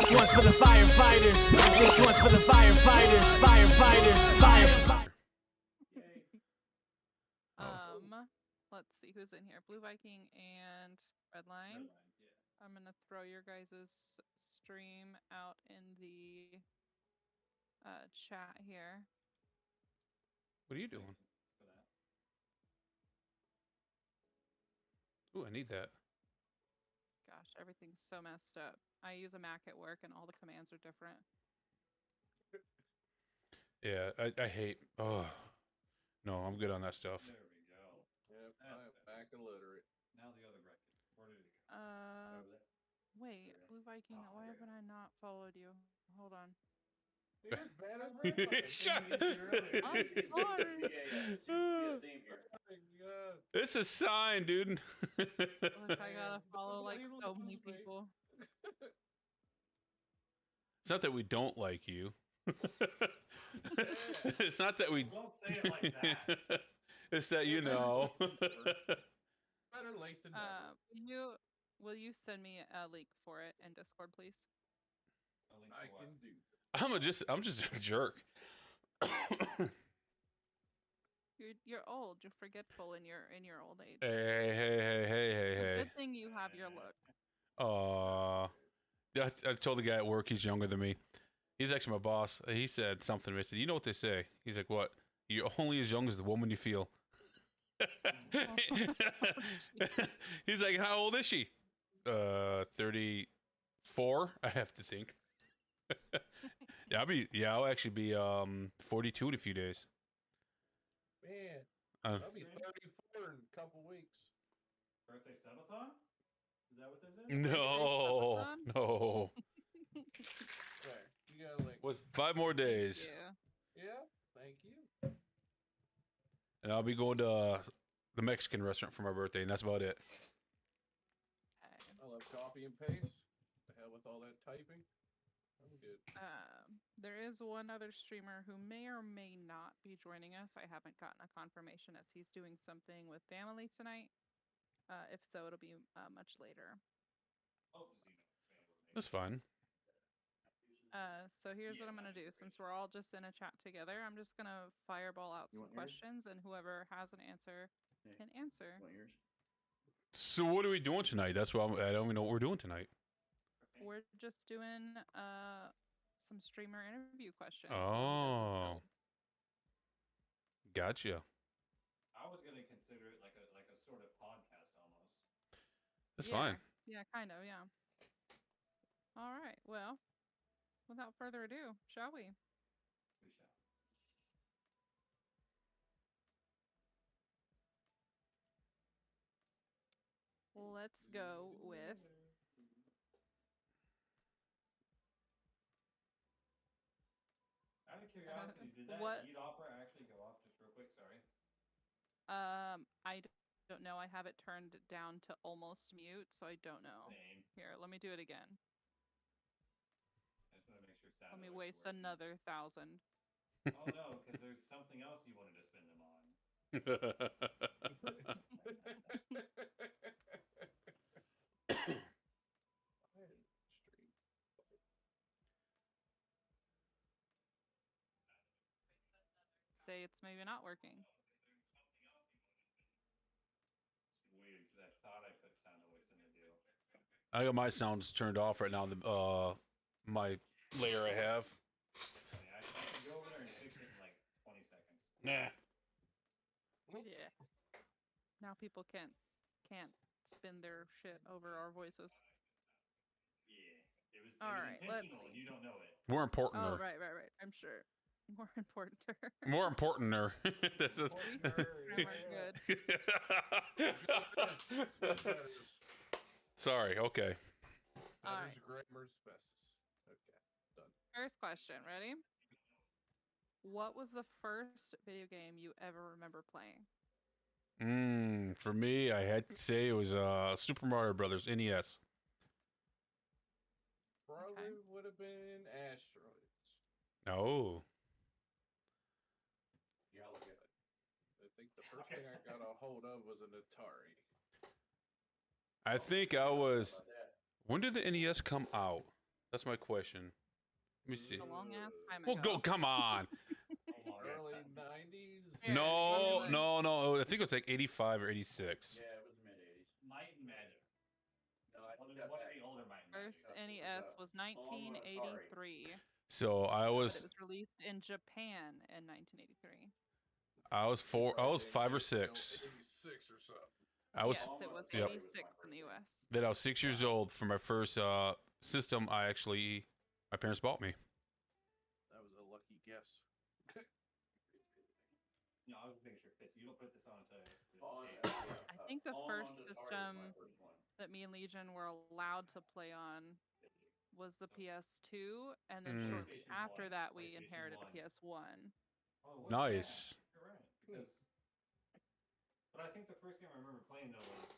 This one's for the firefighters. This one's for the firefighters. Firefighters. Let's see who's in here. Blue Viking and Redline. I'm gonna throw your guys' stream out in the chat here. What are you doing? Ooh, I need that. Gosh, everything's so messed up. I use a Mac at work and all the commands are different. Yeah, I hate. Oh, no, I'm good on that stuff. There we go. Yep, I'm Mac illiterate. Now the other record. Where did it go? Wait, Blue Viking, why haven't I not followed you? Hold on. Shut up. It's a sign, dude. Look, I gotta follow like so many people. It's not that we don't like you. It's not that we don't say it like that. It's that you know. Better late than never. Will you send me a link for it in Discord, please? I can do. I'm just a jerk. You're old. You're forgetful in your old age. Hey. Good thing you have your look. I told the guy at work he's younger than me. He's actually my boss. He said something to me. I said, "You know what they say?" He's like, "What? You're only as young as the woman you feel." He's like, "How old is she?" 34. I have to think. I'll actually be 42 in a few days. Man, I'll be 34 in a couple weeks. Birthday subathon? Is that what this is? No. There, you got a link. Was 5 more days. Yeah, thank you. And I'll be going to the Mexican restaurant for my birthday, and that's about it. I love copy and paste. The hell with all that typing. I'm good. There is one other streamer who may or may not be joining us. I haven't gotten a confirmation as he's doing something with family tonight. If so, it'll be much later. That's fine. So here's what I'm going to do. Since we're all just in a chat together, I'm just going to fireball out some questions, and whoever has an answer can answer. So what are we doing tonight? That's why I don't even know what we're doing tonight. We're just doing some streamer interview questions. Oh, gotcha. I was gonna consider it like a sort of podcast almost. That's fine. Yeah, kind of. Yeah. All right. Well, without further ado, shall we? We shall. Let's go with. Out of curiosity, did that Yeet opera actually go off just real quick? Sorry. I don't know. I have it turned down to almost mute, so I don't know. Same. Here, let me do it again. I just want to make sure sound. Let me waste another 1,000. Oh no, because there's something else you wanted to spend them on. Say it's maybe not working. It's weird because I thought I put sound away in the deal. I got my sounds turned off right now. My layer I have. I can go over there and fix it in like 20 seconds. Nah. Yeah. Now people can't spin their shit over our voices. Yeah, it was Alright, let's intentional and you don't know it. More important. Oh, right. I'm sure. More important. More importanter. Good. Sorry. Okay. That is grammar's bestest. Okay, done. First question. Ready? What was the first video game you ever remember playing? For me, I had to say it was Super Mario Brothers NES. Probably would have been Asteroids. Oh. Yeah, look at it. I think the first thing I got a hold of was an Atari. I think I was. When did the NES come out? That's my question. Let me see. A long ass time Well, ago. go. Come on. Early 90s. Here, No, let me no, no. I think it was like 85 or 86. Yeah, it was mid 80s. Might and Magic. No, I One of got the back. older Might and Magic. First NES was 1983, So I but was it was released in Japan in 1983. I was 5 or 6. 86 or something. I was Yes, it was Yep. 86 in the U.S. Then I was 6 years old for my first system. My parents bought me. That was a lucky guess. No, I was making sure it fits. You don't put this on to. I think the first system that me and Legion were allowed to play on was the PS2, and then Mm. shortly PlayStation after 1, that we PlayStation inherited a 1. PS1. Oh, Nice. You're right. Because, but I think the first game I remember playing though was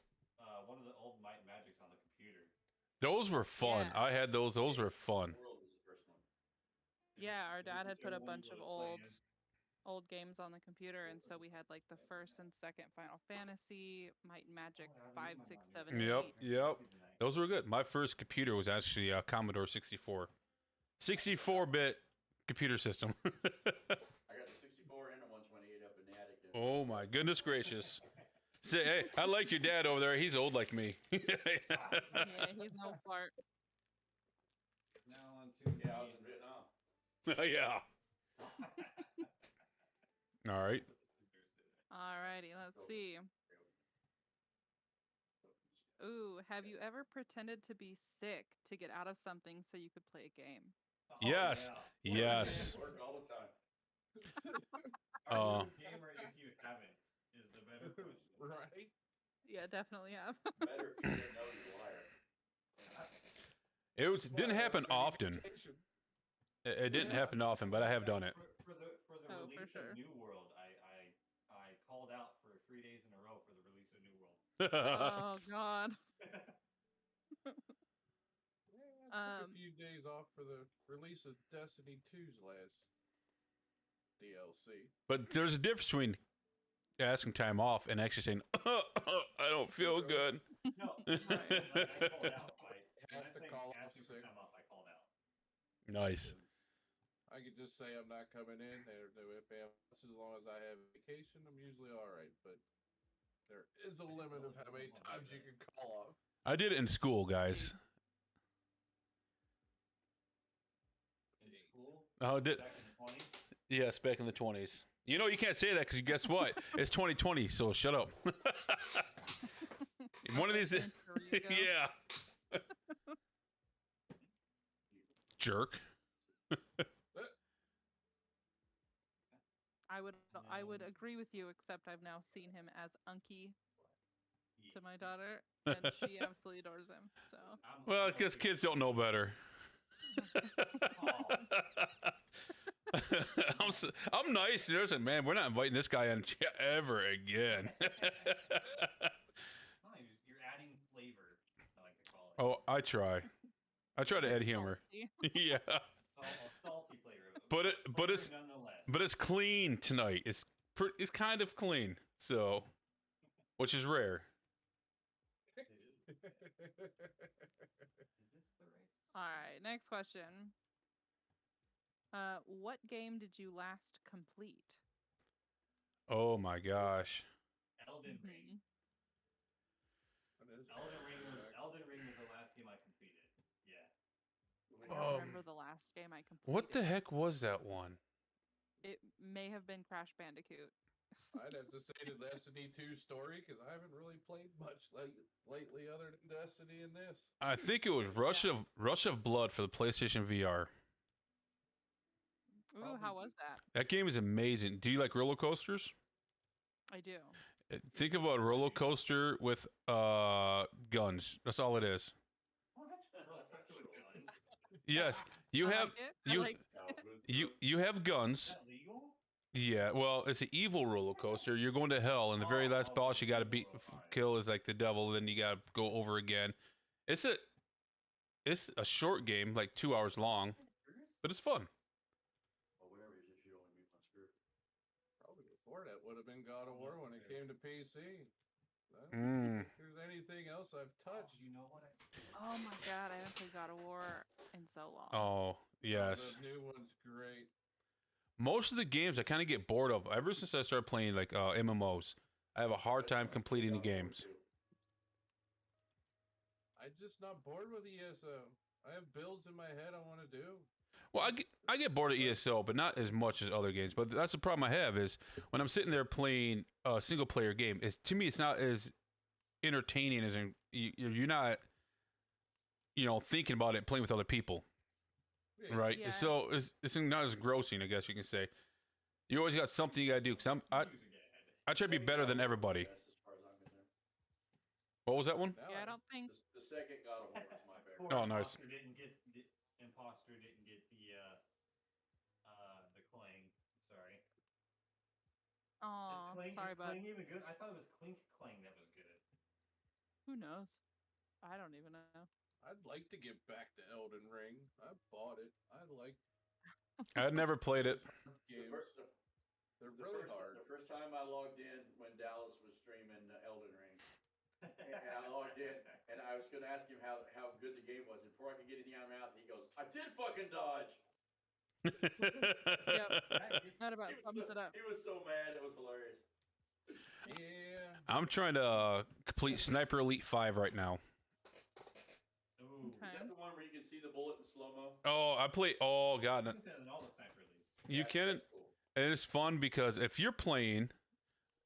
one of the old Might and Magics on the computer. Those were fun. Yeah. I had those. Those were fun. World was the first one. Yeah, our It was dad had put a whichever one bunch you of was playing. old games on the computer, and so we had like the first and second Final Fantasy, Might and Magic, Oh, yeah, 5, my 6, mom 7, used to 8. play Yep. it. Those were good. My first computer was actually a Commodore 64. 64-bit computer system. I got the 64 and the 128 up in the attic. Oh my goodness gracious. Say, hey, I like your dad over there. He's old like me. Yeah, he's no fart. Now on to Yeah, I was in Vietnam. Yeah. All right. Alrighty, let's see. Ooh, have you ever pretended to be sick to get out of something so you could play a game? Yes. Yes. Work all the time. Are you a gamer if you haven't? Is the better question. Right? Yeah, definitely have. Better if you didn't know you liar. It didn't happen often. It didn't happen often, but I have done it. For the Oh, for release sure. of New World, I called out for 3 days in a row for the release of New World. Oh God. I took a few days off for the release of Destiny 2's last DLC. But there's a difference between asking time off and actually saying, I don't feel good. No, I called out. Have to call off asking for sick. time off, I called out. Nice. I could just say I'm not coming in. There's no if ands. As long as I have vacation, I'm usually all right. But there is a limit of how many times you can call off. I did it in school, guys. In school? Oh, did Back in the 20s? yes, back in the 20s. You know, you can't say that because guess what? It's 2020, so shut up. One of these, Century ago. yeah. Jerk. I would agree with you, except I've now seen him as Unky to my daughter, and she absolutely adores him. So Well, I guess kids don't know better. I'm nice. And there's a man. We're not inviting this guy in ever again. You're adding flavor, I like to call it. Oh, I try. I try to add humor. salty. Yeah, A salty flavor. but it's nonetheless. clean tonight. It's kind of clean. So, which is rare. Is this the right? All right, next question. What game did you last complete? Oh my gosh. Elden Ring. Mhm. Elden Ring was the last game I completed. Yeah. I don't remember the last game I completed. What the heck was that one? It may have been Crash Bandicoot. I'd have to say the Destiny 2 story because I haven't really played much lately other than Destiny and this. I think it was Rush of Blood for the PlayStation VR. Ooh, how was that? That game is amazing. Do you like roller coasters? I do. Think of a roller coaster with guns. That's all it is. Yes, you I have like it. I you like you have Is guns. that legal? Yeah, well, it's an evil roller coaster. You're going to hell, and the very last boss you got to kill is like the devil. Then you got to go over again. It's a short game, like 2 hours long, but it's fun. Well, whatever it is, it should only be one spirit. Probably before that would have been God of War when it came to PC. Mm. If there's anything else I've touched, You know what? Oh my god, I haven't played God of War. in so long. Oh, yes. The new one's great. Most of the games I kind of get bored of. Ever since I started playing like MMOs, I have a hard time completing the games. I'm just not bored with ESO. I have builds in my head I want to do. Well, I get bored of ESO, but not as much as other games. But that's the problem I have is when I'm sitting there playing a single player game. Is to me, it's not as entertaining as you're not, thinking about it and playing with other people, right? Yeah. So it's not as grossing, I guess you can say. You always got something you gotta do. Cause I try to be better than everybody. What was that one? Yeah, I don't think. The second God of War is my favorite. Oh, nice. Imposter didn't get the clang. Sorry. Oh, sorry, is bud. Clang even good? I thought it was Clink Clang that was good. Who knows? I don't even know. I'd like to get back to Elden Ring. I bought it. I'd never played it. Games. They're really hard. The first time I logged in when Dallas was streaming Elden Ring, and I logged in, and I was going to ask him how good the game was. And before I could get anything out of my mouth, he goes, "I did fucking dodge." Yep. That about sums it up. He was so mad. It was hilarious. Yeah. I'm trying to complete Sniper Elite 5 right now. Ooh. Okay. Is that the one where you can see the bullet in slow-mo? Oh, I play. Oh God, I think it's in all the Sniper Elites. you can. That's cool. And it's fun because if you're playing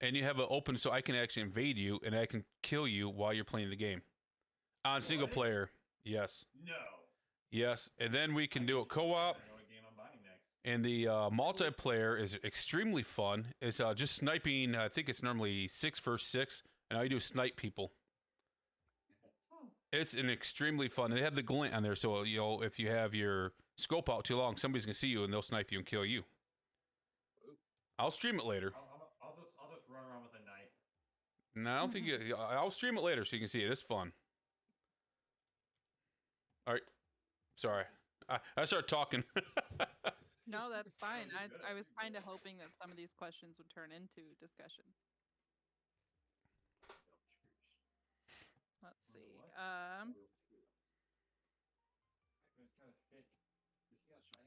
and you have it open, so I can actually invade you and I can kill you while you're playing the game on single player. Yes. No. Yes, and then we can do a co-op. I know what game I'm buying next. And the multiplayer is extremely fun. It's just sniping. I think it's normally 6 versus 6, and all you do is snipe people. It's an extremely fun. They have the glint on there, so if you have your scope out too long, somebody's gonna see you and they'll snipe you and kill you. I'll stream it later. I'll just run around with a knife. No, I don't think I'll stream it later so you can see it. It's fun. All right. Sorry, I started talking. No, that's fine. I was kind of hoping that some of these questions would turn into discussion. Let's see.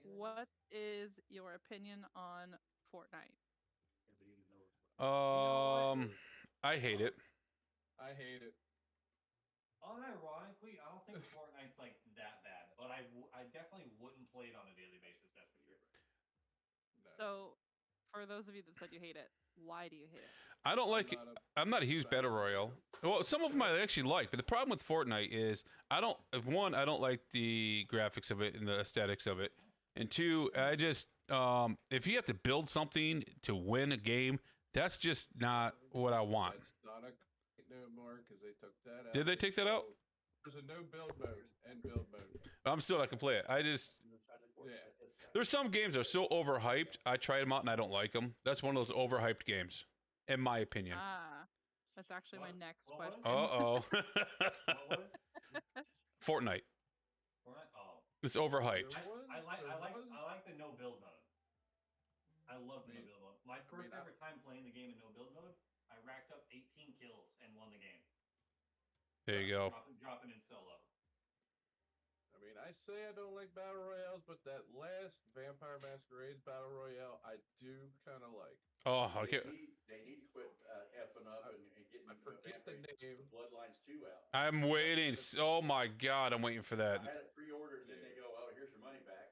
What is your opinion on Fortnite? I hate it. I hate it. Unironically, I don't think Fortnite's like that bad, but I definitely wouldn't play it on a daily basis. That's for sure. No. So, for those of you that said you hate it, why do you hate it? I don't like it. I'm not a huge battle royale. Well, some of them I actually like, but the problem with Fortnite is I don't like the graphics of it and the aesthetics of it, and two, I just if you have to build something to win a game, that's just not what I want. It's not a no more because they took that out. Did they take that out? There's a no build mode and build mode. I'm still not gonna play it. Yeah. There's some games that are so overhyped. I tried them out and I don't like them. That's one of those overhyped games, in my opinion. That's actually my next What question. Uh-oh. What was? Fortnite. Fortnite? Oh. It's overhyped. I like the no build mode. I love the no build mode. My first ever time playing the game in no build mode, I racked up 18 kills and won the game. There you go. Dropping in solo. I mean, I say I don't like battle royales, but that last Vampire Masquerade battle royale, I do kind of like. Oh, okay. They need to quit effing up and getting I forget the name. Bloodlines 2 out. I'm waiting. Oh my God, I'm waiting for that. I had it pre-ordered, and then they go, "Oh, here's your money back."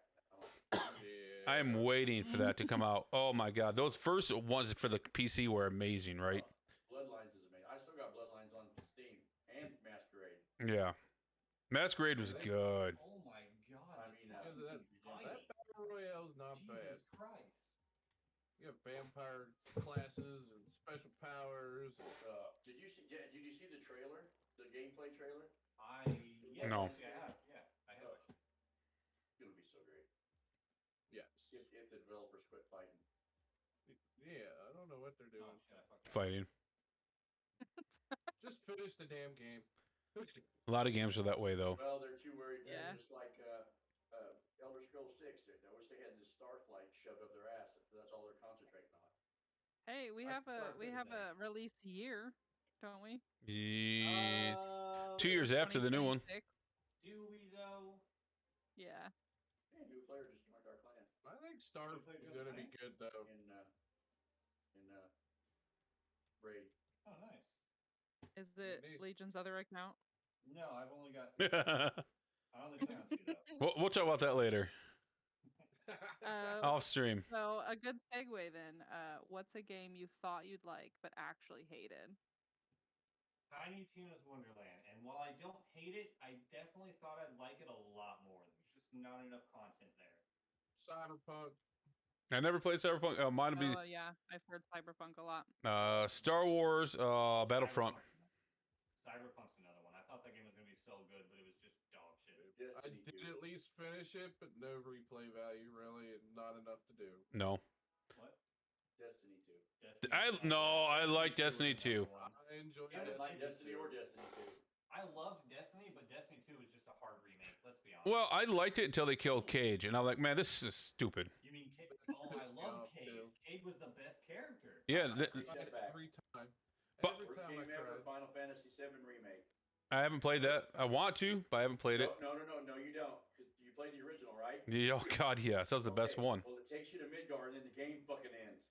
Yeah. I am waiting for that to come out. Oh my God, those first ones for the PC were amazing, right? Bloodlines is amazing. I still got Bloodlines on Steam and Masquerade. Yeah, Masquerade was good. Oh my god. I mean, that battle royale's not bad. Jesus Christ. You have vampire classes and special powers. Did you see the trailer? The gameplay trailer? No. I have. Yeah, I have. It's gonna be so great. Yes. If the developers quit fighting. Yeah, I don't know what they're Oh, doing. shit, I fucked up. Fighting. Just finish the damn game. A lot of games are that way though. Well, they're too worried. Yeah. They're just like Elder Scrolls 6. I wish they had this Starflight shoved up their ass. That's all they're concentrating on. Hey, we have a release year, don't we? 2 years after the new one. 2026. Do we though? Yeah. Hey, new player just joined our clan I think Starfleet is going to be good though. in raid. Oh, nice. Is it Nice. Legion's other account? No, I've only got. we'll, I only play on 2 though. we'll talk about that later. Off stream. So a good segue then. What's a game you thought you'd like but actually hated? Tiny Tina's Wonderland, and while I don't hate it, I definitely thought I'd like it a lot more. There's just not enough content there. Cyberpunk. I never played Cyberpunk. Mine would be Oh yeah, I've heard Cyberpunk a lot. Star Wars Battlefront. Cyberpunk's another one. I thought that game was gonna be so good, but it was just dog shit. I Destiny did 2. at least finish it, but no replay value really, and not enough to do. No. What? Destiny 2. I like Destiny 2. I enjoyed I didn't like Destiny Destiny or Destiny 2. I loved Destiny, but Destiny 2 was just a hard remake. Let's be honest. Well, I liked it until they killed Cage, and I'm like, man, this is stupid. You mean Cade? Oh, I love Cade. too. Cade was the best character. Yeah, Take that back. Every time. But- Every Worst time game I ever, cried. Final Fantasy VII Remake. I haven't played that. I want to, but I haven't played it. No, you don't. 'Cause you played the original, right? Yeah, oh God, yes, that was the best Okay, one. Well, it takes you to Midgard, and then the game fucking ends.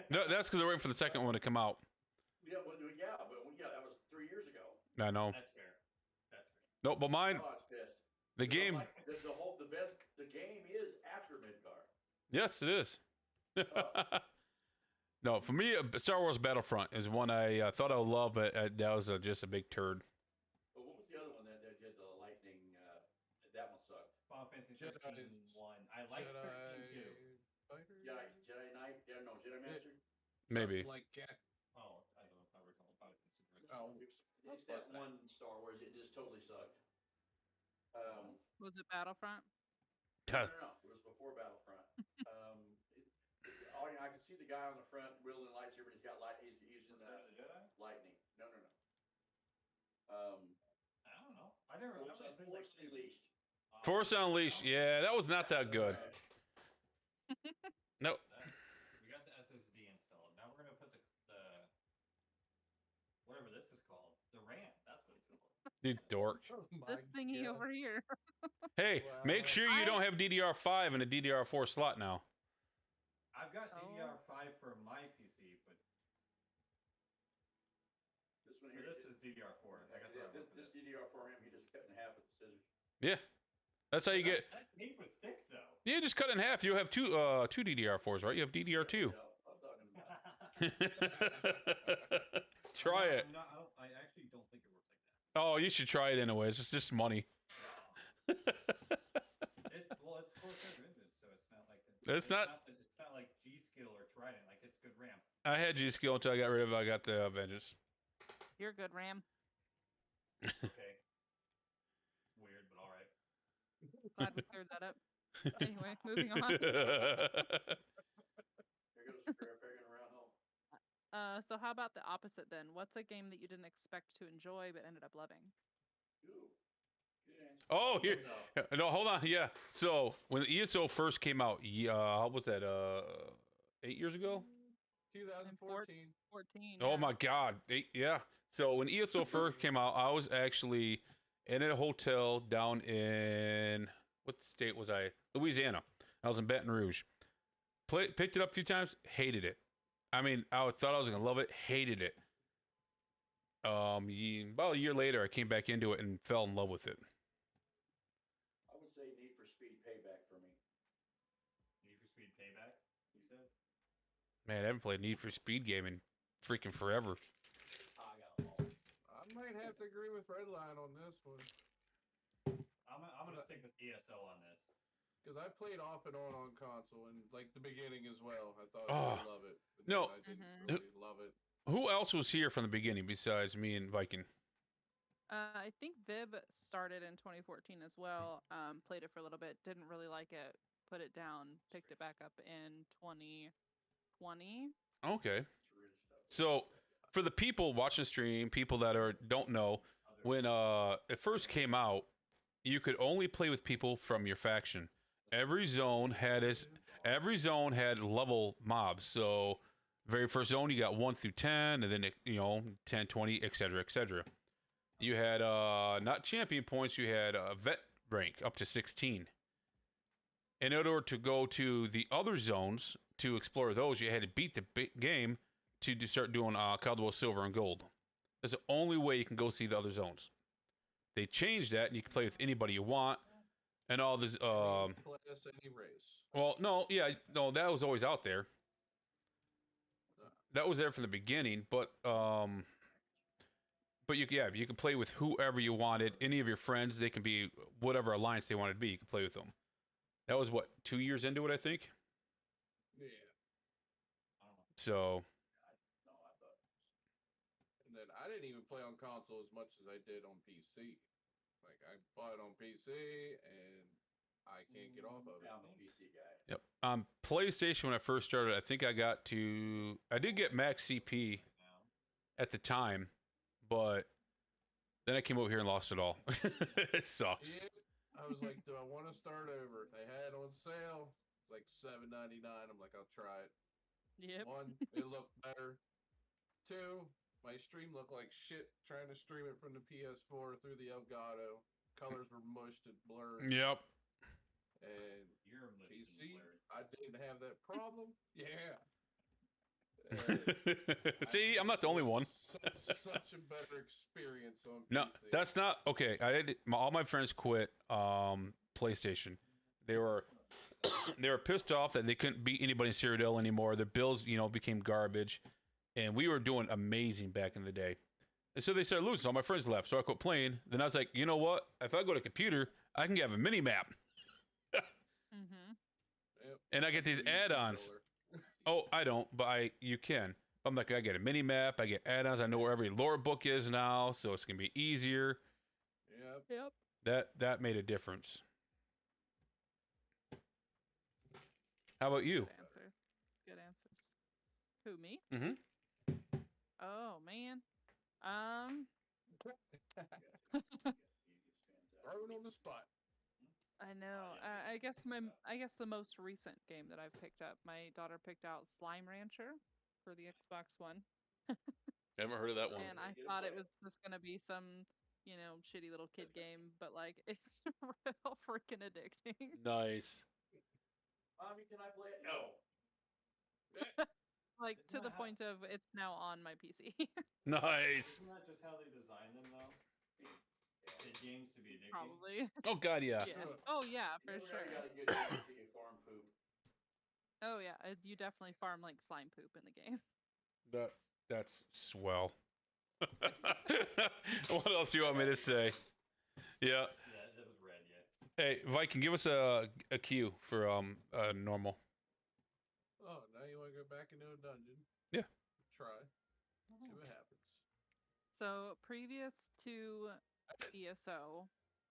No, that's because they're waiting for the second one to come out. Yeah, but that was 3 years ago. I know. That's fair. That's fair. No, but mine, Oh, I was pissed. the You know, game. like, the game is after Midgard. Yes, it is. No, for me, Star Wars Battlefront is one I thought I would love, but that was just a big turd. But what was the other one that did the lightning? That one sucked. Final Fantasy Jedi- 13 1. I like 13 too. Fighter? Jedi Knight? Yeah, no, Jedi Master? Maybe. Like cat. Oh, I don't know if I recall about it considering. Oh, It's that one Star Wars. It just totally sucked. Was it Battlefront? No. It was before Battlefront. I can see the guy on the front wielding lightsaber. He's got light. He's using Was that the Jedi? lightning. No. I don't know. I never. Force Unleashed. Force Unleashed. Yeah, that was not that good. No. We got the SSD installed. Now we're gonna put the whatever this is called, the RAM. That's what it's called. You dork. Oh This my thingy God. over here. Hey, make sure you don't have DDR5 and a DDR4 slot now. I've got Oh. DDR5 for my PC, but This one for here. this is DDR4. I got the This DDR4 RAM. He just cut in half with the scissors. Yeah, that's how you get. That tape was thick though. Yeah, just cut it in half. You'll have two DDR4s, right? You have DDR2. I'm talking about. Try it. I actually don't think it works like that. Oh, you should try it anyways. It's just money. Well, it's close to Vengeance, so it's not like It's not like G Skill or Trident. Like it's good RAM. I had G skill until I got rid of it. I got the Vengeance. You're good, Ram. Okay. Weird, but all right. Glad we cleared that up. Anyway, moving on. Here goes Square pegging around home. So how about the opposite then? What's a game that you didn't expect to enjoy but ended up loving? Ooh. Good answer. Oh, here. No, hold on. Yeah. So when the ESO first came out, how was that? 8 years ago? 2014. 14. Oh yeah. my God. Yeah. So when ESO first came out, I was actually in a hotel down in what state was I? Louisiana. I was in Baton Rouge. Picked it up a few times. Hated it. I mean, I thought I was gonna love it. Hated it. About a year later, I came back into it and fell in love with it. I would say Need for Speed Payback for me. Need for Speed Payback. You said. Man, I haven't played Need for Speed game in freaking forever. I got them all. I might have to agree with Redline on this one. I'm gonna stick with ESO on this. Because I played off and on console, and like the beginning as well. I thought Oh, I would love it. But no. then I didn't Mhm. really love it. Who else was here from the beginning besides me and Viking? I think Vib started in 2014 as well. Played it for a little bit. Didn't really like it. Put it down. Picked it back up in 2020. Okay. It's really stuff. So for the people watching the stream, people that don't know, when it first came out, you could only play with people from your faction. Every zone had level mobs. So very first zone you got 1 through 10, and then 10, 20, etc., etc. You had not champion points, you had vet rank up to 16. In order to go to the other zones to explore those, you had to beat the game to start doing Caldwell Silver and Gold. That's the only way you can go see the other zones. They changed that, and you can play with anybody you want, and all this. Class, any race. Well, no, yeah, no, that was always out there. That was there from the beginning, but you can play with whoever you wanted, any of your friends. They can be whatever alliance they wanted to be. You can play with them. That was what, 2 years into it, I think. Yeah. So. And then I didn't even play on console as much as I did on PC. Like I bought it on PC and I can't get off of it. I'm a PC guy. Yep. PlayStation, when I first started, I think I did get max CP at the time, but then I came over here and lost it all. It sucks. Yeah. I was like, do I want to start over? They had on sale, like $7.99. I'm like, I'll try it. Yep. 1, it looked better. 2, my stream looked like shit trying to stream it from the PS4 through the Elgato. Colors were mushed and blurred. Yep. And You're PC, I didn't have that problem. Yeah. See, I'm not the only one. Such a better experience on No, PC. that's not okay. All my friends quit PlayStation. They were pissed off that they couldn't beat anybody in Cyrodiil anymore. Their bills, became garbage, and we were doing amazing back in the day. And so they started losing. So all my friends left, so I quit playing. Then I was like, you know what? If I go to computer, I can have a mini map, Mm-hmm. Yep. and I get these add-ons. Oh, I don't, but you can. I'm like, I get a mini map, I get add-ons, I know where every lore book is now, so it's gonna be easier. Yep. That made a difference. How about you? Good answers. Good answers. Who, me? Mhm. Oh man. Thrown on the spot. I know. I guess the most recent game that I've picked up, my daughter picked out Slime Rancher for the Xbox One, Haven't heard of that one. and I thought it was just gonna be some, shitty little kid game, but like it's real freaking addicting. Nice. Mommy, can I play it? No. Like Isn't to that the how- point of it's now on my PC. Nice. Isn't that just how they design them, though? Kid games to be addicting. Probably. Oh God, yeah. Yeah. Oh yeah, for You sure. got a good game to get farm poop. Oh yeah, you definitely farm like slime poop in the game. That's swell. What else do you want me to say? Yeah. Yeah, that was red, yeah. Hey, Viking, give us a cue for normal. Oh, now you want to go back into a dungeon? Yeah. Try. See what happens. So previous to ESO,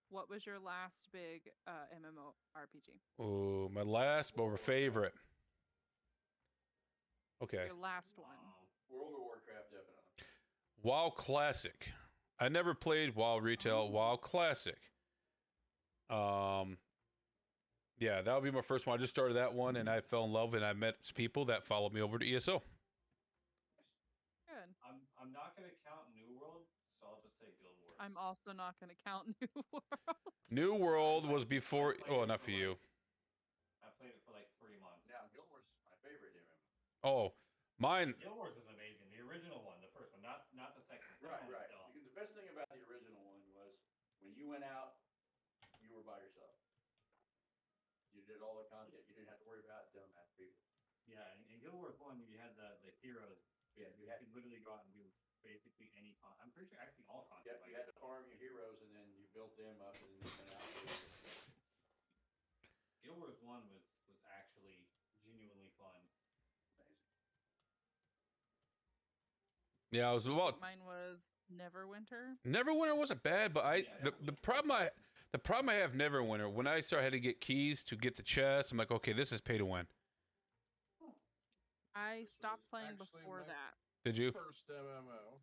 what was your last big MMORPG? Oh, my last but favorite. Okay. Your last one. World of Warcraft, definitely. WoW Classic. I never played WoW Retail. WoW Classic. Yeah, that would be my first one. I just started that one, and I fell in love, and I met some people that followed me over to ESO. Good. I'm not gonna count New World, so I'll just say Guild Wars. I'm also not going to count New World. New World was before. Oh, not for you. I played it for like 3 months. Now, Guild Wars is my favorite MMO. Oh, mine. Guild Wars is amazing. The original one, the first one, not the second one. Right, That one's right. dumb. Because the best thing about the original one was when you went out, you were by yourself. You did all the content. You didn't have to worry about dumbass people. Yeah, in Guild Wars 1, you had the heroes. Yeah, You could literally go out and do basically any content. I'm pretty sure actually all You content. had to farm your heroes, and then you built them up, and then you went out. Guild Wars 1 was actually genuinely fun. Amazing. Yeah, I was about. Mine was Neverwinter. Neverwinter wasn't bad, but the problem I have Neverwinter, when I started to get keys to get the chest, I'm like, okay, this is pay to win. I stopped was playing actually before my- that. Did you? First MMO.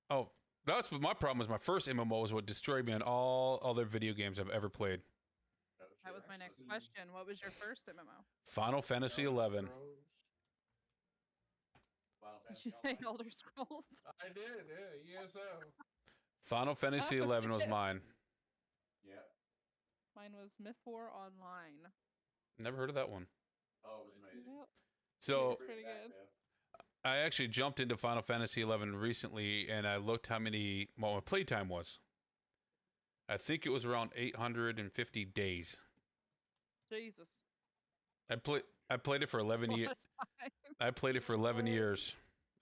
Oh, that's what my problem was. My first MMO was what destroyed me on all other video games I've ever played. That was my next question. What was your first MMO? Final Fantasy 11. Final Did Fantasy you say Online. Elder Scrolls? I did, yeah, ESO. Final Fantasy Oh, 11 was shit. mine. Yeah. Mine was Myth War Online. Never heard of that one. Oh, it was amazing. Yep. So It's pretty good. I actually jumped into Final Fantasy 11 recently, and I looked how many my playtime was. I think it was around 850 days. Jesus. I played it for 11 years. I played it for 11 years.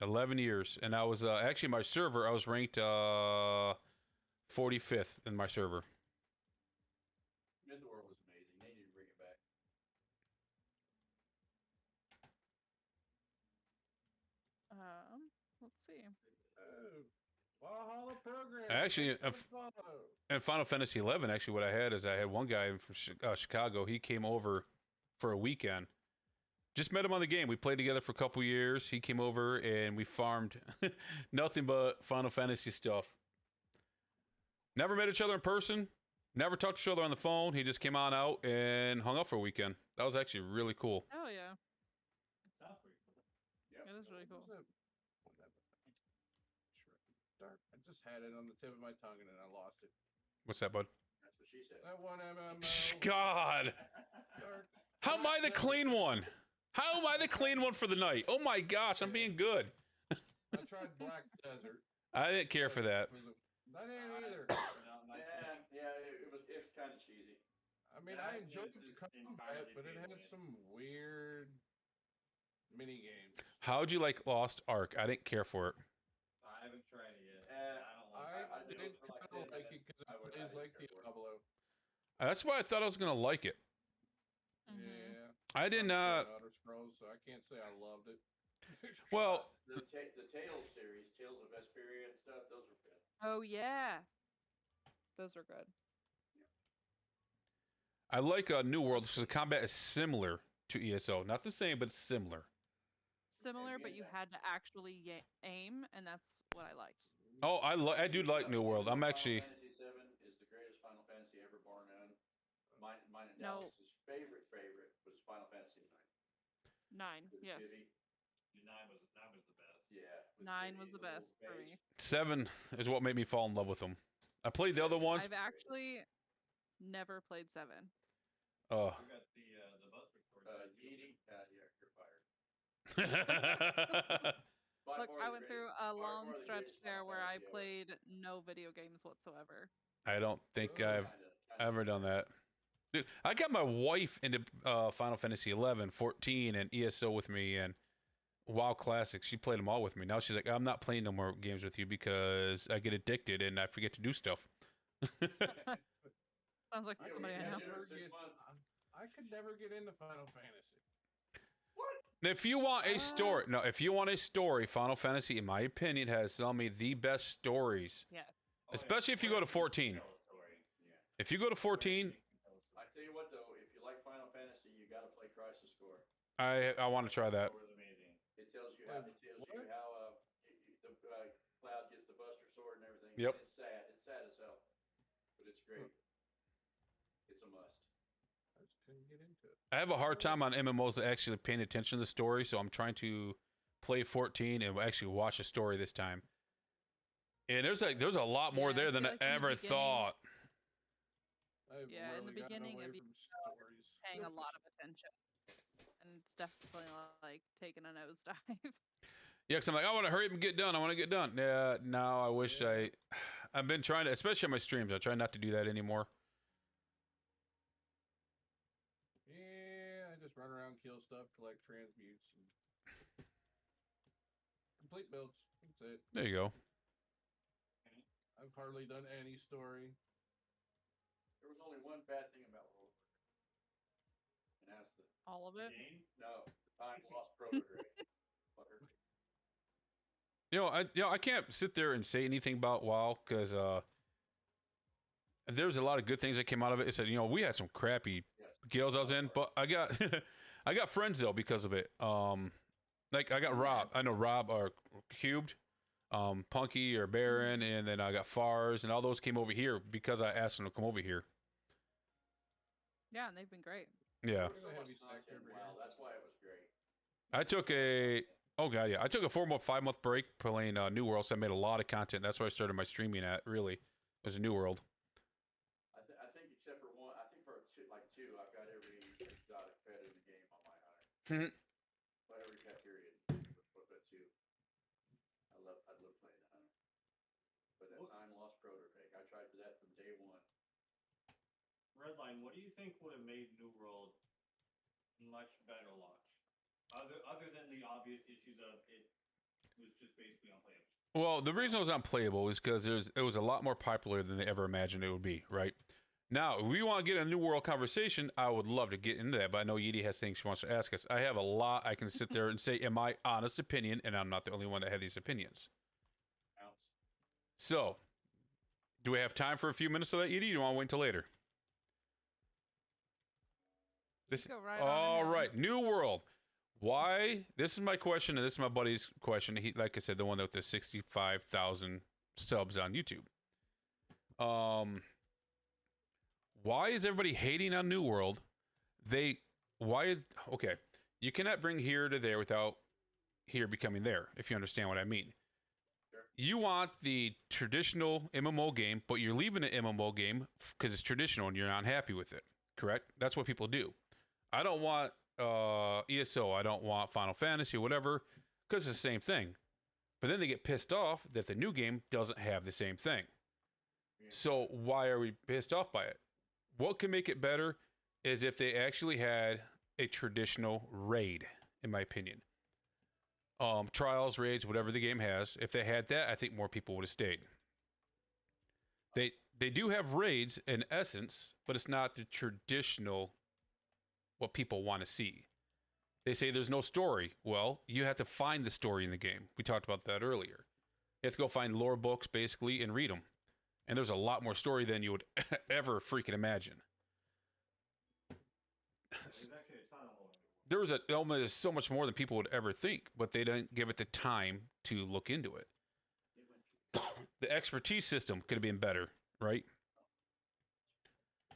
11 years, and I was actually my server. I was ranked 45th in my server. Midwar was amazing. They need to bring it back. Let's see. Valhalla program. Actually, follow. in Final Fantasy 11, actually, what I had is I had one guy from Chicago. He came over for a weekend. Just met him on the game. We played together for a couple years. He came over and we farmed nothing but Final Fantasy stuff. Never met each other in person. Never talked to each other on the phone. He just came on out and hung out for a weekend. That was actually really cool. Oh yeah. It sounds pretty cool. Yep. It is really cool. Dark. I just had it on the tip of my tongue and then I lost it. What's that, bud? That's what she said. That one MMO. God. Dark. How am I the clean one? How am I the clean one for the night? Oh my gosh, I'm being good. I tried Black Desert. I didn't care for that. I didn't either. It's kind of cheesy. I mean, Yeah, I enjoyed it's the just combat, entirely but it had video some weird mini games. How'd you like Lost Ark? I didn't care for it. I haven't tried it yet. I don't I like it. did kind of like it because it plays like Diablo. That's why I thought I was gonna like it. Mhm. Yeah. I did I'm not. playing Outer Scrolls, so I can't say I loved it. Well, The Tales series, Tales of Vesperia and stuff, those were good. Oh yeah. Those are good. I like New World because the combat is similar to ESO. Not the same, but similar. Similar, but you Yeah. had to actually aim, and that's what I liked. Oh, I do like New World. I'm actually. Final Fantasy VII is the greatest Final Fantasy ever, bar none. Mine and No. Dallas's favorite was Final Fantasy IX. 9, With yes. Vivi. 9 was the best. Yeah. with 9 Vivi, was the little best for me. mage. 7 is what made me fall in love with them. I played the other ones. I've actually never played 7. Oh. We got the Buster story. Yeety. Yeah, you're fired. By Look, far I the went greatest- through a by far long the stretch greatest there Final where I Fantasy ever. played no video games whatsoever. I don't think Oh, I've Kinda ever done that. Dude, I got my wife into Final Fantasy 11, 14, and ESO with me, and WoW Classics. She played them all with me. Now she's like, I'm not playing no more games with you because I get addicted and I forget to do stuff. Sounds like I somebody I could know. never never do it 6 get- months. I could never get into Final Fantasy. If you want a story, no, if you want a story, Final Fantasy, in my opinion, has some of the best stories. Yes. Especially if you go to 14. Yeah. If you go to 14, I tell you what though, if you like Final Fantasy, you got to play Crisis Core. I want to try that. was amazing. It tells you how the Cloud gets the Buster Sword and everything. Yep. It's sad. It's sad as hell, but it's great. It's a must. I just couldn't get into it. I have a hard time on MMOs that actually paying attention to the story, so I'm trying to play 14 and actually watch the story this time. And there's a lot more Yeah, I there than feel I like in the ever beginning- thought. I've Yeah, in the really gotten beginning away of from stories. Paying a lot of attention. And it's definitely like taking a nosedive. Yeah, because I'm like, I want to hurry up and get done. I want to get done. Yeah, now I wish I've been trying to, especially on my streams. I try not to do that anymore. Yeah, I just run around, kill stuff, collect transmutes, and complete builds. That's it. There you go. I've hardly done any story. There was only one bad thing about World War, and that's the All of it. Game? no time lost progress. Fucker. I can't sit there and say anything about WoW because there's a lot of good things that came out of it. It said, we had some crappy Yes. guilds I was in, but I got I got friends though because of it. Like I got Rob. I know Rob or Cubed, Punky or Baron, and then I got Fars, and all those came over here because I asked them to come over here. Yeah, and they've been great. Yeah, There was so Heavy much stack content. every Wow, year. that's why it was great. I took I took a 5-month break playing New World, so I made a lot of content. That's where I started my streaming at. Really, was a New World. I think except for one, I think Mhm. Whatever that period. But two. I love playing that. But that time lost prototype. I tried for that from day one. Redline, what do you think would have made New World much better launch? Other than the obvious issues of it was just basically unplayable. Well, the reason it was unplayable is because it was a lot more popular than they ever imagined it would be, right? Now, if we want to get a New World conversation, I would love to get into that, but I know Yeety has things she wants to ask us. I have a lot I can sit there and say in my honest opinion, and I'm not the only one that had these opinions. So, do we have time for a few minutes of that, Yeety? Or do you want to wait until later? Go right All on ahead. right, New World. Why? This is my question, and this is my buddy's question. He, like I said, the one with the 65,000 subs on YouTube. Why is everybody hating on New World? Okay, you cannot bring here to there without here becoming there, if you understand what I mean. Sure. You want the traditional MMO game, but you're leaving the MMO game because it's traditional and you're not happy with it, correct? That's what people do. I don't want ESO, I don't want Final Fantasy, whatever, because it's the same thing. But then they get pissed off that the new game doesn't have the same thing. Yeah. So why are we pissed off by it? What can make it better is if they actually had a traditional raid, in my opinion. Trials, raids, whatever the game has. If they had that, I think more people would have stayed. They do have raids in essence, but it's not the traditional what people want to see. They say there's no story. Well, you have to find the story in the game. We talked about that earlier. You have to go find lore books, basically, and read them. And there's a lot more story than you would ever freaking imagine. There's actually a ton of lore. There's so much more than people would ever think, but they didn't give it the time to look into it. The expertise system could have been better, right?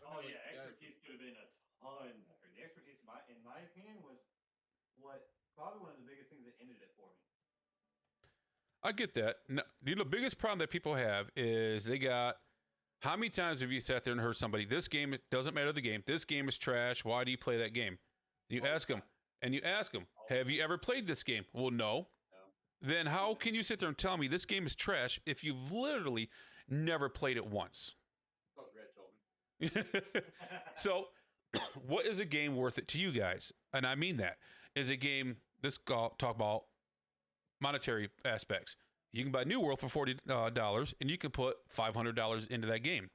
Oh yeah, expertise could have been a ton better. The expertise, in my opinion, was probably one of the biggest things that ended it for me. I get that. No, the biggest problem that people have is they got. How many times have you sat there and heard somebody, this game, it doesn't matter the game, this game is trash, why do you play that game? And you ask them, have you ever played this game? Well, no. Then how can you sit there and tell me this game is trash if you've literally never played it once? Because Red told me. So, what is a game worth it to you guys? And I mean that. Is a game, talk about monetary aspects. You can buy New World for $40 and you can put $500 into that game.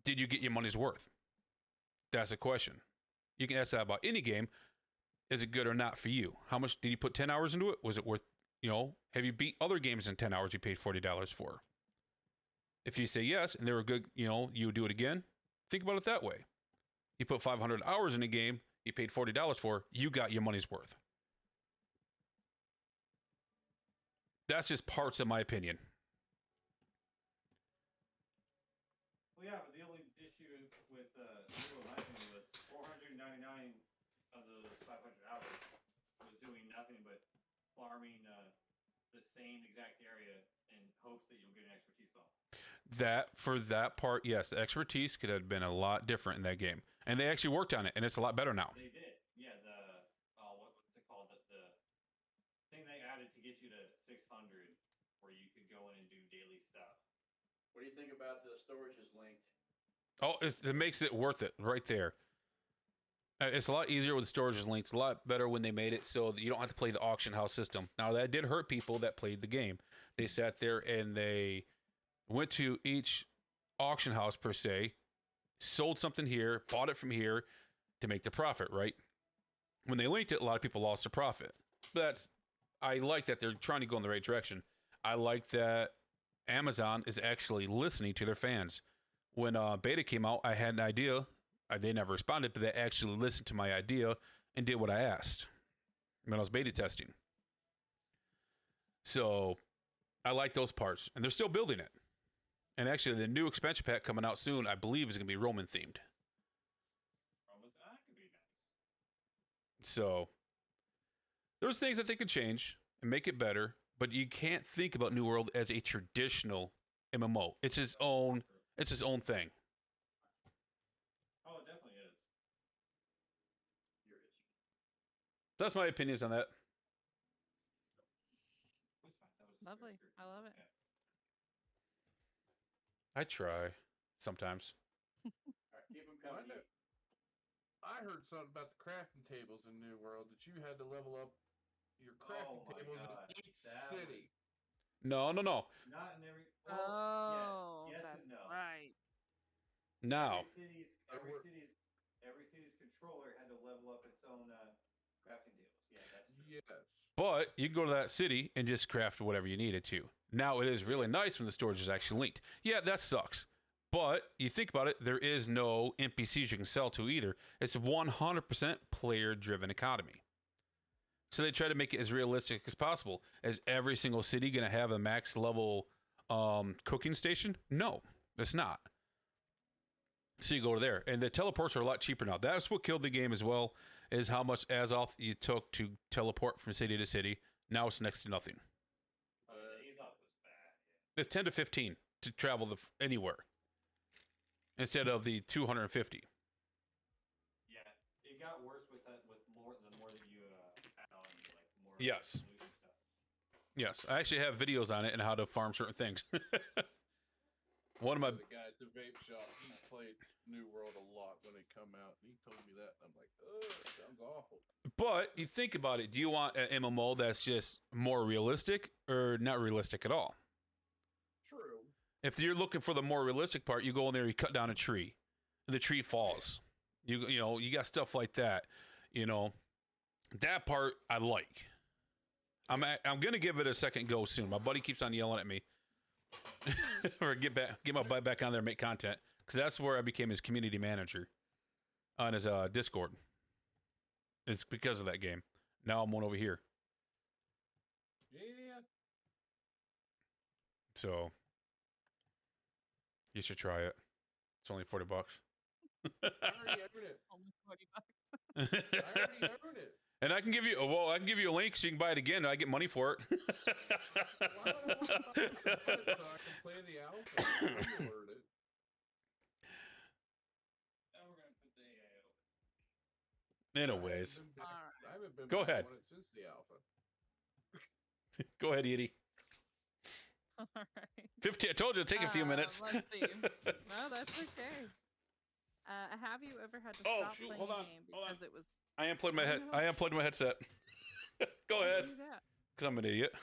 Did you get your money's worth? That's a question. You can ask that about any game. Is it good or not for you? How much did you put 10 hours into it? Was it worth, have you beat other games in 10 hours you paid $40 for? If you say yes and they were good, you would do it again. Think about it that way. You put 500 hours in a game, you paid $40 for, you got your money's worth. That's just parts of my opinion. Well, yeah, but the only issue with my opinion was 499 of those 500 hours was doing nothing but farming the same exact area in hopes that you'll get an expertise bump. For that part, yes, the expertise could have been a lot different in that game, and they actually worked on it, and it's a lot better now. They did, yeah. What's it called? The thing they added to get you to 600, where you could go in and do daily stuff. What do you think about the storage is linked? Oh, it makes it worth it right there. It's a lot easier with storage links. A lot better when they made it so that you don't have to play the auction house system. Now, that did hurt people that played the game. They sat there and they went to each auction house, per se, sold something here, bought it from here to make the profit, right? When they linked it, a lot of people lost their profit. But I like that they're trying to go in the right direction. I like that Amazon is actually listening to their fans. When beta came out, I had an idea. They never responded, but they actually listened to my idea and did what I asked when I was beta testing. So I like those parts, and they're still building it. And actually, the new expansion pack coming out soon, I believe, is going to be Roman themed. That could be nice. So there's things that they could change and make it better, but you can't think about New World as a traditional MMO. It's its own thing. Oh, it definitely is. You're itching. That's my opinions on that. That's fine. That was just Lovely. very I love it. Yeah. I try sometimes. All right, keep them coming. I heard something about the crafting tables in New World that you had to level up your crafting Oh my tables God, in each that city. No. Not in every. Well, Oh, yes that's and no. right. Now, Every city's controller had to level up its own crafting tables. Yeah, that's true. Yes. but you can go to that city and just craft whatever you needed to. Now, it is really nice when the storage is actually linked. Yeah, that sucks. But you think about it, there is no NPCs you can sell to either. It's a 100% player-driven economy. So they try to make it as realistic as possible. Is every single city going to have a max level cooking station? No, it's not. So you go to there, and the teleports are a lot cheaper now. That's what killed the game as well, is how much Azoth you took to teleport from city to city. Now it's next to nothing. Azoth was bad. Yeah. It's 10 to 15 to travel anywhere instead of the 250. Yeah, it got worse with that. With the more that you add on, like more. Yes. loot and stuff. Yes, I actually have videos on it and how to farm certain things. One of my The guy at the vape shop, he played New World a lot when it come out. And he told me that, and I'm like, oh, that sounds awful. But you think about it. Do you want an MMO that's just more realistic or not realistic at all? True. If you're looking for the more realistic part, you go in there, you cut down a tree, and the tree falls. You know, you got stuff like that. You know, that part I like. I'm gonna give it a second go soon. My buddy keeps on yelling at me, or get my butt back on there and make content, because that's where I became his community manager on his Discord. It's because of that game. Now I'm one over here. Yeah. So you should try it. It's only $40. I already own it. Only $40. I already own it. And I can give you I can give you a link so you can buy it again. I get money for it. Why would I want to buy it so I can play the alpha? I ordered it. Now we're gonna put the AI open. Anyways, Alright. I haven't been Go back ahead. on it since the alpha. go ahead, Yeety. All right. 15. I told you it'd take a few minutes. Let's see. No, that's okay. Have you ever had to Oh, stop shoot, playing hold a on, game hold on. because it was? I unplugged my headset. Go Why ahead, do that? because I'm an idiot.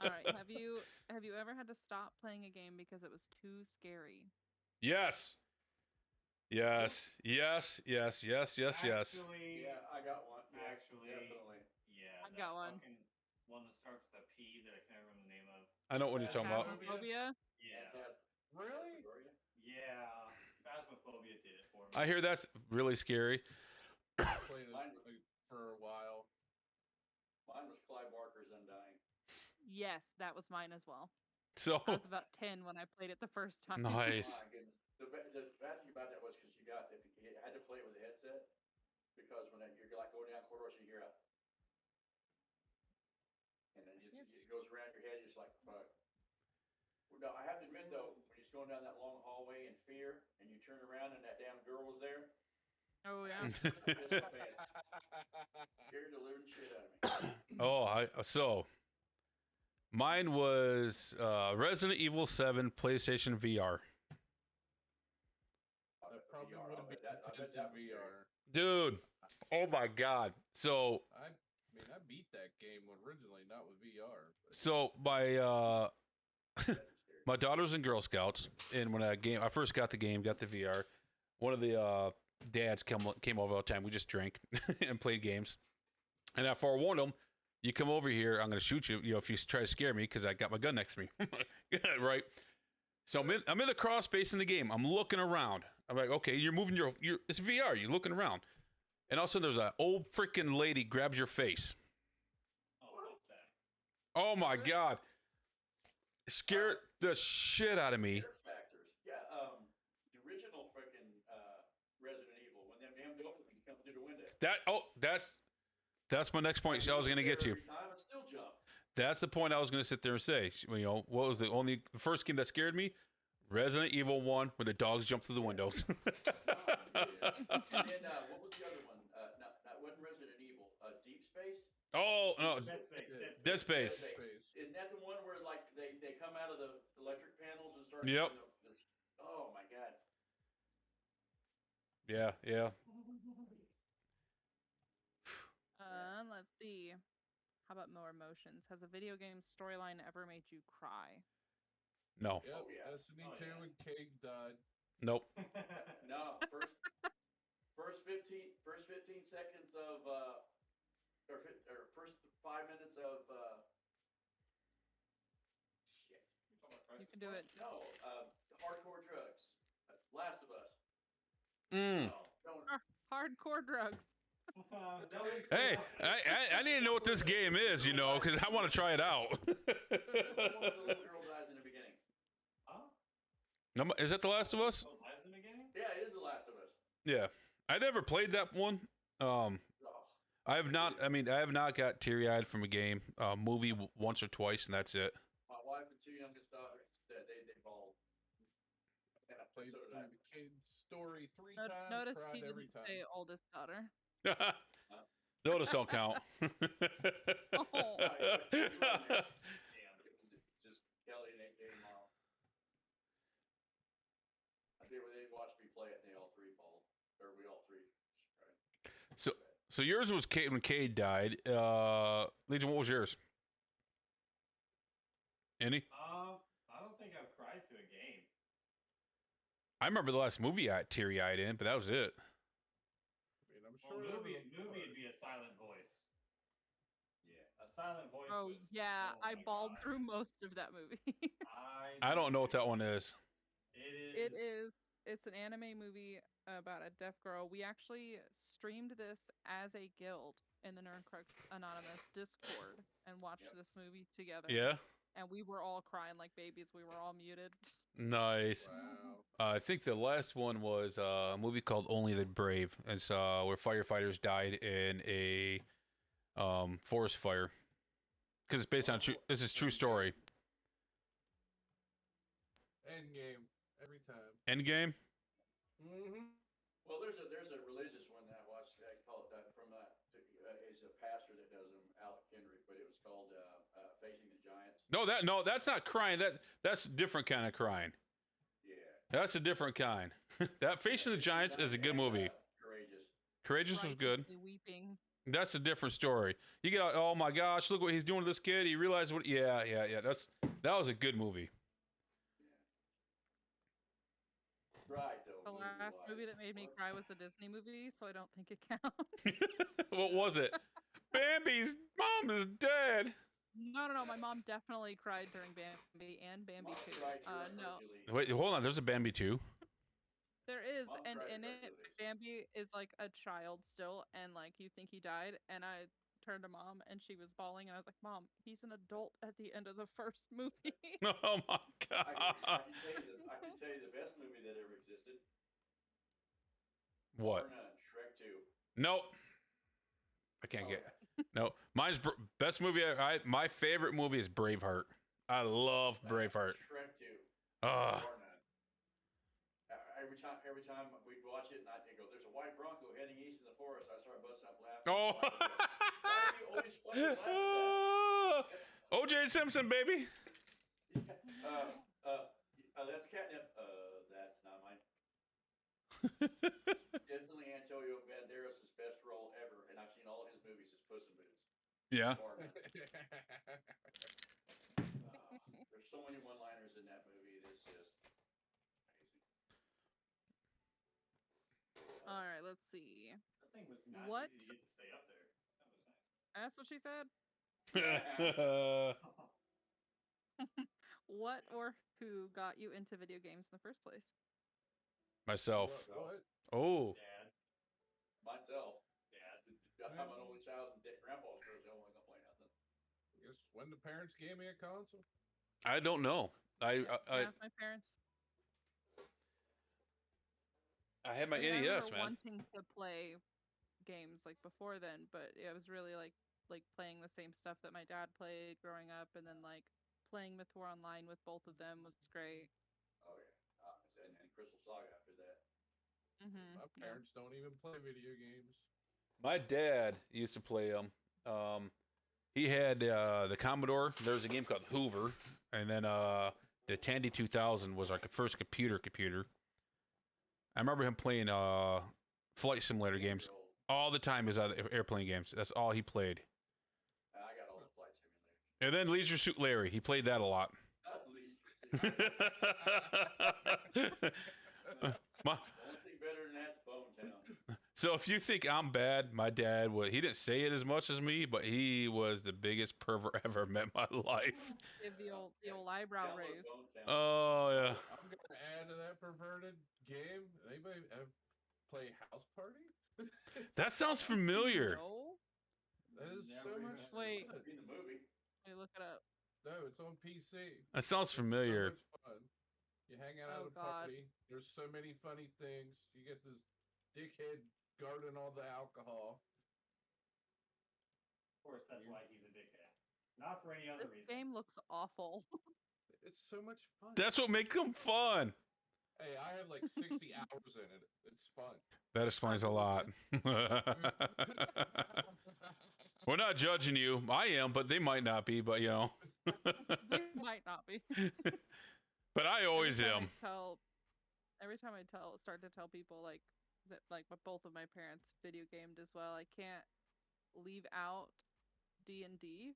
All right. Have you ever had to stop playing a game because it was too scary? Yes. Yes. Yes. Yes. Yes. Yes. Yes. Actually, Yeah, I got one. Yeah, Actually, definitely. yeah. I that got one. fucking one that starts with a P that I can't remember the name of. I know what you're talking about. Phasmophobia? Yeah. Really? Yeah. Phasmophobia did it for me. I hear that's really scary. Played it for a while. Mine was Clive Barker's Undying. Yes, that was mine as well. So I was about 10 when I played it the first time. nice. My goodness. The bad thing about that was because you had to play it with a headset, because when you're like going down corridors, you hear a, and then it goes around your head, you're just like, fuck. Well, no, I have to admit though, when you're going down that long hallway in fear, and you turn around and that damn girl was there, Oh yeah. pissed my pants. Scared the living shit out of me. So mine was Resident Evil 7 PlayStation VR. That probably VR, would be I bet intense that in was VR. Dude, oh my god. So I mean, I beat that game originally, not with VR. But so my daughter was in Girl Scouts, and when I first got the game, got the VR, one of the dads came over all the time. We just drank and played games. And I forewarned him, you come over here, I'm going to shoot you, if you try to scare me, because I got my gun next to me. Right? So I'm in the crawl space in the game. I'm looking around. I'm like, okay, you're moving it's VR. You're looking around. And all of a sudden, there's an old freaking lady grabs your face. Oh, what's that? Oh, my God. Scared the shit out of me. Fear factors. Yeah, the original freaking Resident Evil, when them damn dolphins come through the window. That's my next point I was going to get to. Every time I still jump. That's the point I was going to sit there and say. What was the first game that scared me? Resident Evil 1, where the dogs jump through the windows. And then what was the other one? Not wasn't Resident Evil. Oh no, Dead Space. Dead Space. Isn't that the one where like they come out of the electric panels and start? Yep. Oh my god. Yeah, yeah. Let's see. How about more emotions? Has a video game storyline ever made you cry? No. Yep, Oh, yeah. Destiny Oh, 2 yeah. and Cade died. Nope. No, first 15 seconds of or first 5 minutes of shit. You can do it. No, hardcore drugs. Last of Us. Mm. Don't. Hardcore drugs. Hey, I need to know what this game is, you know, because I want to try it out. The little girl dies in the beginning. Is that The Last of Us? Oh, lies in the beginning? Yeah, it is The Last of Us. Yeah, I never played that one. Oh, I have not. I mean, I have not got teary-eyed from a game, movie once or twice, and that's it. my wife and two youngest daughters, they bawled. I played So did through I. the Cade story 3 times, Notice cried he every didn't time. say oldest daughter. Notice don't count. Oh. Damn, just Kelly and AJ mom. They watched me play it, and they all three bawled. Or we all three. Right. So yours was Cade when Cade died. Legion, what was yours? Any? I don't think I've cried to a game. I remember the last movie I teary-eyed in, but that was it. I mean, I'm Well, sure movie would be a silent voice. Yeah. A silent voice. Oh was, yeah, oh I my bawled God. through most of that movie. I don't know what that one is. It is. It's an anime movie about a deaf girl. We actually streamed this as a guild in the Nerdcrux Anonymous Discord and watched this movie together. Yeah. And we were all crying like babies. We were all muted. Nice. Wow. I think the last one was a movie called Only the Brave. It's where firefighters died in a forest fire. Because it's based on this is true story. Endgame every time. Endgame. Mm-hmm. Well, there's a religious one that I watched. I call it that from it's a pastor that does them, Alec Henry, but it was called Facing the Giants. No, that's not crying. That's a different kind of crying. Yeah. That's a different kind. That Facing the Giants is a good movie. Courageous. Courageous was good. Righteously weeping. That's a different story. You get out, oh my gosh, look what he's doing to this kid. He realized what. Yeah. That was a good movie. Right, though. The last movie that made me cry was a Disney movie, so I don't think it counts. What was it? Bambi's mom is dead. No. My mom definitely cried during Bambi and Bambi 2. No. Wait, hold on. There's a Bambi 2. There is, Mom and cried in it, Hercules. Bambi is like a child still, and like you think he died, and I turned to mom, and she was bawling, and I was like, Mom, he's an adult at the end of the first movie. Oh my god. I can tell you the best movie that ever existed. What? Bar none, Shrek 2. Nope. I can't get. No, mine's best movie. My favorite movie is Braveheart. I love Braveheart. Shrek 2. Ah. Bar none. Every time we'd watch it, and I'd go, "There's a white Bronco heading east in the forest." I started busting up laughing. Oh. Why are you always fucking laughing at that? O.J. Simpson, baby. That's catnip. That's not mine. Definitely Antonio Banderas' best role ever, and I've seen all his movies as Puss in Boots. Yeah. Bar none. There's so many one-liners in that movie. It's just amazing. All right, let's see. That thing was not What? easy to get to stay up there. That was nice. That's what she said. What or who got you into video games in the first place? Myself. What? Oh. Dad. Myself. Dad. I'm an only child, and Grandpa's the only gonna play nothing. I guess when the parents gave me a console. I don't know. I My parents. had my I NES, remember man. wanting to play games like before then, but it was really like playing the same stuff that my dad played growing up, and then like playing Myth War Online with both of them was great. Oh yeah, and Crystal Saga after that. Mm-hmm. My parents don't even play video games. My dad used to play them, He had the Commodore. There was a game called Hoover, and then the Tandy 2000 was our first computer. I remember him playing flight simulator games all the time. Is airplane games. That's all he played. I got all the flight simulators. And then Leisure Suit Larry. He played that a lot. My, Only thing better than that's Bone Town. so if you think I'm bad, my dad was. He didn't say it as much as me, but he was the biggest pervert I ever met in my life. Give the old eyebrow Download raise. Bone Town. Oh yeah. I'm gonna add to that perverted game. Anybody play House Party? That sounds familiar. No. That is so Never much even- Wait. fun. In the movie. Let me look it up. No, it's on PC. That sounds It's familiar. So much fun. You hang out Oh, at a God. party. There's so many funny things. You get this dickhead guarding all the alcohol. Of course, that's why he's a dickhead. Not for any other This reason. game looks awful. It's so much fun. That's what makes them fun. Hey, I have like 60 hours in it. It's fun. That explains a lot. We're not judging you. I am, but they might not be. But you know. They might not be. But I always am. Every time I start to tell people like that, like both of my parents video gamed as well. I can't leave out D&D.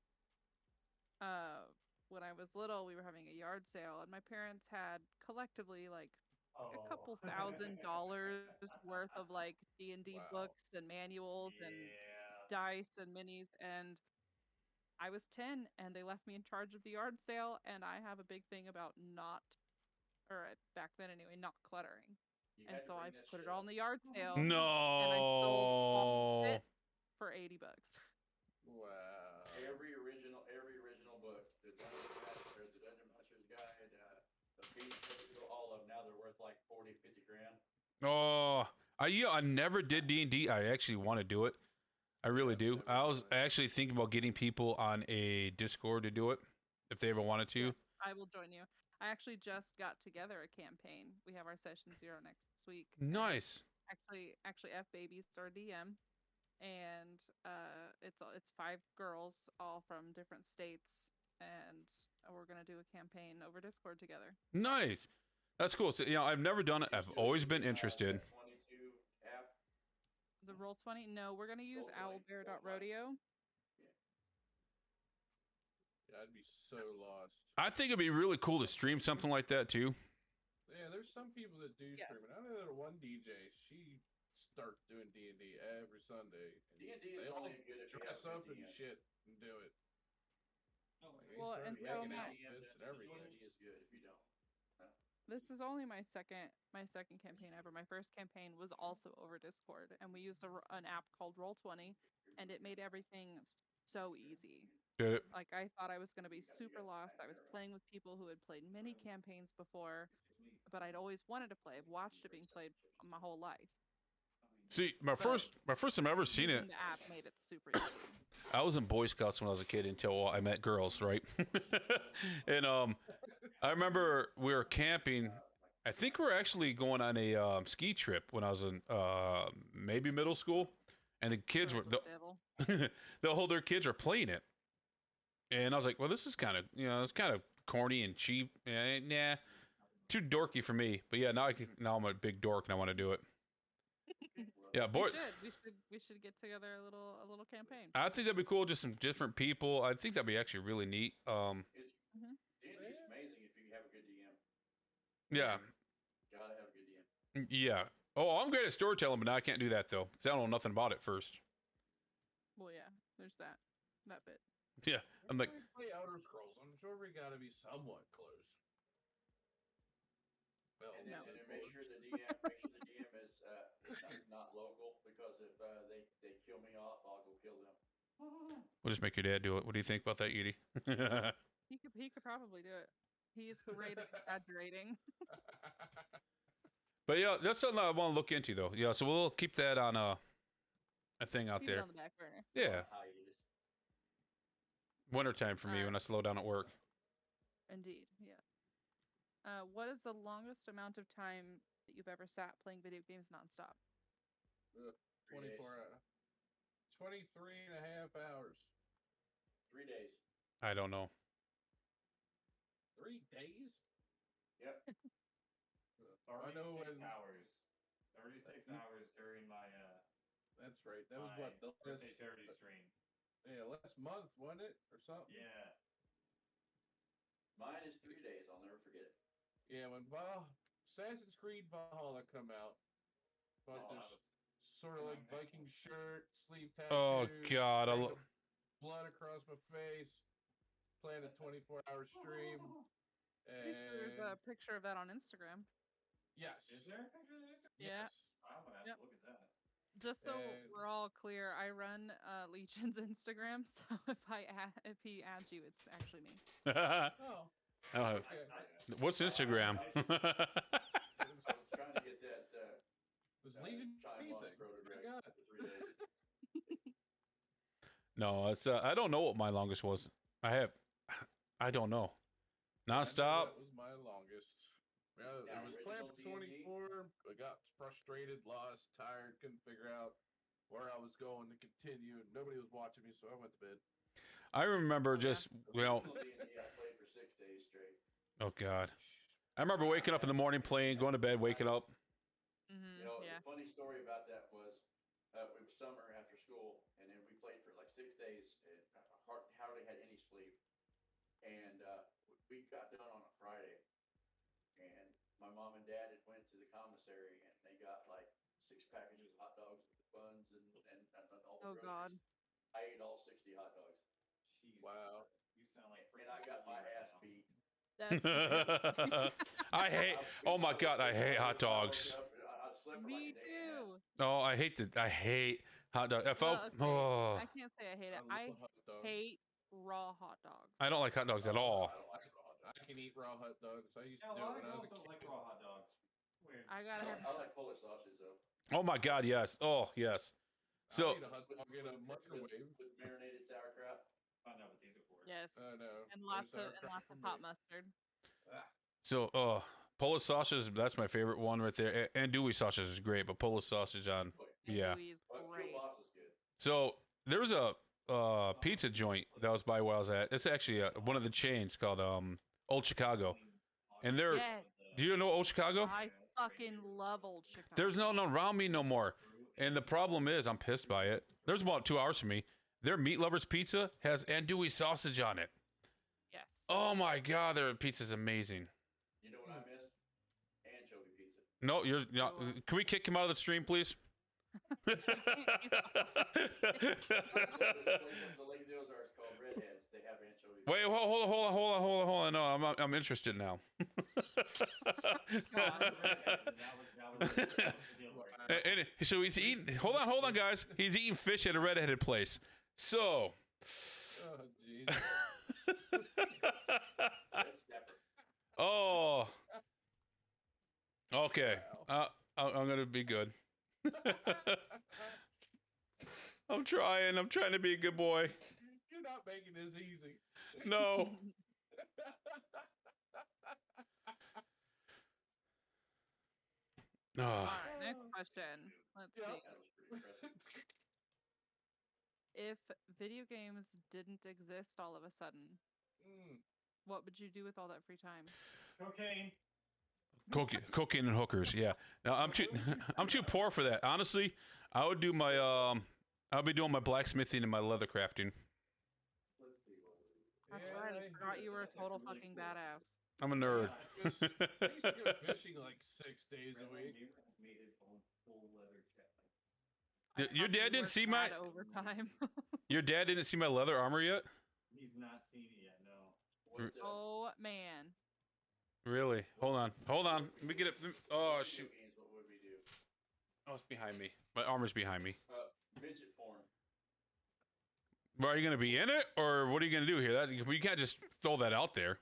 When I was little, we were having a yard sale, and my parents had collectively like a couple $1,000 worth of like D&D Wow. books and manuals and Yeah. dice and minis, and I was 10 and they left me in charge of the yard sale, and I have a big thing about back then anyway, not cluttering. You And had to so I bring that put shit it all up. in the yard sale No. and I sold all of it for $80. Wow. Every original book, the Dungeon Master, the Dungeon Master's Guide, the Beast, all of them. Now they're worth like 40, 50 grand. Oh, I never did D&D. I actually want to do it. I really do. never I was done it. actually thinking about getting people on a Discord to do it if they ever wanted to. Yes, I will join you. I actually just got together a campaign. We have our session 0 next week. and Nice. Actually, F Babies our DM, and it's 5 girls all from different states, and we're gonna do a campaign over Discord together. Nice. That's cool. So, I've never done it. I've always been interested. 22 app. The Roll20? No, we're gonna use Roll20. owlbear.rodeo. Yeah, I'd be so lost. I think it'd be really cool to stream something like that too. Yeah, there's some people that do Yes. streaming. I know that one DJ, she starts doing D&D every Sunday. and D&D they is all only good if you have dress a up good and DM. shit and do it. They Well, start and so hanging my- out and everything. D&D is good if you don't. This is only my second campaign ever. My first campaign was also over Discord, and we used an app called Roll20, and it made everything so easy. Did it? Like, I thought I was going to be super lost. I was playing with people who had played many campaigns before, but I'd always wanted to play. I've watched it being played my whole life. See, my first time I ever seen it, Using the app made it super easy. I was in Boy Scouts when I was a kid until I met girls, right? And I remember we were camping. I think we were actually going on a ski trip when I was in maybe middle school, and the kids Girls were with devil. the older kids were playing it, and I was like, well, this is kind of it's kind of corny and cheap. Yeah, too dorky for me. But yeah, now I'm a big dork and I want to do it. Yeah, boy. We should get together a little campaign. I think that'd be cool. Just some different people. I think that'd be actually really neat. It's Mhm. D&D is amazing if you have a good DM. Yeah, Gotta have a good DM. yeah. Oh, I'm great at storytelling, but now I can't do that though, because I don't know nothing about it first. Well, yeah, there's that bit. Yeah, I'm like, We play Elder Scrolls. I'm sure we gotta be somewhat close. Well, And then, No. and then make sure the DM is not local, because if they kill me off, I'll go kill them. we'll just make your dad do it. What do you think about that, Yeety? He could probably do it. He's great at exaggerating. But yeah, that's something I want to look into though. Yeah, so we'll keep that on a thing out Keep it there. on the back burner. Yeah, Hiatus. wintertime for me when I slow down at work. Indeed, yeah. What is the longest amount of time that you've ever sat playing video games nonstop? 24 hours. 23 and a half hours. 3 days. I don't know. 3 days? Yep. I know 36 when. hours. 36 hours during my That's right. That was my what the birthday last. charity stream. Yeah, last month, wasn't it, or something? Yeah. Mine is 3 days. I'll never forget it. Yeah, when Assassin's Creed Valhalla come out, bought Oh, this that was sort of like long time. Viking shirt, sleeve Oh tattoo, God, sprayed the blood across my face, playing a 24-hour stream, Pretty sure there's and a picture of that on Instagram. yes, Is there a picture of this? Yeah. yes, I'm gonna have Yep. to look at that. Just so And- we're all clear, I run Legion's Instagram, so if he adds you, it's actually me. oh, Oh, okay. what's Instagram? I was trying to get that It was Legion time P lost thing. proto I dragon got for it. 3 days. No, it's I don't know what my longest was. I don't know. I know Nonstop. that was my longest. Yeah, Now, it was planned original for D&D? 24. I got frustrated, lost, tired, couldn't figure out where I was going to continue, and nobody was watching me, so I went to bed. I remember Yeah. just well. Original D&D I played for 6 days straight. Oh God. I remember waking up in the morning, playing, going to bed, waking up. Mm-hmm. You know, Yeah. the funny story about that was it was summer after school, and then we played for like 6 days and hardly had any sleep. And we got done on a Friday, and my mom and dad had went to the commissary, and they got like 6 packages of hot dogs with the buns and all the Oh groceries. God. I ate all 60 hot dogs, Jesus Wow. Christ. You sound like and I got my ass beat. That's I hate. Oh my God, I hate hot dogs. I slept for me like a day and a half. too. Oh, I hate hot dogs. If Well, okay, oh, I can't say I hate it. I I love hot dogs. hate raw hot dogs. I don't like hot dogs at all. I don't like raw hot dogs. I can eat raw hot dogs. I used Yeah, to a do lot it of when I was girls a don't kid. like raw hot dogs. Weird. I gotta have. I like Polish sausage though. Oh my God, yes. Oh yes. So I eat a hot dog in a microwave. With marinated sauerkraut. Find out what these are for. Yes. I know. And No lots of sauerkraut for hot me. mustard. Ah, so Polish sausage. That's my favorite one right there. And Andouille sausage is great, but Polish sausage on. Yeah. Andouille is But great. kielbasa is good. So there was a pizza joint that was by where I was at. It's actually one of the chains called Old Chicago. And they're. Yes. Do you know Old Chicago? I fucking love Old Chicago. There's no around me no more. And the problem is, I'm pissed by it. There's about 2 hours from me. Their Meat Lovers pizza has andouille sausage on it. Yes. Oh my God, their pizza's amazing. You know what I miss? Anchovy pizza. No, you're not. Oh, Can we kick him out of the stream, please? The place up the Lake of the Ozarks called Redheads. They have anchovy. Wait, hold on. No, I'm interested now. And so he's eating. Hold on, guys. He's eating fish at a redheaded place. So. oh, jeez. Red snapper. Oh. Okay. I'm gonna be good. I'm trying to be a good boy. You're not making this easy. No. All Oh. right, next question. Let's Yeah. see. That was pretty impressive. If video games didn't exist all of a sudden, Mm. what would you do with all that free time? Cocaine. Cocaine and hookers. Yeah. Now I'm too poor for that. Honestly, I would do my I'll be doing my blacksmithing and my leather crafting. That's Yeah, right. I I forgot hear you were a That's total really fucking cool. badass. I'm a nerd. I used to go fishing like 6 days a week. Made it full leather jacket. Your dad didn't see my overtime. your dad didn't see my leather armor yet? He's not seen it yet. No. What, Oh man. Really? Hold on. Let me get it. Oh shoot. games, what would we do? Oh, it's behind me. My armor's behind me. Midget porn. Well, are you gonna be in it, or what are you gonna do here? You can't just throw that out there.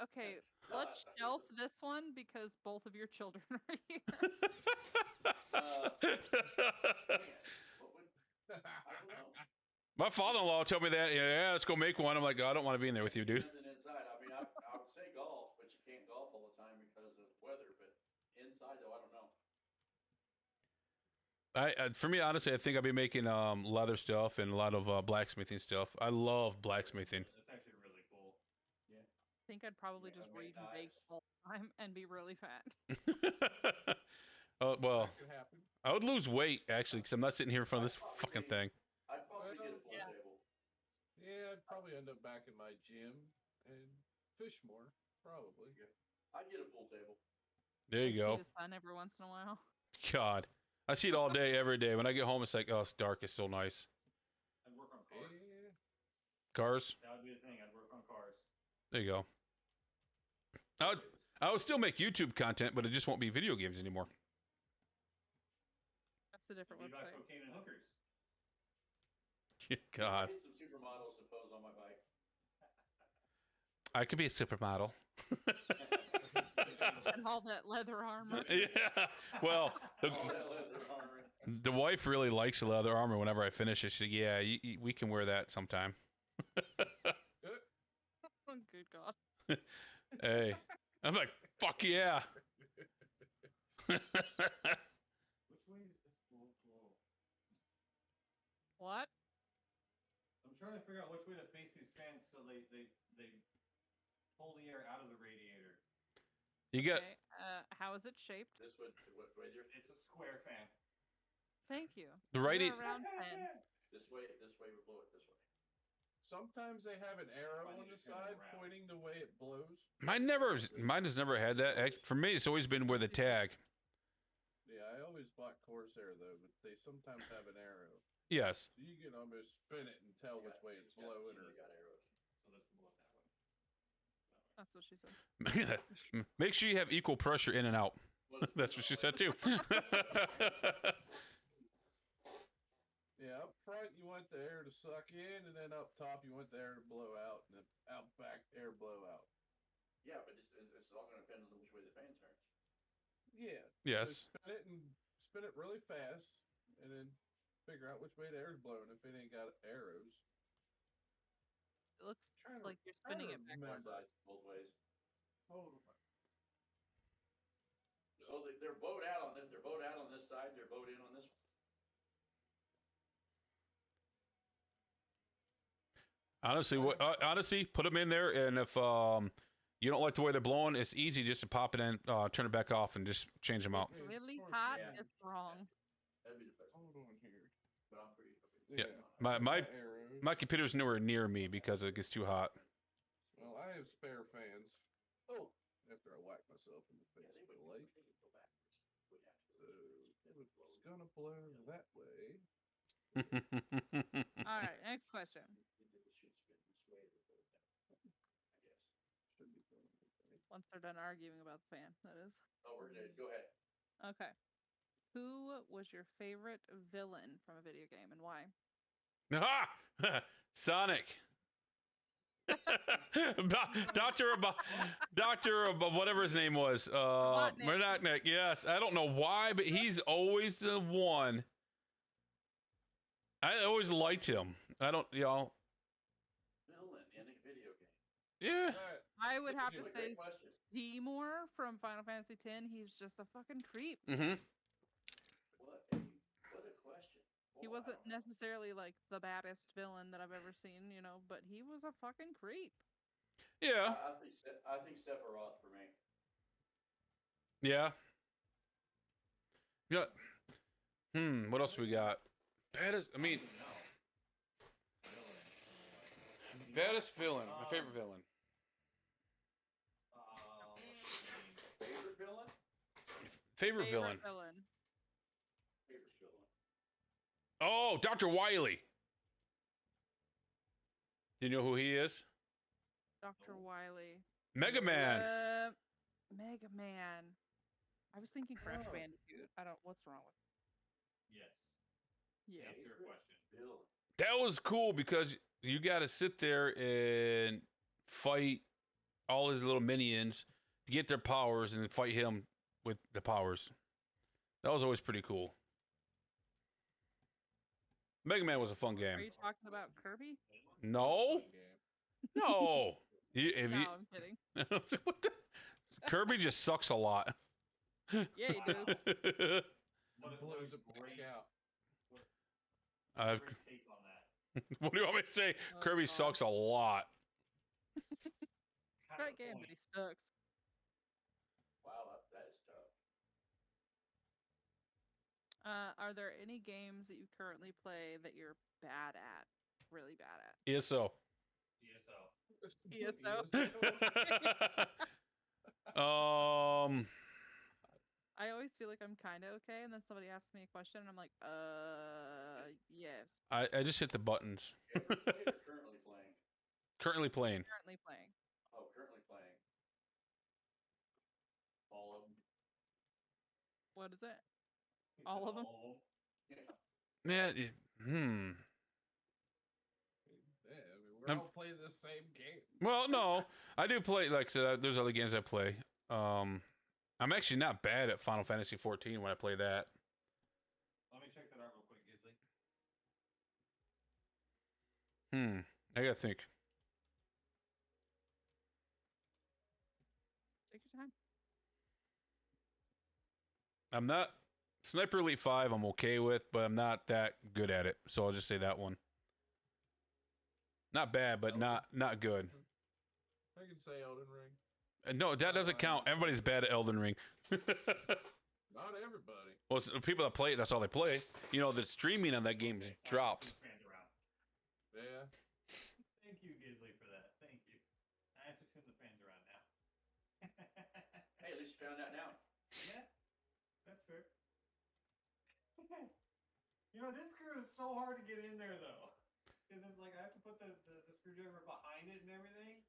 Okay, let's shelf this one because both of your children are here. What would, I don't know. My father-in-law told me that. Yeah, let's go make one. I'm like, I don't want to be in there with you, dude. Depends on inside. I mean, I would say golf, but you can't golf all the time because of weather. But inside, though, I don't know. For me, honestly, I think I'll be making leather stuff and a lot of blacksmithing stuff. I love blacksmithing. That's actually really cool. I think I'd probably just Homemade read and bake knives. all the time and be really fat. Well, That could happen. I would lose weight actually because I'm not sitting here in front of this fucking thing. I'd probably get a pool Yeah. table. Yeah, I'd probably end up back in my gym and fish more. Probably. I'd get a pool table. There you See go. the sun every once in a while. God, I see it all day, every day. When I get home, it's like, oh, it's dark. It's so nice. I'd work on cars. Yeah. Cars. That would be the thing. I'd work on cars. There you go. I would still make YouTube content, but it just won't be video games anymore. That's a different Be about website. cocaine and hookers. God, I need some supermodels to pose on my bike. I could be a supermodel. And all that leather armor. Yeah. Well, All that leather armor. the wife really likes the leather armor. Whenever I finish it, she said, "Yeah, we can wear that sometime." Oh, good God. Hey, I'm like, fuck yeah. Which way is this blow? What? I'm trying to figure out which way to face these fans so they pull the air out of the radiator. You got Okay. How is it shaped? This would, what way you're, It's a square fan. Thank you. the You're right. around 10. this way we blow it this way. Sometimes they have an arrow Why on don't the you turn it side around? pointing the way it blows. Mine has never had that. For me, it's always been where the tag. Yeah, I always bought Corsair though, but they sometimes have an arrow. Yes. So you can almost spin it and tell which way it's blowing or Got arrows. So this will blow that way. That's what she said. Make sure you have equal pressure in and out. That's what she said too. Yeah, up front you want the air to suck in, and then up top you want the air to blow out, and then out back air blow out. Yeah, but it's all going to depend on which way the fan turns. Yeah. Yes. So spin it really fast, and then figure out which way the air's blowing if it ain't got arrows. It looks Trying to- like you're spinning it trying to backwards. One side, both ways. Hold on. Oh, they're bowed out on this. They're bowed out on this side. They're bowed in on this one. Honestly, put them in there, and if you don't like the way they're blowing, it's easy just to pop it in, turn it back off, and just change them out. It's really Of course, hot. yeah. It's wrong. That'd be the best. Hold on here. But I'm pretty. Yeah. I My got arrows. my computer's nowhere near me because it gets too hot. Well, I have spare fans. Oh, after I whack myself in the Yeah, face they with would the light. they would go backwards. Would have to. So it's gonna blow that way. All right. Next question. It should spin this way or go that way, I guess. Should be going that way. Once they're done arguing about the fan, that is. Oh, we're good. Go ahead. Okay. Who was your favorite villain from a video game and why? Ah! Sonic. Doctor, whatever his name was, Monotnik. Yes, I don't know why, but he's always the one. I always liked him. I don't, Villain in a video game. yeah. Alright, I would have to Great say question. Seymour from Final Fantasy X. He's just a fucking creep. Mm-hmm. What a question. He Boy, I wasn't don't know. necessarily like the baddest villain that I've ever seen, you know, but he was a fucking creep. Yeah. I think Sephiroth for me. Yeah. Yeah. What else we got? Baddest. I mean, baddest villain. My favorite villain. Favorite villain? Favorite villain. villain. Favorite villain. Oh, Dr. Wily. Do you know who he is? Dr. Wily. Mega Man. Mega Man. I was thinking Crash Oh. Bandicoot. I don't. What's wrong with? Yes. Yes. Answer your question. Villain. That was cool because you got to sit there and fight all his little minions to get their powers and then fight him with the powers. That was always pretty cool. Mega Man was a fun Are game. you talking about Kirby? No, game. no. If No, you, I'm kidding. what the? Kirby just sucks a lot. Yeah, you do. blows it back out. I've, Great take on that. what do you want me to say? Oh, Kirby God. sucks a lot. Kind Great of the game, point. but he sucks. Wow, that is tough. Are there any games that you currently play that you're bad at? Really bad at? ESO. ESO? I always feel like I'm kind of okay, and then somebody asks me a question, and I'm like, yes. I just hit the buttons. Ever played or currently playing? Currently playing. Currently playing. Oh, currently playing. All of them. What is it? He All said of them? Yeah. Yeah. Yeah, I mean, we're all playing the same game. Well, no, I do play. Like I said, there's other games I play. I'm actually not bad at Final Fantasy 14 when I play that. Let me check that out real quick, Gizzly. I gotta think. Take your time. I'm not Sniper Elite 5. I'm okay with, but I'm not that good at it. So I'll just say that one. Not bad, but not good. I can say Elden Ring. No, that doesn't count. Everybody's bad at Elden Ring. Not everybody. Well, it's the people that play it, that's all they play. You know, the streaming on that game is dropped. Fans around. Yeah. Thank you, Gizzly, for that. Thank you. I have to turn the fans around now. Hey, at least you found out now. Yeah, that's fair. You know, this screw is so hard to get in there, though. Because it's like I have to put the screwdriver behind it and everything.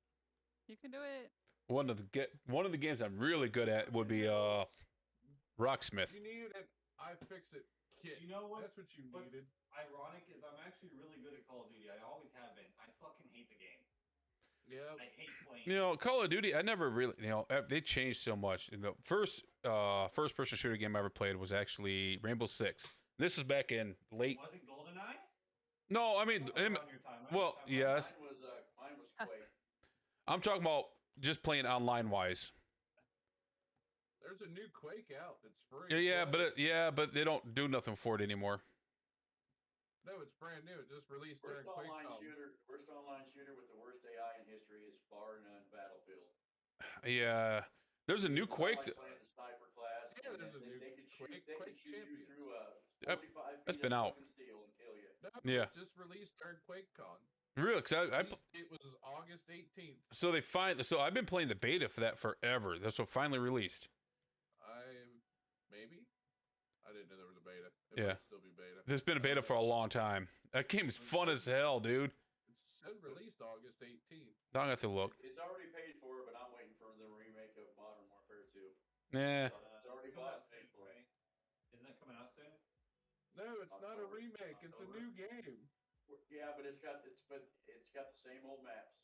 You can do it. One of the games I'm really good at would be Rocksmith. You needed an iFixit kit. You know what? That's what you What's needed. ironic is I'm actually really good at Call of Duty. I always have been. I fucking hate the game. Yeah. I hate playing. You know, Call of Duty, I never really, they changed so much. The first person shooter game I ever played was actually Rainbow Six. This is back in late. Was it GoldenEye? No, I mean, That was around your time, right? well, yes. Mine was Quake. I'm talking about just playing online wise. There's a new Quake out that's free. Yeah, but they don't do nothing for it anymore. No, it's brand new. It just released during Worst Quake. online shooter with the worst AI in history is bar none Battlefield. Yeah, there's a new Quake. I like playing the sniper class. Yeah, and there's a new they could shoot. Quake- They Quake could shoot you Champions. through Yep, 45 that's feet been of out. fucking steel and kill you. No, Yeah. it just released during QuakeCon. Really? Cause It was August 18th. so I've been playing the beta for that forever. That's what finally released. Maybe. I didn't know there was a beta. It Yeah. might still be beta. There's been a beta for a long time. That game's fun as hell, dude. It said released August 18th. Now I have to look. It's already paid for, but I'm waiting for the remake of Modern Warfare 2. Yeah. It's already Coming bought out and paid soon, for. right? Isn't that coming out soon? No, it's not a remake. It's a new game. Yeah, but it's got the same old maps.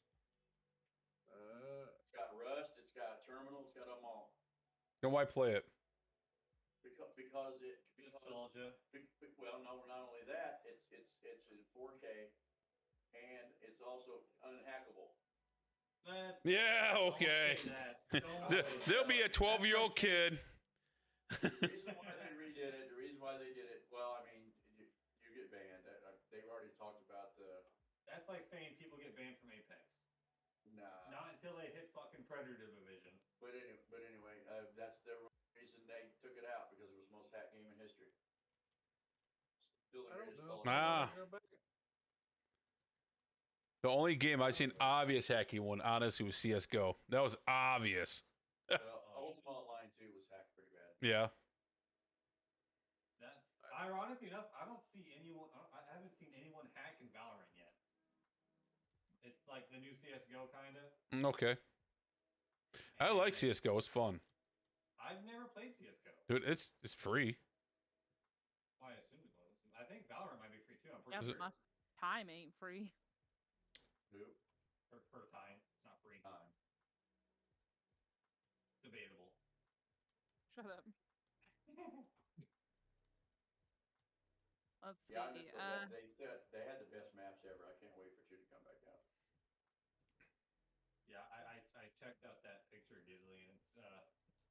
It's got Rust. It's got Terminal. It's got them all. Then why play it? Nostalgia. Well, no, not only that, it's in 4K, and it's also unhackable. Yeah, okay. There'll be a 12-year-old kid. The reason why they did it, well, I mean, you get banned. They've already talked about That's like saying people get banned from Apex. Nah. Not until they hit fucking Predator Division. But anyway, that's the reason they took it out, because it was the most hacked game in history. Still the I don't greatest know. Ah. The only game I've seen obvious hacking one, honestly, was CSGO. That was obvious. Well, Ultimate Online 2 was hacked pretty bad. Yeah. That, ironically enough, I haven't seen anyone hack in Valorant yet. It's like the new CS:GO kind of. Okay. I like CSGO. It's fun. I've never played CS:GO. Dude, it's free. Well, I assumed it was. I think Valorant might be free too. I'm Yeah, pretty but sure. my time ain't free. Who? Per time, it's not free. Time. Debatable. Shut up. Let's see. Yeah, they had the best maps ever. I can't wait for 2 to come back out. Yeah, I checked out that picture, Gizzly, and it's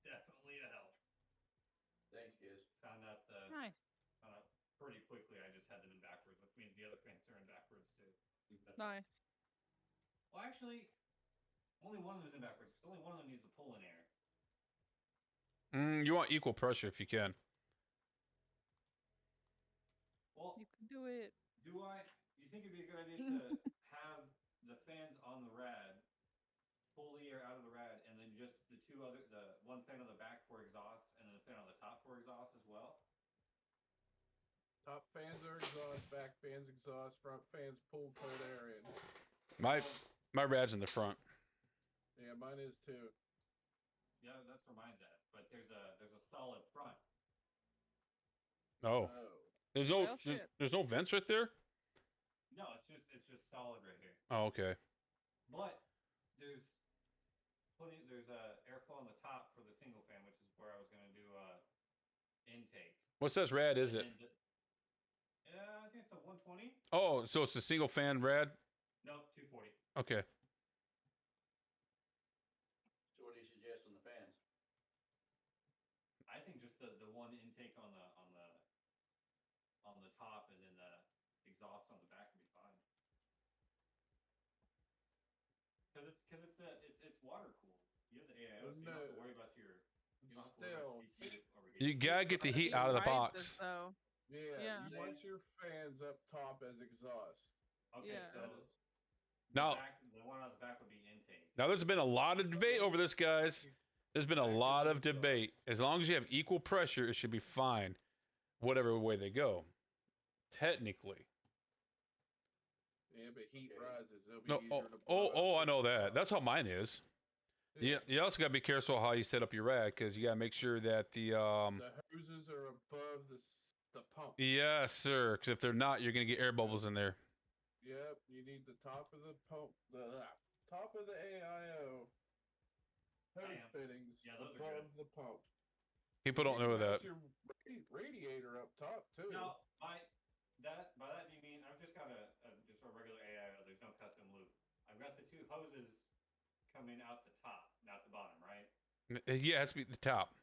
definitely a help. Thanks, kids. Found out pretty quickly. I just had them in backwards, which means the other fans are in backwards too. Nice. Well, actually, only one of them is in backwards because only one of them needs to pull in air. You want equal pressure if you can. Well, You can do it. do I? You think it'd be a good idea to have the fans on the rad pull the air out of the rad, and then just the one fan on the back for exhaust, and then the fan on the top for exhaust as well? Top fans are exhaust, back fans exhaust, front fans pull cold air in. My rad's in the front. Yeah, mine is too. Yeah, that's where mine's at. But there's a solid front. Oh, there's no Well, shit. there's no vents right there. No, it's just solid right here. Oh, okay. But there's airflow on the top for the single fan, which is where I was gonna do intake. What size rad is it? Yeah, I think it's a 120. Oh, so it's a single fan rad. Nope, 240. Okay. So what do you suggest on the fans? I think just the one intake on the top, and then the exhaust on the back would be fine. Because it's water cooled. You have the AIO, so you don't have to worry about your. You don't have to worry about CPU overheating. You gotta get the heat out of the box. Though. Yeah, Yeah. you want your fans up top as exhaust. Okay, Yeah. so Now, the one on the back would be intake. now there's been a lot of debate over this, guys. There's been a lot of debate. As long as you have equal pressure, it should be fine, whatever way they go. Technically. Yeah, but heat rises. It'll be No. easier to blow Oh, up. I know that. That's how mine is. Yeah. You also gotta be careful how you set up your rad, because you gotta make sure that the The hoses are above the pump. Yes, sir. Because if they're not, you're gonna get air bubbles in there. Yep, you need the top of the pump, the top of the AIO hose fittings Yeah, those are above good. the pump. People don't know that. Your radiator up top too. Now, by that you mean I've just got just a regular AIO. There's no custom loop. I've got the two hoses coming out the top, not the bottom, right? Yeah, it has to be the top.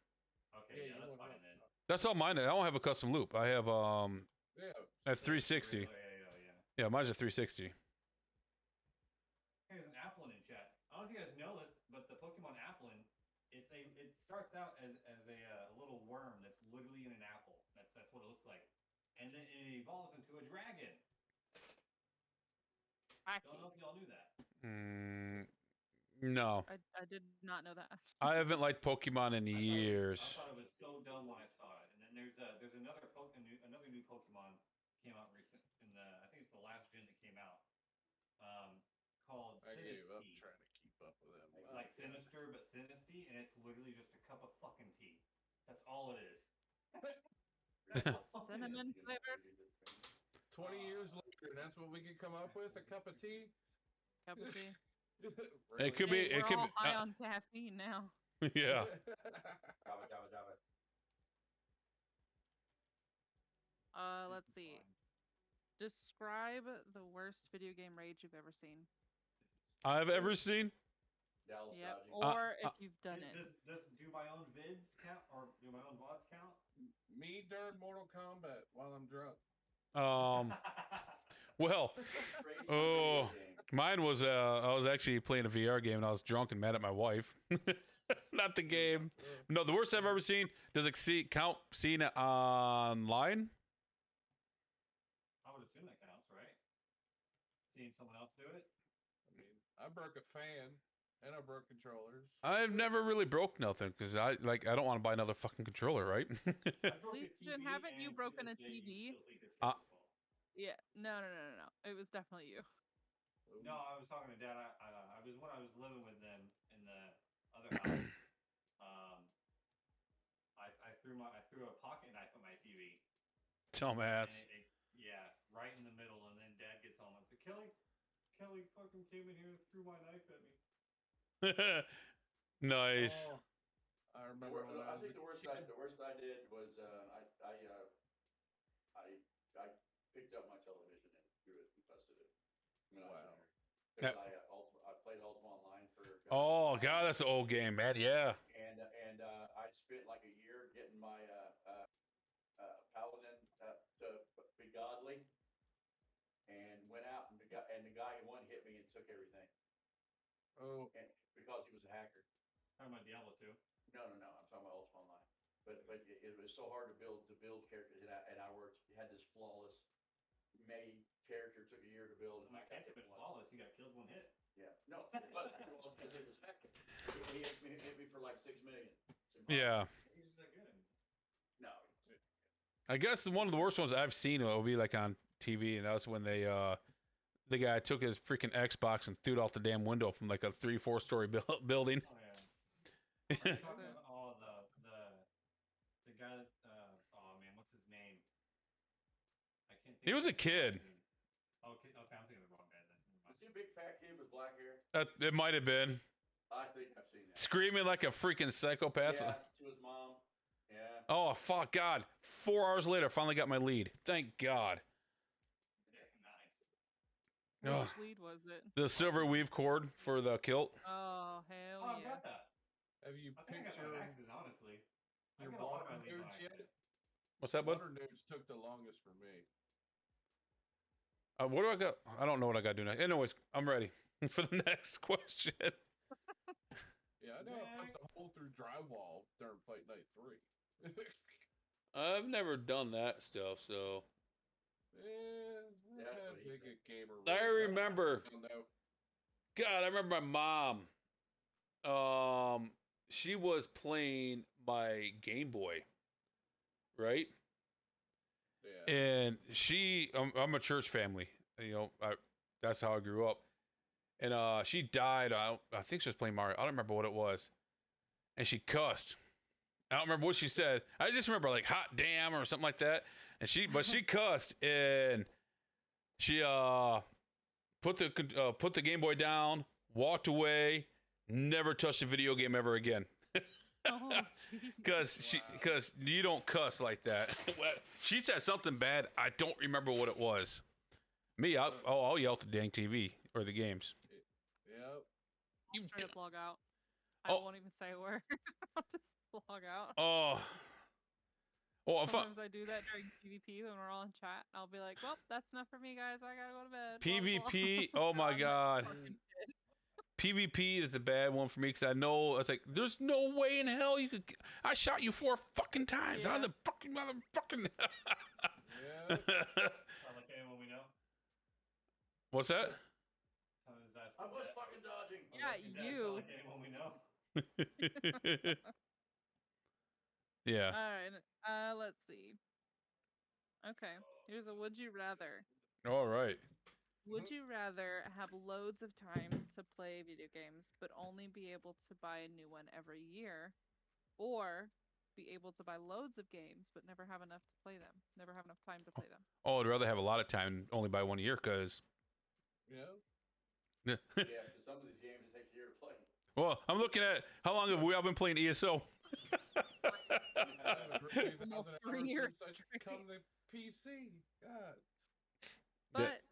Okay, Yeah, yeah, you that's want fine that then. top. That's all mine. I don't have a custom loop. I have Yeah. at 360. Regular AIO, yeah. Yeah, mine's a 360. Here's an Applin in chat. I don't know if you guys know this, but the Pokemon Applin, it starts out as a little worm that's literally in an apple. That's what it looks like, and then it evolves into a dragon. Don't know if y'all knew that. No, I did not know that. I haven't liked Pokemon in years. I thought it was so dumb when I saw it. And then there's another new Pokemon came out recent I think it's the last gen that came out. Called I gave up Sinistea. trying to keep up with them. Like Sinister, but Sinistea, and it's literally just a cup of fucking tea. That's all it is. Cinnamon flavored. 20 years later, and that's what we can come up with? A cup of tea? Cup of tea. It could be. Hey, It we're could all be. high on caffeine now. Yeah. Java. Let's see. Describe the worst video game rage you've ever seen. I've ever seen. Dallas Yep. Dodging. Or if you've done it. Does do my own vids count, or do my own VODs count? Me during Mortal Kombat while I'm drunk. Well, Crazy oh, video game. mine was. I was actually playing a VR game and I was drunk and mad at my wife. Not the game. No, the worst I've ever seen. Does it count seeing it online? I would assume that counts, right? Seeing someone else do it. I mean, I broke a fan and I broke controllers. I've never really broke nothing because I don't want to buy another fucking controller, right? I broke a Legion, TV, haven't you and to broken this a day, TV? you still think it's Gabe's fault. Yeah. No. It was definitely you. No, I was talking to Dad. I was when I was living with them in the other house. I threw a pocket knife at my TV. Dumbass. And yeah, right in the middle, and then Dad gets home and said, Kelly fucking came in here and threw my knife at me. Nice. Oh, I remember when I was think the worst I did was I picked up my television and threw it and busted it. When I was Wow. younger. 'Cause I played Ultima Online for. Oh God, that's an old game, man. Yeah. And I spent like a year getting my paladin to be godly, and went out and the guy in one hit me and took everything, Oh, and because he was a hacker. Talking about Diablo 2. No, I'm talking about Ultima Online. But it was so hard to build characters, and I worked had this flawless made character, took a year to build. And I can't have been flawless. He got killed one hit. Yeah, no, but because it was hacking. He hit me for like 6 million. Yeah. He's just that good. No. I guess one of the worst ones I've seen will be like on TV, and that was when they the guy took his freaking Xbox and threw it out the damn window from like a 3-4 story building. Oh yeah. Oh, the guy that, oh man, what's his name? I can't think. He was a kid. Okay, I'm thinking of the wrong guy then. Was he a big fat kid with black hair? It might have been I think I've seen that. screaming like a freaking psychopath. Yeah, to his mom. Yeah. Oh fuck God! 4 hours later, I finally got my lead. Thank God. Nice. Ugh. Which lead was it? The silver weave cord for the kilt. Oh, hell Oh, I yeah. got that. have you I think I picked got your, an accident, honestly. I your got a lot water of these on nodes yet? accident. What's that, bud? Water nodes took the longest for me. What do I got? I don't know what I got to do next. Anyways, I'm ready for the next question. Yeah, I know. I punched a hole through drywall during Fight Night 3. I've never done that stuff, so That's what he big said. a gamer. I was. remember. don't know. God, I remember my mom. She was playing my Game Boy, right? Yeah. And I'm a church family. You know, that's how I grew up. And she died. I think she was playing Mario. I don't remember what it was. And she cussed. I don't remember what she said. I just remember like hot damn or something like that. And she cussed, and she put the Game Boy down, walked away, never touched a video game ever again. Oh, jeez. Because you don't cuss like that. She said something bad. I don't remember what it was. Me, I'll yell at the dang TV or the games. Yep. You Straight up log out. Oh. I won't even say a word. I'll just log out. Oh. Well, if I, Sometimes I do that during PvP when we're all in chat. I'll be like, well, that's enough for me, guys. I gotta go to bed. Blah, blah, blah. PvP. Oh my I'm God. fucking pissed. PvP is a bad one for me because I know it's like there's no way in hell you could. I shot you 4 fucking times. Yeah. I'm the fucking motherfucking. Yeah. Sound like anyone we know? What's that? How does that I sound? was fucking dodging. Oh, Yeah, does that sound you. like anyone we know? Yeah. All right. Let's see. Okay. Here's a would you rather. All right. Would you rather have loads of time to play video games, but only be able to buy a new one every year, or be able to buy loads of games, but never have enough to play them, never have enough time to play them? Oh, I'd rather have a lot of time, and only buy 1 year, because. Yeah. Yeah, because some of these games it takes a year to play. Well, I'm looking at how long have we all been playing ESO? Almost 3 years since I come to PC. God. But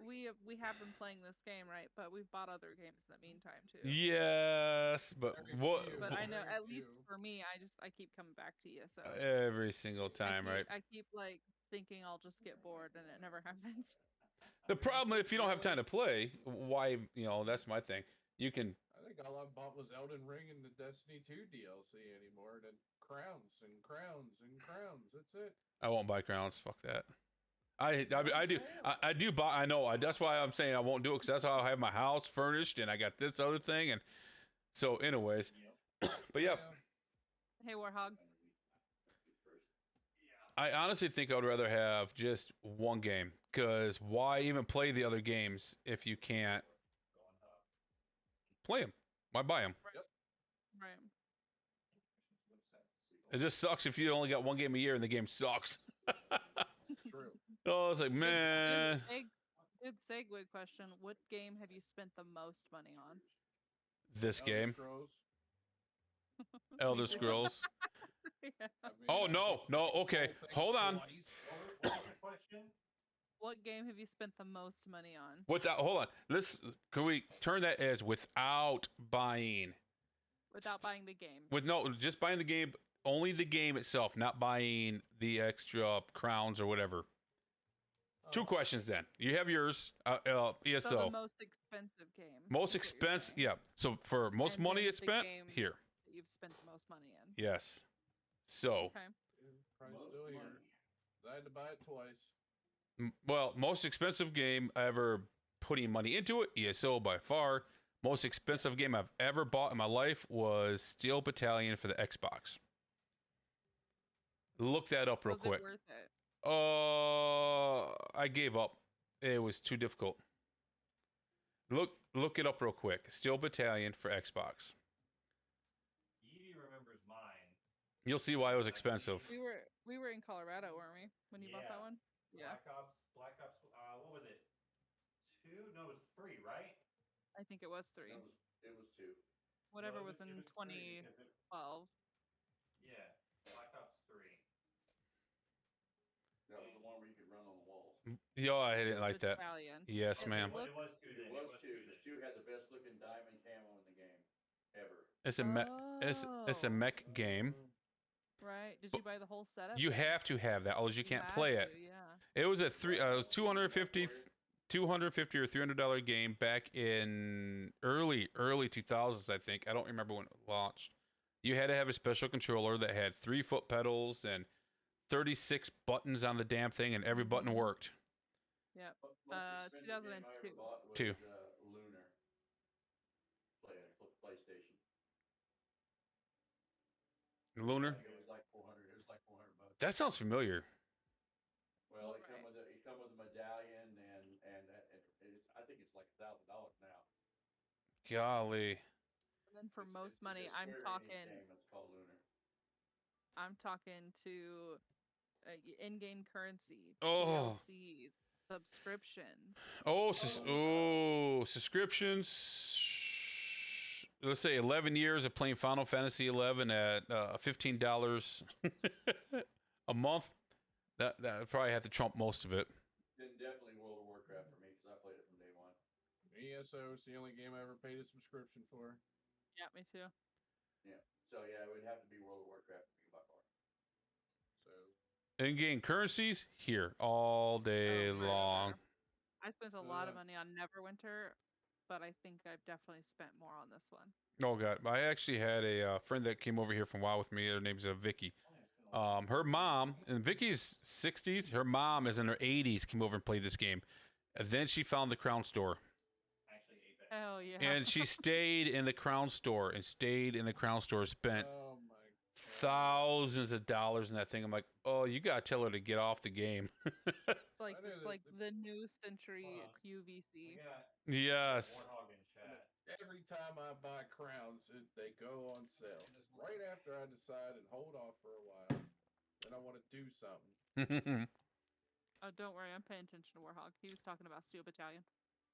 we have been playing this game, right? But we've bought other games in the meantime too. Yes, but Very what? few. But I know, Very at least few. for me, I keep coming back to you. So Every single time, right? I keep like thinking I'll just get bored, and it never happens. The problem, if you don't have time to play, why? That's my thing. You can. I think all I bought was Elden Ring and the Destiny 2 DLC anymore, and then crowns and crowns and crowns. That's it. I won't buy crowns. Fuck that. I do buy. I know. That's why I'm saying I won't do it, because that's how I have my house furnished, and I got this other thing, and so anyways. But yeah, Hey, Warhog. I honestly think I would rather have just one game, because why even play the other games if you can't play them? Why buy them? Right. It just sucks if you only got one game a year and the game sucks. True. Oh, it's like, man. Good segue question. What game have you spent the most money on? This Elder game, Scrolls. Elder Scrolls. Yeah. I mean, Oh, I no, bought no, the whole okay, thing hold on. twice. What was the question? What game have you spent the most money on? Without, hold on. Can we turn that as without buying? Without buying the game. Just buying the game, Only the game itself, not buying the extra crowns or whatever. Two questions then. You have yours, ESO. So the most expensive game. Most is what you're expensive, saying. yeah. So for most And money then it's the spent, game here. that you've spent the most money in. Yes. So, Okay. Price Most still here. money. I had to buy it twice. well, most expensive game I ever putting money into it, ESO by far. Most expensive game I've ever bought in my life was Steel Battalion for the Xbox. Look that up real Was quick. it worth it? I gave up. It was too difficult. Look it up real quick. Steel Battalion for Xbox. Yeety remembers mine. You'll see why it was expensive. We were in Colorado, weren't we, when you bought that Yeah. one? Yeah. Black Ops. What was it? 2? No, it was 3, right? I think it was 3. It was 2. Whatever No, was in it 3 because 2012. yeah, Black Ops 3. That was the one where you could run on the walls. Yo, I didn't like that. Battalion. Yes, It ma'am. looked- It was 2 then. It was 2 because 2 had the best looking diamond camo in the game ever. It's a mech game. Right. Did you buy the whole setup? You have to have that, otherwise you can't had play to, it. Yeah. It was a it was $250 or $300 game back in early 2000s, I think. I don't remember when it launched. You had to have a special controller that had 3 foot pedals and 36 buttons on the damn thing, and every button worked. Yep. Most expensive game I ever 2002. bought was, 2. Lunar. PlayStation. Lunar. It was like 400. It was like $400. That sounds familiar. Well, it Right. come with a medallion and I think it's like $1,000 now. Golly. And then for It's most a money, Square I'm Enix talking game. It's called Lunar. to in-game currency, Oh. DLCs, subscriptions. Subscriptions. Let's say 11 years of playing Final Fantasy 11 at $15 a month. That would probably have to trump most of it. Then definitely World of Warcraft for me because I played it from day one. ESO is the only game I ever paid a subscription for. Yeah, me too. Yeah. So yeah, it would have to be World of Warcraft for me by far. So In-game currencies here all day Oh, long. I spent a lot of money on Neverwinter, but I think I've definitely spent more on this one. Oh god, I actually had a friend that came over here from WoW with me. Her name's Vicky. Her mom, in Vicky's 60s, her mom is in her 80s, came over and played this game. And then she found the Crown Store. I actually ate that. Hell yeah. And she stayed in the Crown Store spent oh my god. thousands of dollars in that thing. I'm like, oh, you gotta tell her to get off the game. It's like I know it's that like the new century We QVC. got Yes. Warthog in chat. Every time I buy crowns, they go on sale. Right after I decide and hold off for a while, then I want to do something. Oh, don't worry, I'm paying attention to Warhog. He was talking about Steel Battalion.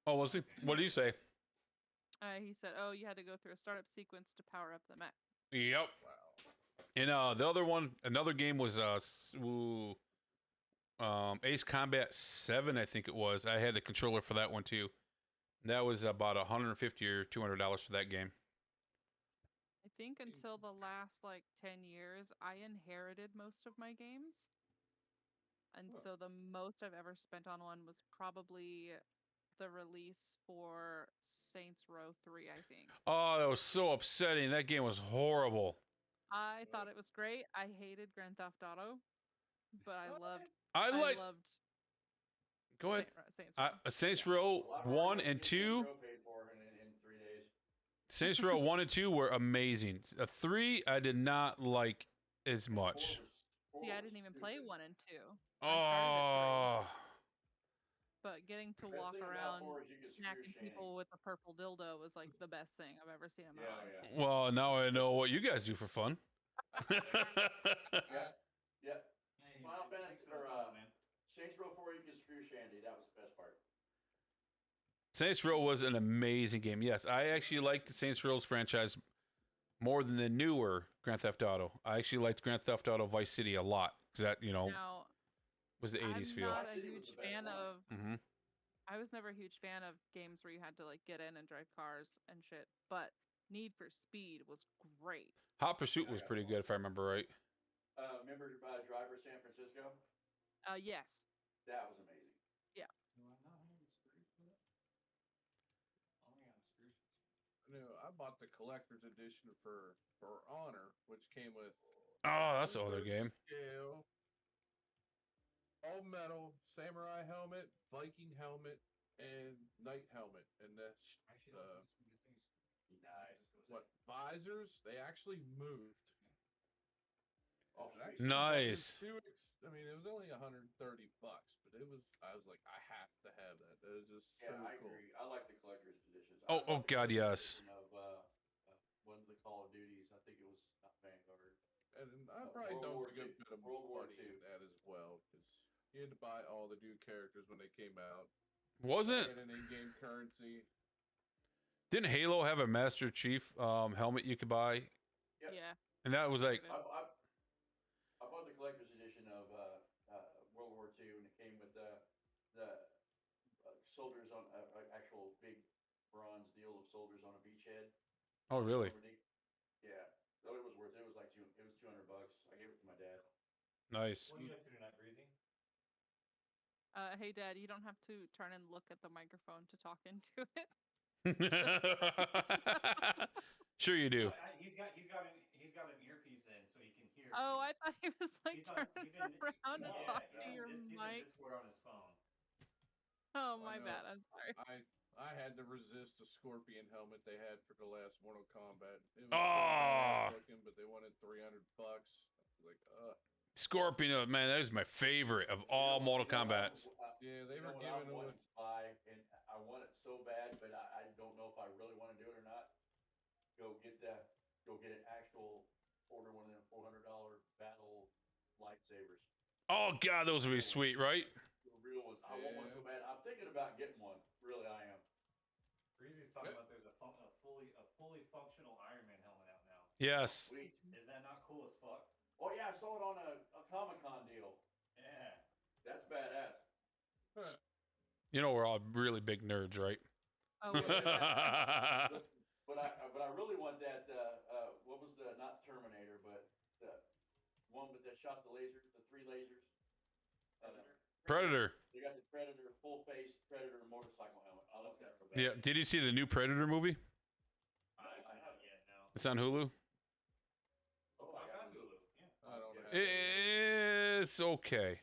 Oh, was he? What did he say? He said, "Oh, you had to go through a startup sequence to power up the mech." Yep. Wow. And the other one, another game was Ace Combat 7, I think it was. I had the controller for that one too. That was about $150 or $200 for that game. I think until the last like 10 years, I inherited most of my games. And Huh. so the most I've ever spent on one was probably the release for Saints Row 3, I think. Oh, that was so upsetting. That game was horrible. I thought it was great. I hated Grand Theft Auto, but I loved I like. loved Go ahead. Saints Row. Saints Row A lot 1 harder to and get 2. Pro paid for in 3 days. Saints Row 1 and 2 were amazing. 3, I did not like as much. See, I didn't even play 1 and 2. I started at 3. Oh. But getting to Best walk thing about around 4 is you can screw smacking Shanny. people with a purple dildo was like the best thing I've ever seen in my Yeah, life. yeah. Well, now I know what you guys do for fun. Yeah. Hey, Final thanks Fantasy for or the call, man. Saints Row 4, you can screw Shandy. That was the best part. Saints Row was an amazing game. Yes, I actually liked the Saints Row franchise more than the newer Grand Theft Auto. I actually liked Grand Theft Auto Vice City a lot because that, Now, was the 80s I'm feel. not a Vice City was huge the best fan one. of. Hmm. I was never a huge fan of games where you had to like get in and drive cars and shit. But Need for Speed was great. Hot Pursuit was pretty good if I remember right. Remember Driver San Francisco? Yes. That was amazing. Yeah. Do I not have the screws for that? Oh, yeah, the screws. I bought the collector's edition for Honor, which came with Oh, that's the other game. scale, all metal samurai helmet, Viking helmet, and knight helmet, and that's Actually, that's one of the sweetest things. Nice. what visors they actually moved. Oh, It sweet. actually wasn't Nice. I mean, it was only $130, but it was. I was like, I have to have that. That was just Yeah, so I cool. agree. I like the collector's editions. Oh, I bought the God, collector's yes. edition Of one of the Call of Duties. I think it was not Vanguard. And I probably World War dumped a good II. bit of World War money II. in that as well because you had to buy all the new characters when they came out. Wasn't Get an in-game currency. didn't Halo have a Master Chief helmet you could buy? Yep. Yeah. And that was like I bought the collector's edition of World War II, and it came with the soldiers on actual big bronze deal of soldiers on a beachhead. oh really? Yeah, so it was worth it. It was like $200. I gave it to my dad. Nice. What are you up to tonight, Breezy? Hey, Dad, you don't have to turn and look at the microphone to talk into it. Sure you do. He's got an earpiece in so he can hear. Oh, I thought he was like He's on- turning he's in- around to Yeah, talk he's to in your he's in mic. Discord on his phone. Oh, I my know. bad. I'm sorry. I had to resist the Scorpion helmet they had for the last Mortal Kombat. It was so Ah. badass looking, but they wanted $300. I was like, Scorpion, man, that is my favorite of all Mortal Kombat. yeah, they You know were what giving I'm away. wanting to buy, and I want it so bad, but I don't know if I really want to do it or not. Go get an actual, order one of them $400 battle lightsabers. Oh God, those would be sweet, right? The real ones. I want one so bad. I'm thinking about getting one. Really, I am. Breezy's talking about there's a fully functional Iron Man helmet out now. Yes. Sweet. Is that not cool as fuck? Oh yeah, I saw it on a Comic-Con deal. Yeah. That's badass. You know we're all really big nerds, right? Oh, we do that. But I really want that. What was the not Terminator, but the one that shot the lasers, the 3 lasers. Predator. They got the Predator full face Predator motorcycle helmet. I love that so bad. Yeah. Did you see the new Predator movie? I haven't yet, no. It's on Hulu. Oh, I I got got Hulu. Yeah. I don't have It's okay.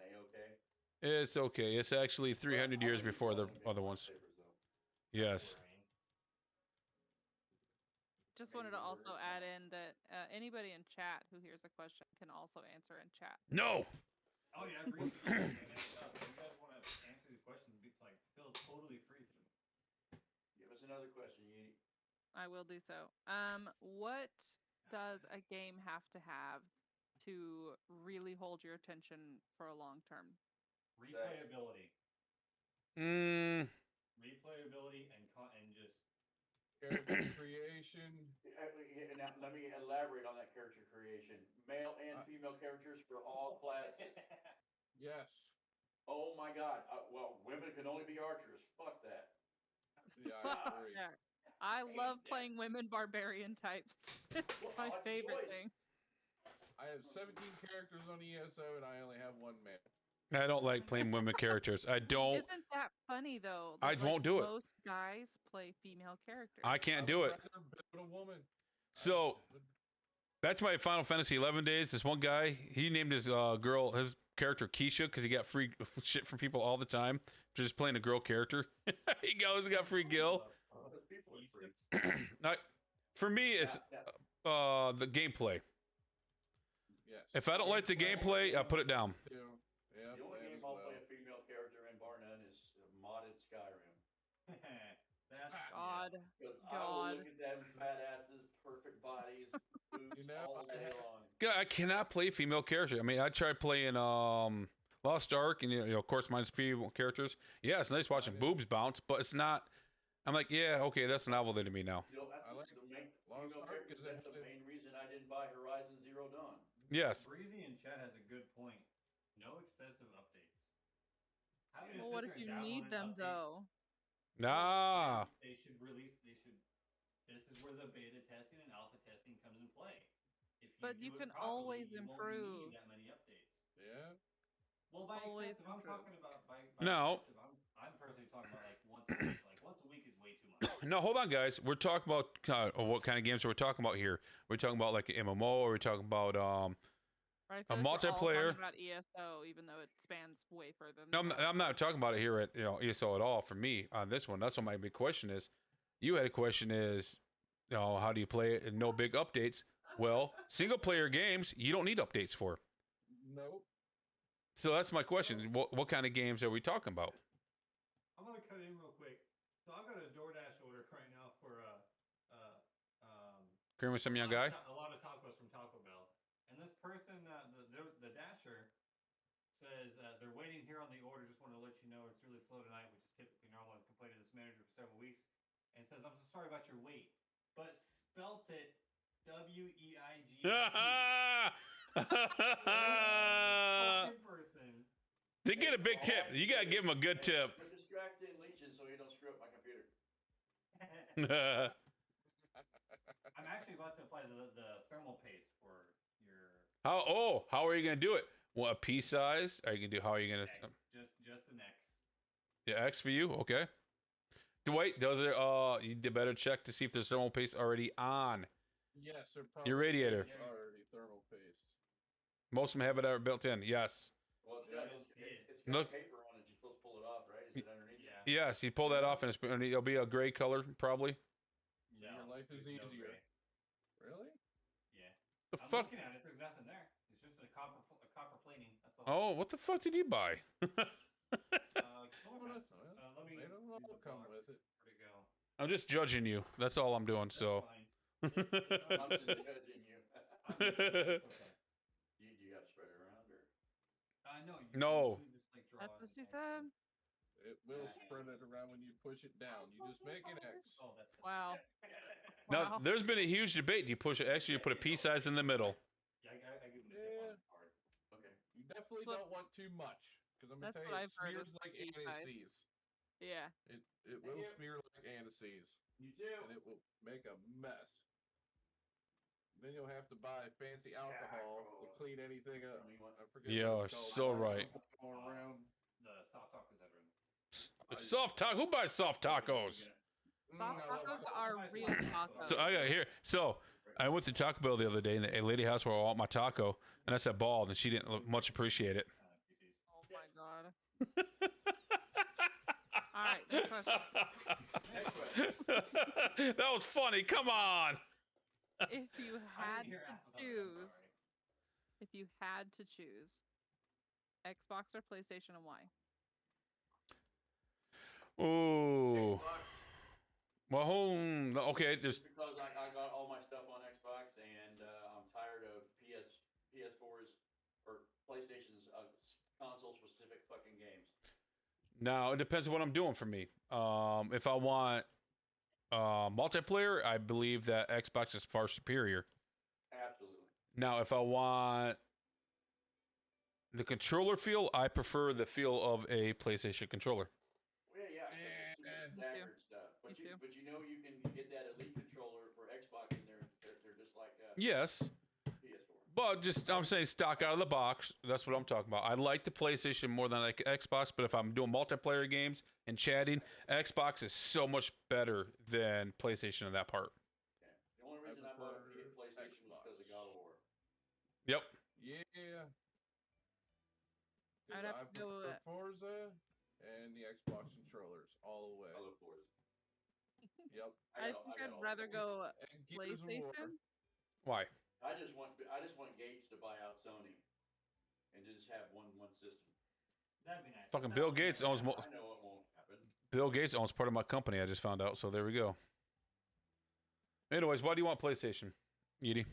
Are you okay? It's okay. It's actually 300 years before the other ones. Yes. Just wanted to also add in that anybody in chat who hears a question can also answer in chat. No. Oh yeah, Breezy. If you guys want to answer these questions, feel totally free to. Give us another question, Yeety. I will do so. What does a game have to have to really hold your attention for a long term? Replayability. Replayability and just Character creation. Now, let me elaborate on that character creation. Male and female characters for all classes. Yes. Oh my God. Well, women can only be archers. Fuck that. Yeah, I Fuck agree. that. I love playing women barbarian types. It's my Well, favorite choice. thing. I have 17 characters on ESO, and I only have 1 man. I don't like playing women characters. I don't. Isn't that funny though? I that, won't do it. Most guys play female characters. I can't I do would it. rather build a woman. So that's my Final Fantasy 11 days. This one guy, he named his girl, his character Keisha, because he got free shit from people all the time for just playing a girl character. He always got free gil. People are freaks. For me, it's the gameplay. Yes. If I don't like the gameplay, I put it down. Too. Yeah, The only that game as I'll well. play a female character in, bar none, is modded Skyrim. God. Because I will look at them fat asses, perfect bodies, boobs You know, all day long. God, I cannot play female characters. I mean, I tried playing Lost Ark, and you know, of course, mine's female characters. Yeah, it's nice watching boobs bounce, but it's not. I'm like, yeah, okay, that's novelty to me now. You know, that's I like the main Lost female Ark characters. is That's the main reason I didn't buy Horizon Zero Dawn. Yes. Breezy in chat has a good point. No excessive updates. Having to Well, sit what there if and you download need an them update, though? Ah. They should this is where the beta testing and alpha testing comes in play. If you But do you it can properly, always you won't improve. need that many updates. Yeah. Well, by Always excessive, I'm improve. talking about by No. excessive. I'm personally talking about like once a week. Like once a week is way too much. No, hold on, guys. We're talking about what kind of games are we talking about here? We're talking about like an MMO, or we're talking about Right? I a feel like we're all multiplayer. talking about ESO, even though it spans way further than No, that. I'm not talking about it here at ESO at all. For me on this one, that's what my big question is. You had a question is, how do you play it and no big updates? Well, single player games you don't need updates for. Nope. So that's my question. What kind of games are we talking about? I'm gonna cut in real quick. So I've got a DoorDash order right now for Cream with some young guy. a lot of tacos from Taco Bell, and this person, the dasher, says they're waiting here on the order. Just want to let you know it's really slow tonight, which is typically normal. I've complained to this manager for several weeks, and says I'm so sorry about your wait, but spelt it WEIG. Person. They get a big tip. You gotta give them a good tip. But distracting Legion so you don't screw up my computer. I'm actually about to apply the thermal paste for your how are you gonna do it? Well, a pea size? Are you gonna do? How are you gonna? X, just an X. Yeah, X for you. Okay. Dwight, those are you better check to see if there's thermal paste already on Yes, they're probably your radiator. already thermal paste. Most of them have it built in. Yes. Well, it's Yeah, got, I don't see it. it's got Look. paper on it. You're supposed to pull it off, right? Is it underneath? Yeah. Yes. You pull that off, and it'll be a gray color probably. No, Your life is there's no easier. gray. Really? Yeah. The I'm fuck? looking at it. There's nothing there. It's just a copper plating. That's all. Oh, what the fuck did you buy? Let me. They don't all use the come box. with it. Where'd it go? I'm just judging you. That's all I'm doing. That's So. fine. I'm just judging you. It's okay. You got to spread it around, or? No. No. You just, like, draw That's an what she X said. It will spread it around when you push it down. You just make an X. Oh, that's Wow. Now, Wow. there's been a huge debate. Do you push it extra? You put a pea size in the middle. Yeah, I give him a tip on the card. Okay. You definitely Look, don't want too much, because I'm gonna that's tell what you, I've heard it is smears like pea size. anise. Yeah. It will smear like anise, You too. and it will make a mess. Then you'll have to buy fancy alcohol to clean anything up. I forget Yeah, what it's called. so right. Going around. The soft tacos that are in. Soft taco. Who buys soft tacos? Soft I love tacos soft are tacos. real tacos. So I got here. So I went to Taco Bell the other day, and a lady asked where I want my taco, and I said bald, and she didn't much appreciate it. Oh my god. All right, next question. That was funny. Come on. If you had to choose, Xbox or PlayStation, and why? Ooh. Xbox, Well, okay. There's because I got all my stuff on Xbox, and I'm tired of PS4's or PlayStation's console-specific fucking games. now it depends on what I'm doing for me. If I want multiplayer, I believe that Xbox is far superior. Absolutely. Now, if I want the controller feel, I prefer the feel of a PlayStation controller. Well, yeah, 'cause it's Me too. staggered stuff. Me too. But you know you can get that Elite controller for Xbox, and they're just like Yes, PS4. but just I'm saying stock out of the box. That's what I'm talking about. I like the PlayStation more than I like Xbox, but if I'm doing multiplayer games and chatting, Xbox is so much better than PlayStation in that part. Okay. The only reason I bought a PlayStation was Xbox. because of God of War. Yep. Yeah. I'd have I to go prefer with- Forza and the Xbox controllers all the way. I look forward to it. Yep. I think I'd rather go And Gears of War. PlayStation. Why? I just want Gates to buy out Sony and just have one system. That'd be nice. Fucking That Bill would be Gates nice. owns. I know it won't happen. Bill Gates owns part of my company. I just found out. So there we go. Anyways, why do you want PlayStation, Yeety?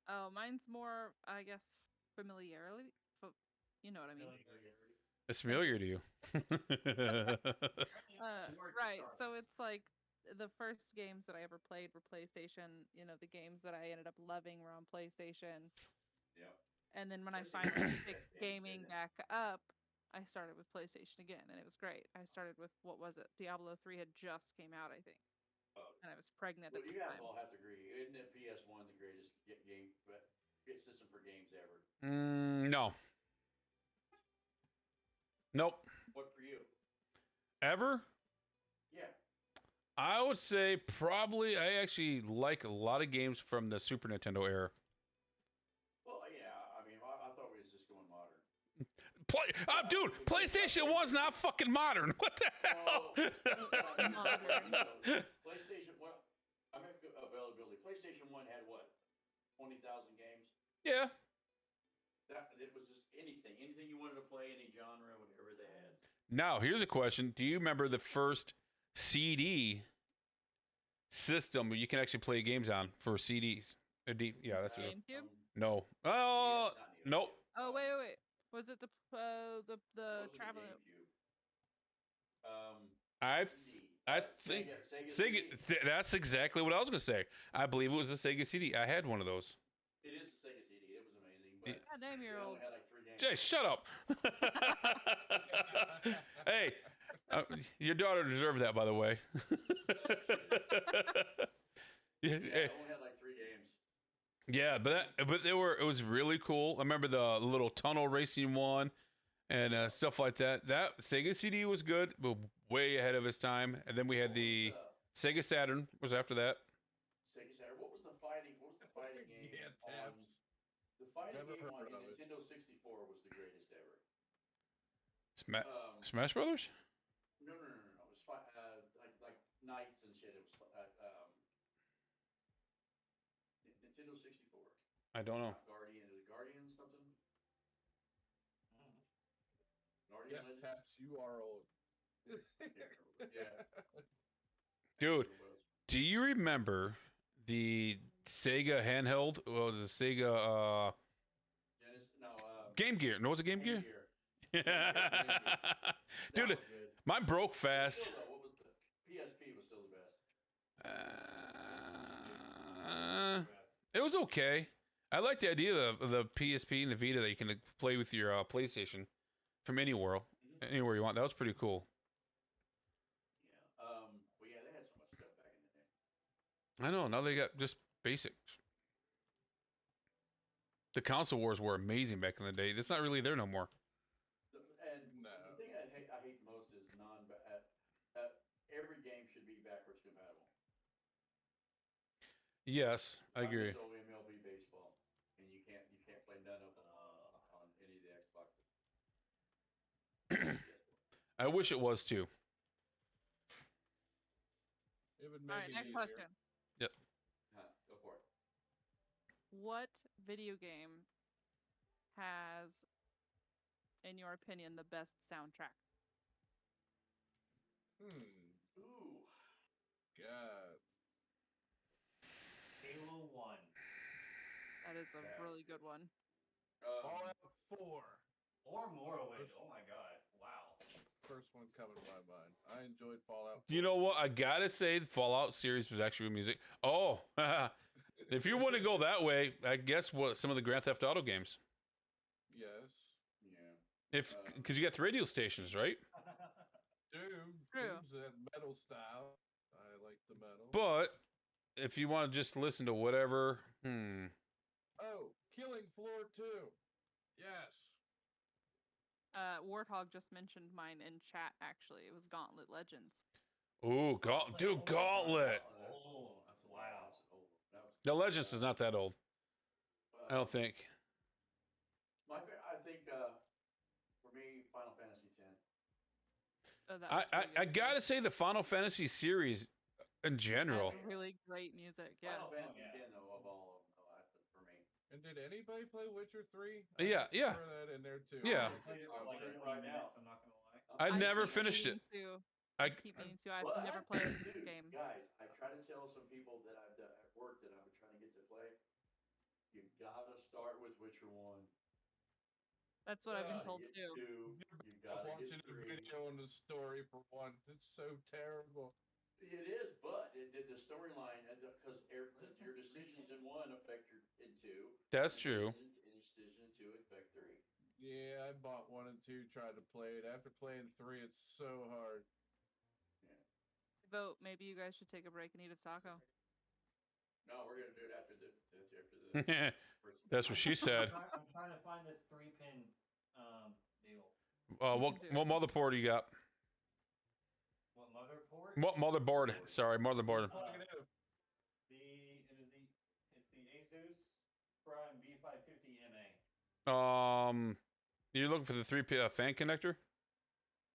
Oh, mine's more, I guess, familiarity. You know what I mean. It's familiar to you. Right. So it's like the first games that I ever played were PlayStation. You know, the games that I ended up loving were on PlayStation. Yeah. And then when I PlayStation finally is the picked best game, gaming isn't it? back up, I started with PlayStation again, and it was great. I started with, what was it? Diablo 3 had just came out, I think. and I was pregnant Well, at the you guys time. all have to agree. Isn't the PS1 the greatest game system for games ever? No. Nope. What for you? Ever? Yeah. I would say probably. I actually like a lot of games from the Super Nintendo era. Well, yeah. I mean, I thought we was just going modern. Dude, PlayStation 1's not fucking modern. What the hell? PlayStation 1. I mean, availability. PlayStation 1 had what? 20,000 games. Yeah. It was just anything you wanted to play, any genre, whatever they had. Now, here's a question. Do you remember the first CD system where you can actually play games on for CDs? Yeah, that's it. GameCube? No. Nope. Oh wait. Was it the traveling? I think Sega. That's exactly what I was gonna say. I believe it was the Sega CD. I had one of those. It is the Sega CD. It was amazing. But God damn, you're they old. only had like 3 games. Jay, shut up. Hey, your daughter deserved that, by the way. Yeah, they only had like 3 games. Yeah, but it was really cool. I remember the little tunnel racing one and stuff like that. That Sega CD was good, but way ahead of its time. And then we had the Sega Saturn was after that. Sega Saturn. What was the fighting game? Yeah, on, tabs. the fighting Never game on heard of it. Nintendo 64 was the greatest ever. Smash Brothers? No. It was like knights and shit. It was Nintendo 64. I don't know. Guardian something? Guardian Yes, Legends? Taps, you are old. Yeah. Dude, do you remember the Sega handheld? Well, the Sega Game Gear. No, was it Game Gear? Dude, mine broke fast. Still, what was the PSP was still the best. It was okay. I like the idea of the PSP and the Vita that you can play with your PlayStation from anywhere you want. That was pretty cool. Yeah. Well, yeah, they had so much stuff back in the day. I know. Now they got just basics. The console wars were amazing back in the day. That's not really there no more. And the thing I hate the most is every game should be backwards compatible. Yes, I agree. It's only MLB baseball, and you can't play none of them on any of the Xboxes. I wish it was too. It would All make right, it next easier. question. Go for it. What video game has, in your opinion, the best soundtrack? Ooh. God. Halo 1. That is a really good one. Fallout 4. Or Morrowind. Oh my god. Wow. First one coming to my mind. I enjoyed Fallout 4. You know what? I gotta say, the Fallout series was actually good music. Oh, if you want to go that way, I guess some of the Grand Theft Auto games. Yes. Yeah. Because you got the radio stations, right? Doom. True. Doom's that metal style. I like the metal. But if you want to just listen to whatever, Oh, Killing Floor 2. Yes. Warthog just mentioned mine in chat. Actually, it was Gauntlet Legends. Ooh, dude, Gauntlet. Oh, wow. The Legends is not that old. I don't think. I think for me, Final Fantasy X. Oh, that was really I good too. gotta say the Final Fantasy series in general. That's really great music. Yeah. Final Fantasy X, though, of all of them, for me. And did anybody play Witcher 3? Yeah. Throw that in there too. Yeah. I played it for like 18 Right now. minutes, I'm not gonna lie. I've I never keep finished it. meaning to. I keep meaning to. I've But, never played dude, the game. Guys, I try to tell some people that I've done at work that I've been trying to get to play. You gotta start with Witcher 1. That's what I've been told Get too. 2. You I'm gotta watching get a 3. video on the story for 1. It's so terrible. It is, but the storyline, because your decisions in 1 affect your in 2. That's and true. Decision in 2 affect 3. Yeah, I bought 1 and 2, tried to play it. After playing 3, it's so hard. vote. Maybe you guys should take a break and eat a taco. No, we're gonna do it after the That's what she said. I'm trying to find this 3-pin deal. What can do it. motherboard you got? What motherboard? What motherboard? Sorry, motherboard. It's the Asus Prime B550 MA. You're looking for the 3P fan connector?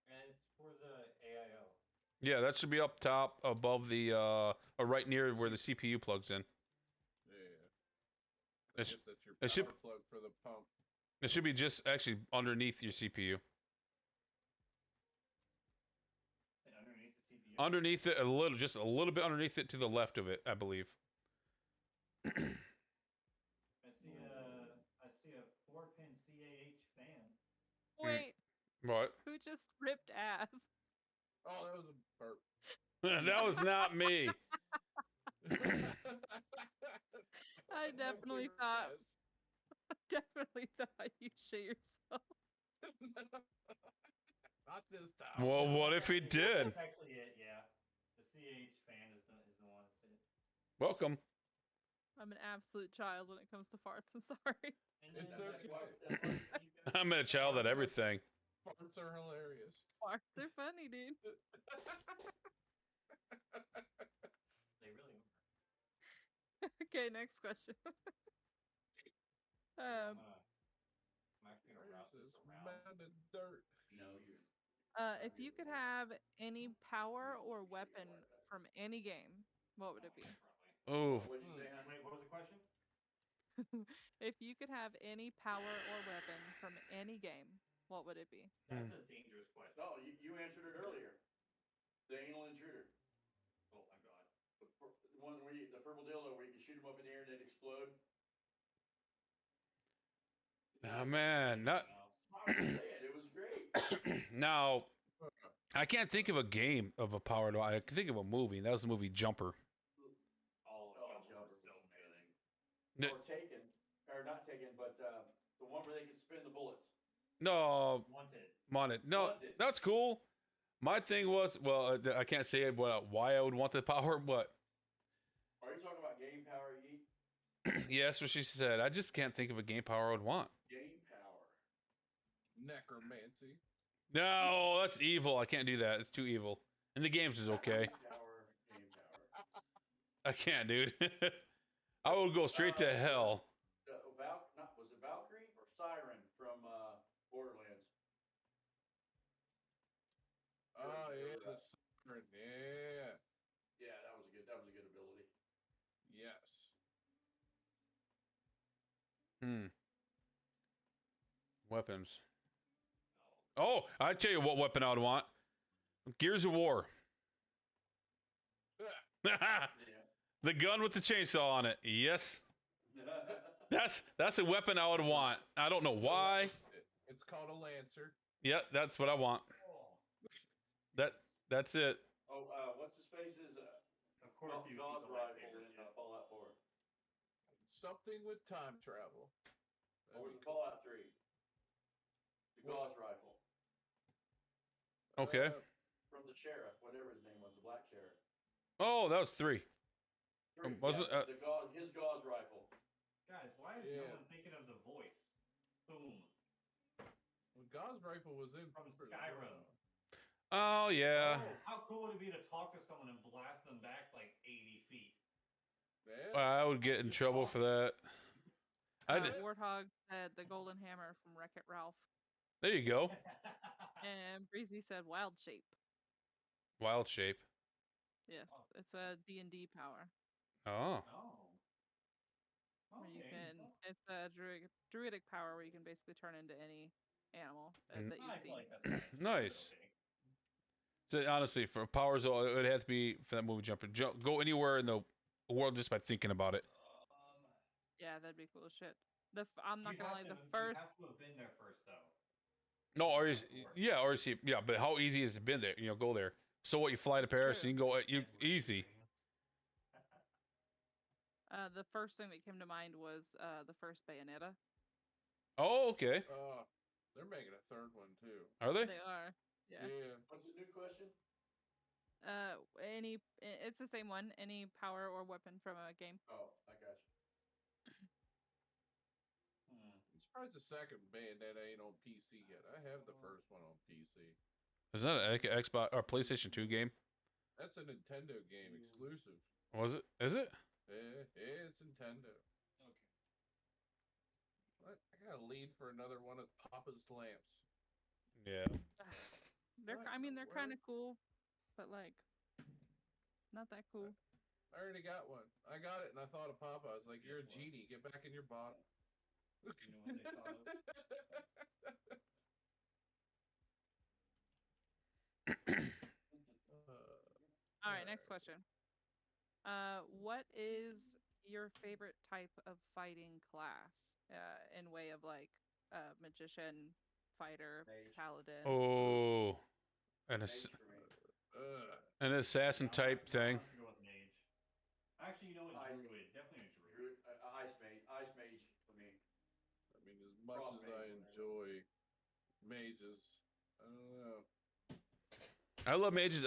And it's for the AIO. Yeah, that should be up top above the or right near where the CPU plugs in. Yeah. I It sh- guess that's your it should- power plug for the pump. It should be just actually underneath your CPU. Underneath the CPU. Underneath it, just a little bit underneath it to the left of it, I believe. I see a 4-pin CAH fan. Wait, What? who just ripped ass? Oh, that was a burp. That was not me. I definitely thought you shit yourself. Not this time. Well, what if he did? That's actually it, yeah. The CAH fan is the one that's it. Welcome. I'm an absolute child when it comes to farts. I'm sorry. And It's then okay. I'm a child at everything. Farts are hilarious. Farts are funny, dude. They really are. Okay, next question. I'm actually gonna route There's this this around. mound of dirt. No, you. If you could have any power or weapon from any game, what would it be? Oh, What'd you say, hon? Wait, what was the question? If you could have any power or weapon from any game, what would it be? That's a dangerous question. No, you answered it earlier. The anal intruder. Oh my god. The one where the purple dildo where you can shoot them up in the air and they'd explode. oh man, not I was saying, it was great. now. I can't think of a game of a power. I can think of a movie. That was the movie Jumper. Oh, Jumper Jumper's was so amazing. good. Or Taken, or not Taken, but the one where they could spin the bullets. No, Wanted. No, Wanted. that's cool. My thing was, well, I can't say why I would want the power, but Are you talking about game power, Yeet? yeah, that's what she said. I just can't think of a game power I would want. Game power. Necromancy. No, that's evil. I can't do that. It's too evil. In the games is okay. Game power. I can't, dude. I would go straight to hell. Was it Valkyrie or Siren from Borderlands? Oh yeah, the siren. Yeah. Yeah, that was a good ability. Yes. Weapons. Oh, I tell you what weapon I would want. Gears of War. Yeah. The gun with the chainsaw on it. Yes. That's a weapon I would want. I don't know why. It's called a lancer. Yeah, that's what I want. That's it. Oh, what's his face is Of course, you Gauze keep the rifle lightsaber, in yeah. Fallout 4. Something with time travel. Or was That'd it be cool. Fallout 3? The Gauze rifle Okay. from the sheriff, whatever his name was, the black sheriff. Oh, that was 3. Wasn't His gauze rifle? Guys, why is no one thinking of the voice? Boom. Well, Gauze rifle was in From for the Skyrim. while. Oh yeah. Oh, how cool would it be to talk to someone and blast them back like 80 feet? Yeah. I would get in trouble for that. Warthog said the golden hammer from Wreck-It Ralph. There you go. And Breezy said wild shape. Wild shape. Yes, Oh. it's a D&D power. Oh. Oh. Where you Okay. can, it's a druidic power where you can basically turn into any animal that Mm. you've I feel seen. like that's Nice. okay. So honestly, for powers, it would have to be for that movie Jumper. Go anywhere in the world just by thinking about it. Yeah, that'd be cool as shit. I'm not You gonna have lie, to- the first You have to have been there first, though. No, yeah, but how easy is it been there? Go there. So what? You fly to Paris true. and you can go. Easy. the first thing that came to mind was the first Bayonetta. Oh, okay. They're making a third one too. Are they? They are. Yes. Yeah. What's the new question? It's the same one. Any power or weapon from a game. Oh, I got you. I'm surprised the second Bayonetta ain't on PC yet. I have the first one on PC. Is that an Xbox or PlayStation 2 game? That's a Nintendo game exclusive. Was it? Is it? Yeah, it's Nintendo. Okay. What? I got a lead for another one of Papa's lamps. Yeah. They're. What I mean, in the they're kind of world? cool, but like, not that cool. I already got one. I got it, and I thought of Papa. I was like, "You're a Guess what? genie. Get back in your bottle." You know what they thought of? All right, next question. What is your favorite type of fighting class? In way of like, magician, fighter, Mage. paladin. Oh, an Mage for me. an assassin type thing. I have to go with mage. Actually, you know what? Ice- Druid. Definitely a druid. Druid, ice mage. Ice mage for me. I mean, as much Cross as I mage, enjoy mages, I don't know. I love mages.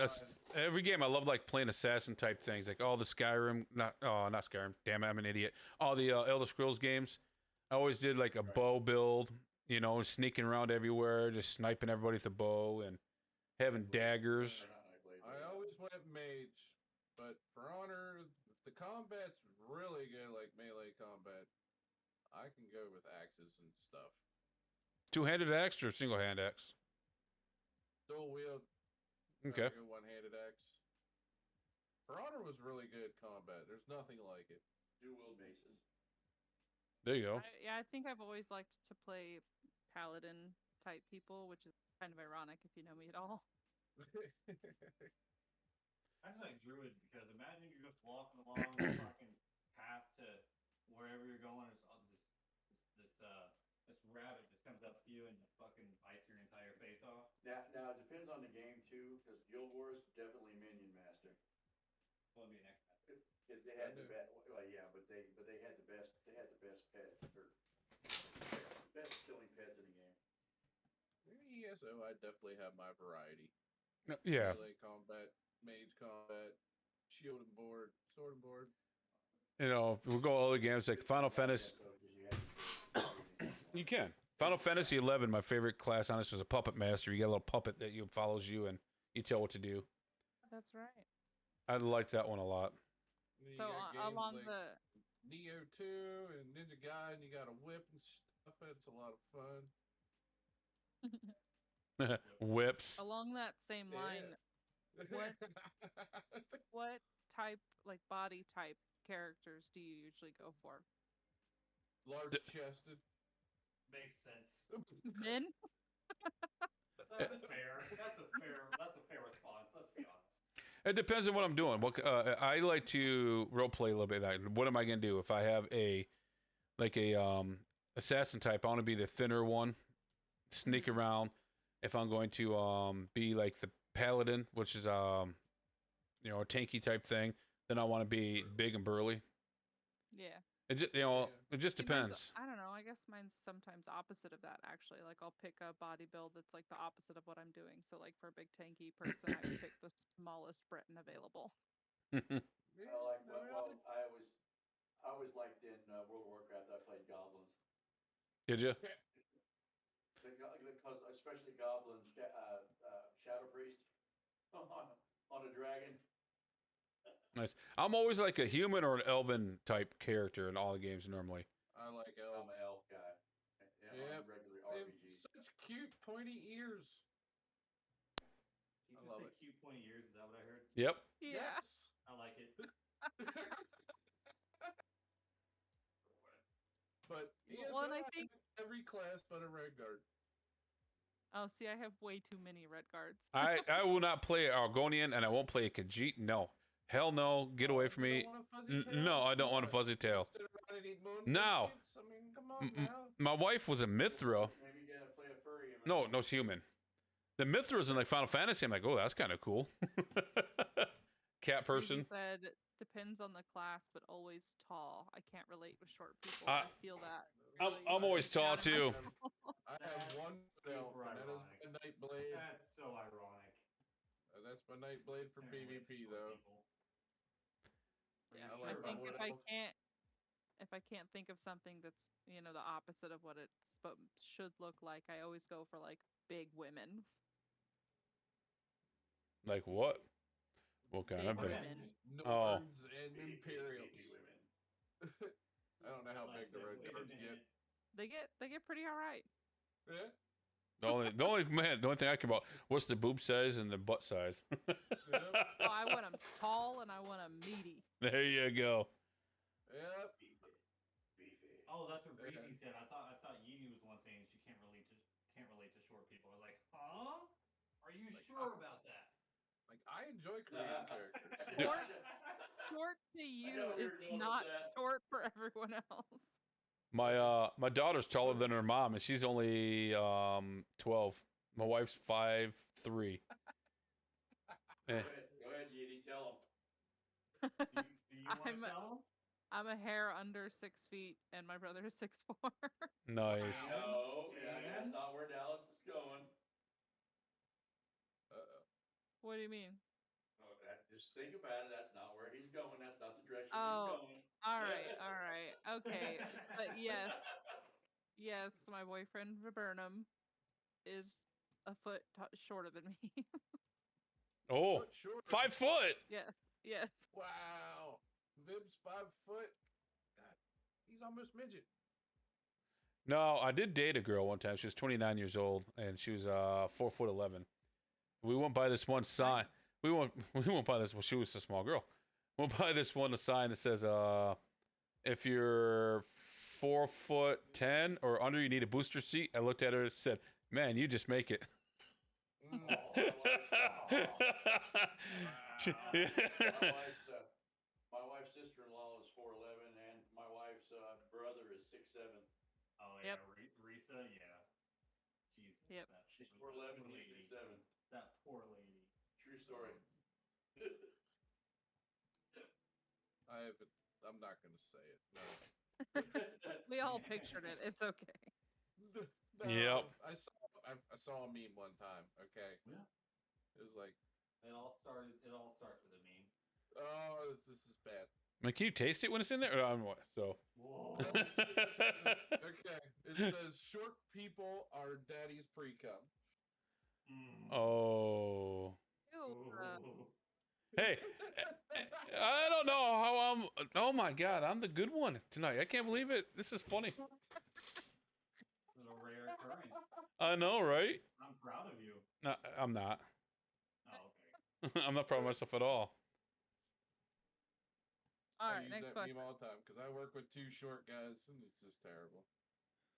Every game I love like playing assassin type things, like all the Skyrim, not Skyrim. Damn it, I'm an idiot. All the Elder Scrolls games. I always did like a bow build, you know, sneaking around everywhere, just sniping everybody with the bow and having daggers. Or not Nightblade, I always went mage, but for honor, if the combat's really good, like melee combat, I can go with axes and stuff. Two-handed axe or single-hand axe? Dual wield. Okay. I go one-handed axe. For honor was really good combat. There's nothing like it. Dual wield maces. There you go. I think I've always liked to play paladin type people, which is kind of ironic if you know me at all. I just like druids because imagine you're just walking along the fucking path to wherever you're going. There's all this rabbit just comes up to you and fucking bites your entire face off. Now it depends on the game too, because Guild Wars definitely minion master. Will be next time. They had the best. Well, yeah, but they had the best. They had the best pet or best killing pets in the game. Yeah, so I definitely have my variety. Yeah. Melee combat, mage combat, shield and board, sword and board. You know, we'll go all the games like Final Fantasy. Yeah, so, 'cause you had to You can. Final Fantasy 11. My favorite class on this was a puppet master. You got a little puppet that follows you and you tell what to do. That's right. I liked that one a lot. And then you So got games along like the Neo 2 and Ninja Gaiden, you got a whip and stuff. It's a lot of fun. Whips. along that same line, What? what type, like body type characters do you usually go for? Large chested. Makes sense. Men? That's fair. That's a fair response. Let's be honest. It depends on what I'm doing. I like to role play a little bit. Like, what am I gonna do if I have a assassin type? I want to be the thinner one, sneak around. If I'm going to be like the paladin, which is a tanky type thing, then I want to be big and burly. Yeah. It just, it just See, mine's- depends. I don't know. I guess mine's sometimes opposite of that, actually. Like, I'll pick a body build that's like the opposite of what I'm doing. So, like, for a big tanky person, I would pick the smallest Breton available. I always liked in World of Warcraft. I played goblins. Did you? Because especially goblins, Shadow Priest on a dragon. Nice. I'm always like a human or an elven type character in all the games normally. I like I'm elves. an elf guy. Yeah, Yep. on regular They have RPGs. such cute pointy ears. You I just love say it. cute pointy ears. Is that what I heard? Yep. Yeah. Yes. I like it. But Well, and I ESO, think- have every class but a red guard. Oh, see, I have way too many red guards. I will not play Argonian and I won't play a Khajiit. No. Hell no. Get away from You me. don't want a fuzzy tail? No, I don't want a Come on. fuzzy tail. Instead of running eating moon No. biscuits? I mean, come on now. My wife was a Mithra. Maybe you gotta play a furry. No, it's human. The Mithras in like Final Fantasy, I'm like, oh, that's kind of cool. Cat person. Breezy said, depends on the class, but always tall. I can't relate with short people. I- I feel that. I'm really always tall bad too. I have one That's belt, super and that is ironic. Midnight Blade. That's so ironic. That's my night blade for Can't relate to PvP short though. people. Are Yeah, you I I sure like think about wood that? if I can't think of something that's the opposite of what it should look like, I always go for like big women. Like what? What kind Big of big? women. Oh. Nords and Imperials. Beefy women. I don't know how big Alexa, the red wait a guards get. minute. They get pretty all right. Yeah. The only thing I care about, what's the boob size and the butt size? Yep. Oh, I want them tall and I want them meaty. There you go. Yep. Beefy. Beefy. Oh, that's what Yeah. Breezy said. I thought Yeety was the one saying she can't relate to short people. I was like, huh? Are you Like, sure about that? Like I enjoy Korean characters. Short, short to you know is where you're going with not that. short for everyone else. My daughter's taller than her mom, and she's only 12. My wife's 5'3". Go ahead, Yeety, tell them. Do you want to I'm tell them? I'm a hair under 6 feet, and my brother is 6'4". Nice. No, yeah, that's And? not where Dallas is going. What do you mean? Okay, just think about it. That's not where he's going. That's not the direction Oh, he's going. all right, okay. But yes, my boyfriend Viburnum is a foot shorter than me. Oh, Foot short. 5 foot. yes. Wow. Vib's 5 foot. God, he's almost midget. No, I did date a girl one time. She was 29 years old, and she was 4'11". We went by this one sign. We went by this. Well, she was a small girl. We went by this one sign that says, if you're 4'10" or under, you need a booster seat. I looked at her and said, "Man, you just make it." My wife's sister-in-law is 4'11", and my wife's brother is 6'7". Oh Yep. yeah, Risa, yeah. Jesus. Yep. She's poor 4'11", lady. he's 6'7". That poor lady. True story. I'm not gonna say it. No. We all pictured it. It's okay. No, Yep. I saw a meme one time. Okay. Yeah. It was like, It all starts with a meme. oh, this is bad. Man, can you taste it when it's in there? What? So. Whoa. Okay. It says short people are daddy's pre-cum. Mm. Oh. Ew, Ooh. Hey, I don't know how I'm. Oh my God, I'm the good one tonight. I can't believe it. This is funny. This is a rare occurrence. I know, right? I'm proud of you. No, I'm not. Oh, okay. I'm not proud of myself at all. all I right, use next that question. meme all the time because I work with 2 short guys and it's just terrible.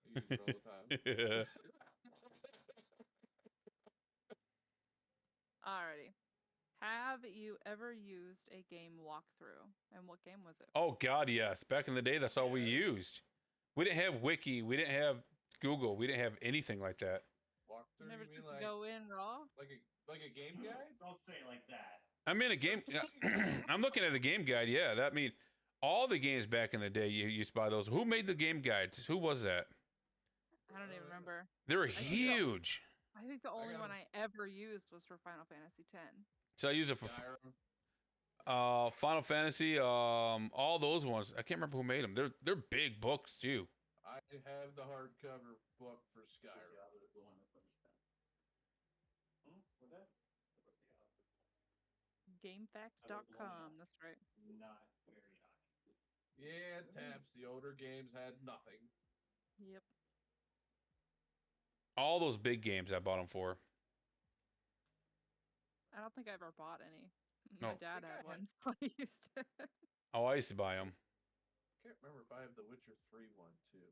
I use it all the time. Yeah. Alrighty. Have you ever used a game walkthrough? And what game was it? Oh God, yes. Back in the day, that's all we used. We didn't have Wiki. We didn't have Google. We didn't have anything like that. Walkthrough, Never you mean just like go in raw? like a game guide? Don't say it like that. I'm in a game. I'm looking at a game guide. Yeah, that mean all the games back in the day you used to buy those. Who made the game guides? Who was that? I don't even remember. They were think- huge. I think the only got one 'em. I ever used was for Final Fantasy X. So I use it for Skyrim. Final Fantasy, all those ones. I can't remember who made them. They're big books too. I have the hardcover book for Skyrim. GameFAQs.com. That's right. Not very high. Yeah, taps. The older games had nothing. Yep. All those big games I bought them for. I don't think I ever bought any. No. My dad I had think I one, so I used it. Oh, I used to buy them. Can't remember if I have the Witcher 3 one too.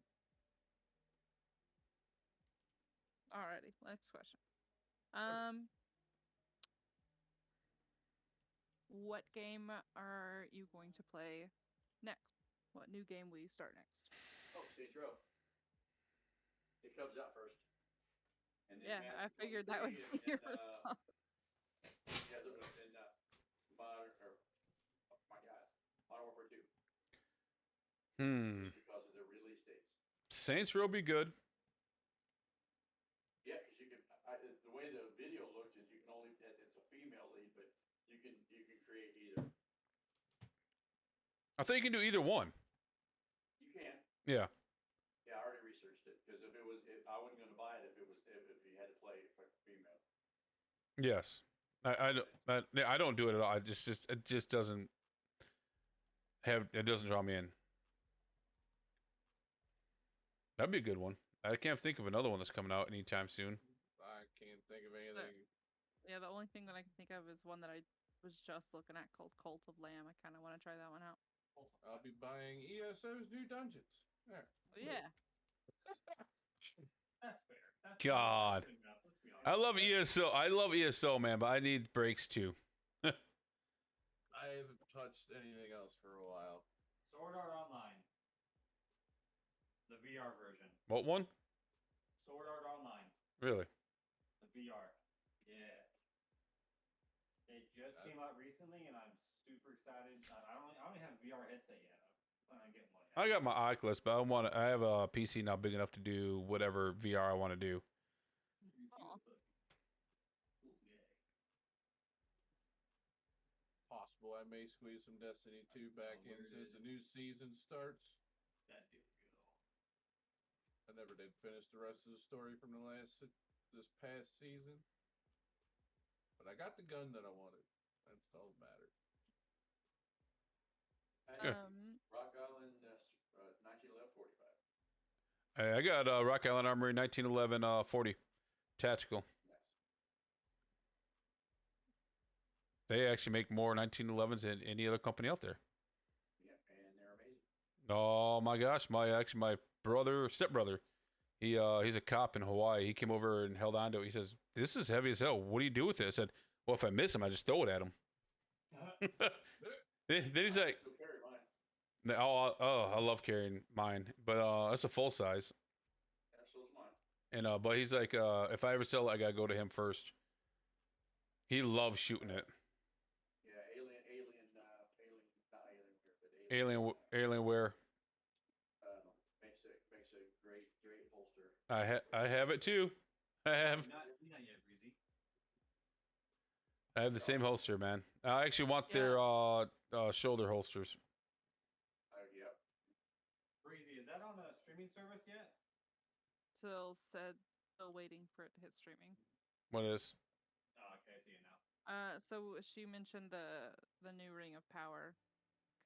Alrighty, next question. What game are you going to play next? What new game will you start next? Oh, Saints Row. It comes out first. And then Yeah, I figured that would be your response. Yeah, and Modern, or my God, Modern Warfare 2. Because of their release dates. Saints Row be good. Yeah, because you can. The way the video looks is you can only. It's a female lead, I thought you can do either one. You can. Yeah. Yeah, I already researched it because I wasn't going to buy it if you had to play it for female. Yes. I don't do it at all. It just doesn't draw me in. That'd be a good one. I can't think of another one that's coming out anytime soon. I can't think of anything. Yeah, the only thing that I can think of is one that I was just looking at called Cult of Lamb. I kind of want to try that one out. I'll be buying ESO's new dungeons. There. Yeah. That's fair. That's God. good enough. Let's be honest. I love ESO. I love ESO, man, but I need breaks too. I haven't touched anything else for a while. Sword Art Online. The VR version. What one? Sword Art Online. Really? The VR. Yeah. It just came out recently, and I'm super excited. I don't even have a VR headset yet. I'm planning on getting one. I got my Oculus, but I have a PC now big enough to do whatever VR I want to do. Possible I may squeeze some Destiny 2 back in since the new season starts. That did go. I never did finish the rest of the story from this past season. But I got the gun that I wanted. That's all that matters. Good. Rock Island, 1911 45. Hey, I got Rock Island Armory 1911 40 tactical. Nice. They actually make more 1911s than any other company out there. Yeah, and they're amazing. Oh my gosh, my stepbrother, he's a cop in Hawaii. He came over and held on to it. He says, "This is heavy as hell. What do you do with it?" I said, "Well, if I miss him, I just throw it at him." Then he's like, Still carry mine. "Oh, I love carrying mine, but that's a full size." Yeah, so is mine. And but he's like, if I ever sell it, I gotta go to him first. He loves shooting it. Yeah, not Alien, but Alienware. makes a great holster. I have it too. I have I've not seen that yet, Breezy. I have the same holster, man. I actually want their shoulder holsters. Yep. Breezy, is that on a streaming service yet? Still waiting for it to hit streaming. What is? Oh, okay, I see it now. So she mentioned the new Ring of Power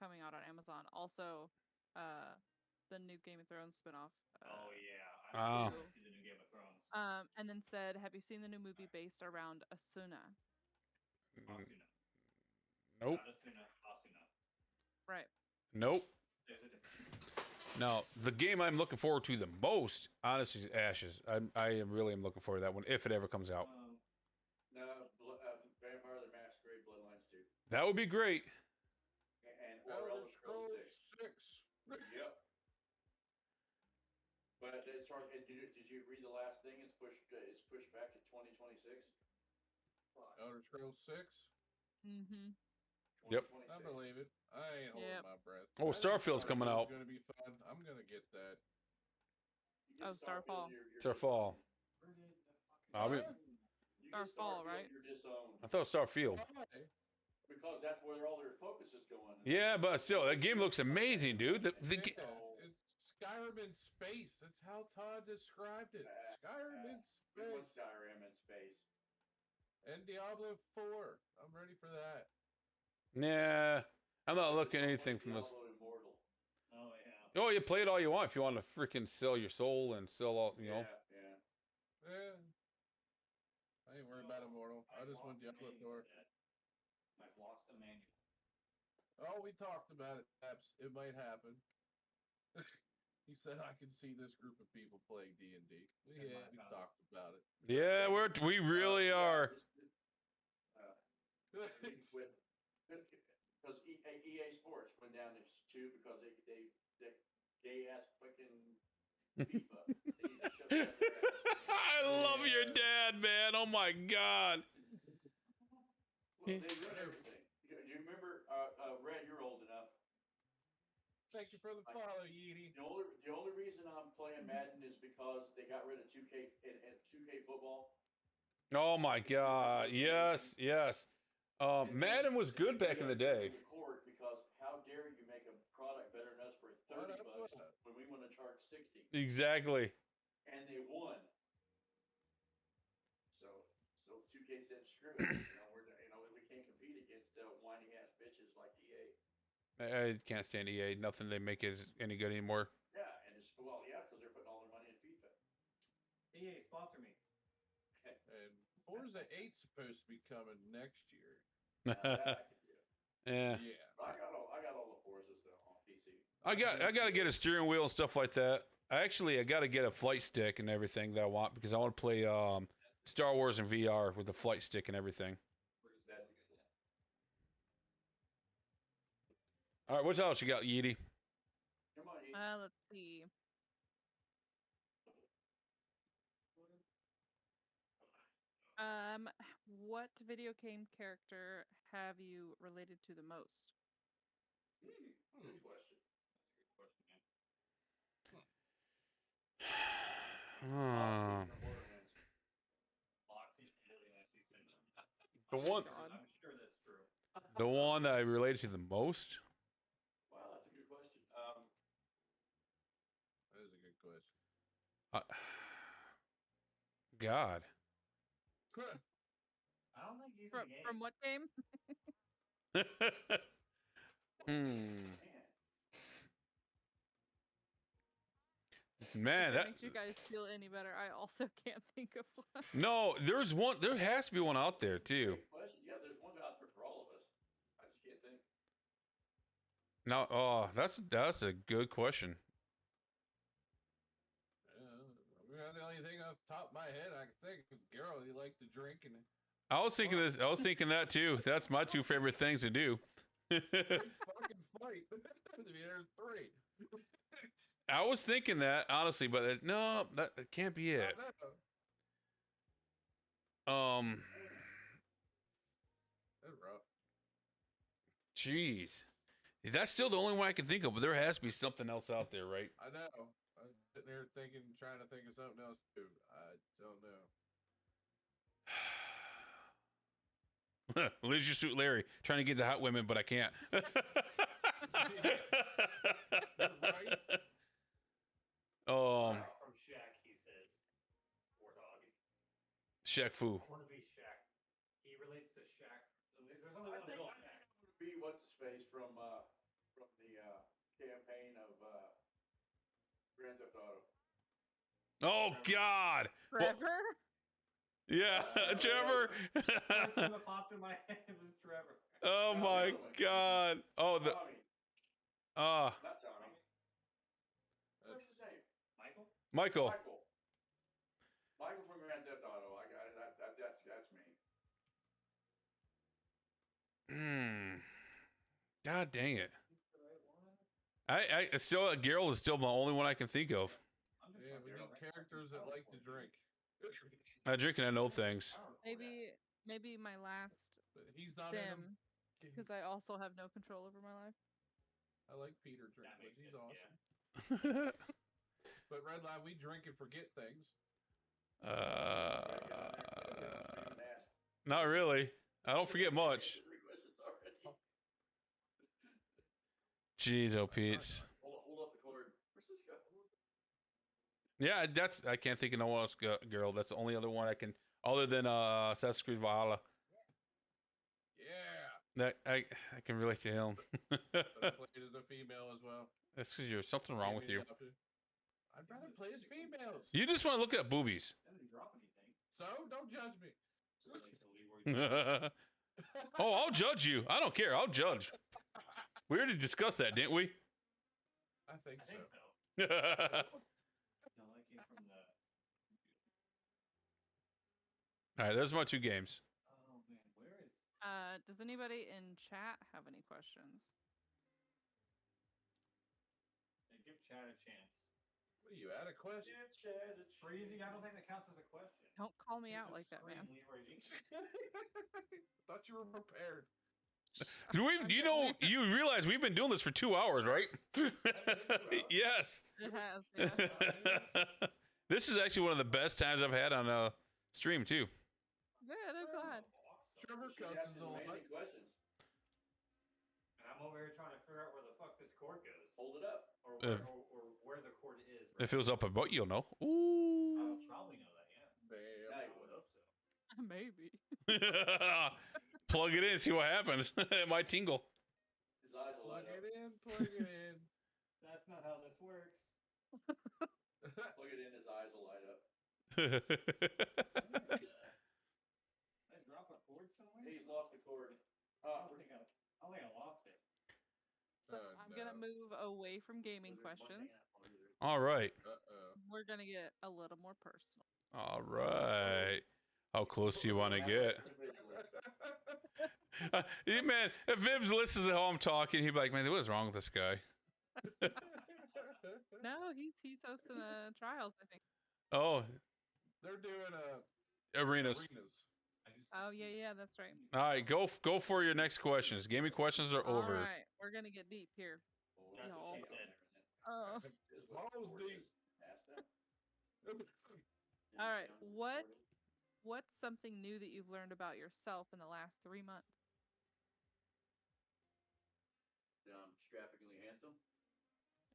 coming out on Amazon. Also, the new Game of Thrones spinoff. Oh yeah, Oh. I want to see the new Game of Thrones. And then said, "Have you seen the new movie based around Asuna?" Asuna. Nope. Not Asuna. Asuna. Right. Nope. There's a difference. Now, the game I'm looking forward to the most, honestly, is Ashes. I really am looking forward to that one if it ever comes out. No, Vampire the Masquerade Bloodlines 2. That would be great. And Elder Scrolls 6. Yep. But as far as, did you read the last thing? It's pushed back to 2026. Elder Scrolls 6. Mm-hmm. Yep. 2026. I believe it. I ain't holding Yep. my breath. Oh, I think Starfield's coming out. It's gonna be fun. I'm gonna get that. You get Oh, Starfall. you're Starfall. Where did the fucking- I mean, You get Starfall, right? You're disowned. I thought Starfield. Why? Because that's where all their focus is going. Yeah, but still, that game looks amazing, dude. The Yeah, it's Skyrim in space. That's how Todd described it. Skyrim in We want space. Skyrim in space. And Diablo 4. I'm ready for that. Nah, I'm not looking at anything from this. Diablo Immortal. Oh yeah. Oh, you play it all you want if you want to freaking sell your soul and sell all, you know. Yeah. Yeah. I ain't worried about Immortal. I just want Diablo 4. I've lost the manual. Oh, we talked about it. Perhaps it might happen. He said I can see this group of people playing D&D. Yeah, we talked about it. Yeah, we really are. Because EA Sports went down to 2 because they gay ass fucking FIFA. They need to shut their ass. I love your dad, man. Oh my God. Well, they ruined everything. Do you remember, Red? You're old enough. Thank you for the follow, Yeety. The only reason I'm playing Madden is because they got rid of 2K and 2K football. Oh my God. Yes. Madden was good back in the day. Because how dare you make a product better than us for What 30 up, bucks what up? when we want to charge 60, Exactly. and they won. So 2K said, screw it. We can't compete against whiny ass bitches like EA. I can't stand EA. Nothing they make is any good anymore. Yeah, and it's because they're putting all their money in FIFA. EA, sponsor me. And Forza 8's supposed to be coming next year. That I can do. Yeah. Yeah. But I got all the Forzas though on PC. I got to get a steering wheel and stuff like that. I got to get a flight stick and everything that I want because I want to play Star Wars in VR with the flight stick and everything. All right, what else you got, Yeety? Come on, Ethan. Let's see. What video game character have you related to the most? Good question. The one, God. I'm sure that's true. the one that I related to the most. Wow, that's a good question. That is a good question. God. I don't think he's From, in the game. from what game? Man, If that makes you guys feel any better. I also can't think of one. no, there's one. There has to be one out there too. Great question. Yeah, there's one out there for all of us. I just can't think. Now, oh, that's a good question. The only thing off the top of my head I can think of, girl, you like to drink and I was thinking this. I was thinking that too. That's my two favorite things to do. fucking fight. I mean, there's three. I was thinking that honestly, but no, that can't be it. That's rough. Jeez, that's still the only one I can think of. But there has to be something else out there, right? I know. I'm sitting there trying to think of something else too. I don't know. Leisure Suit Larry trying to get the hot women, but I can't. Right? Um, From Shaq, he says, Warthog. Shaq Fu. I want to be Shaq. He relates to Shaq. There's only I one think real it Shaq. would be what's his face from the campaign of Grand Theft Auto. Oh God. Trevor? Yeah, Trevor. First thing that popped in my head was Trevor. Oh my God. Oh the. Tommy, not Tommy. What's his name? Michael? Michael. Michael from Grand Theft Auto. I got it. That's me. God dang it. I still Geralt is still the only one I can think of. Yeah, we need characters that like to drink. I drink and I know things. Maybe my last But he's not in them. sim, because I also have no control over my life. I like Peter drink, That but makes he's sense, awesome. But Redline, we drink and forget things. Not really. I don't forget much. Jeez, oh Pete's. Hold up the cord. Where's this guy? Yeah, I can't think of no one else, girl. That's the only other one I can, other than Assassin's Creed Valhalla. Yeah. That I can relate to him. But I played as a female as well. That's because there's something wrong with you. I'd rather play as females. You just want to look at boobies. That didn't drop anything. So don't judge me. So like to leave where you Oh, I'll judge you. I don't care. I'll judge. We already discussed that, didn't we? I think I think so. so. No, that came from the. All right, those are my two games. Oh man, where is? Does anybody in chat have any questions? Yeah, give Chad a chance. What are you out of question? Freezing, I don't think that counts as a question. Don't call me You out just like that, man. scream Leroy Jenkins. Thought you were prepared. You realize we've been doing this for 2 hours, right? Yes. It has. Yeah. This is actually one of the best times I've had on a stream too. Good. I'm glad. Trevor She's cusses asking a lot. amazing questions. And I'm over here trying to figure out where the fuck this cord goes, Hold it up. or where the cord is. If it was up above, you'll know. I Ooh. would probably know that. Yeah. Bam. Now I you would will. hope so. Maybe. Plug it in, see what happens. It might tingle. His eyes will Plug light up. it in, plug it in. That's not how this works. Plug it in, his eyes will light up. Did I drop a cord somewhere? He's lost the cord. I don't think I lost it. So Oh, I'm gonna no. move away from gaming questions. All right. Uh-oh. We're gonna get a little more personal. All right. How close do you want to get? Yeah, man, if Vibs listens to how I'm talking, he'd be like, man, what's wrong with this guy? No, he's hosting trials, I think. Oh, They're doing arenas. Oh yeah, that's right. All right, go for your next questions. Gaming questions are All over. right, we're gonna get deep here. That's No. what she said. Oh, Balls deep. all right. What's something new that you've learned about yourself in the last 3 months? Strappingly handsome.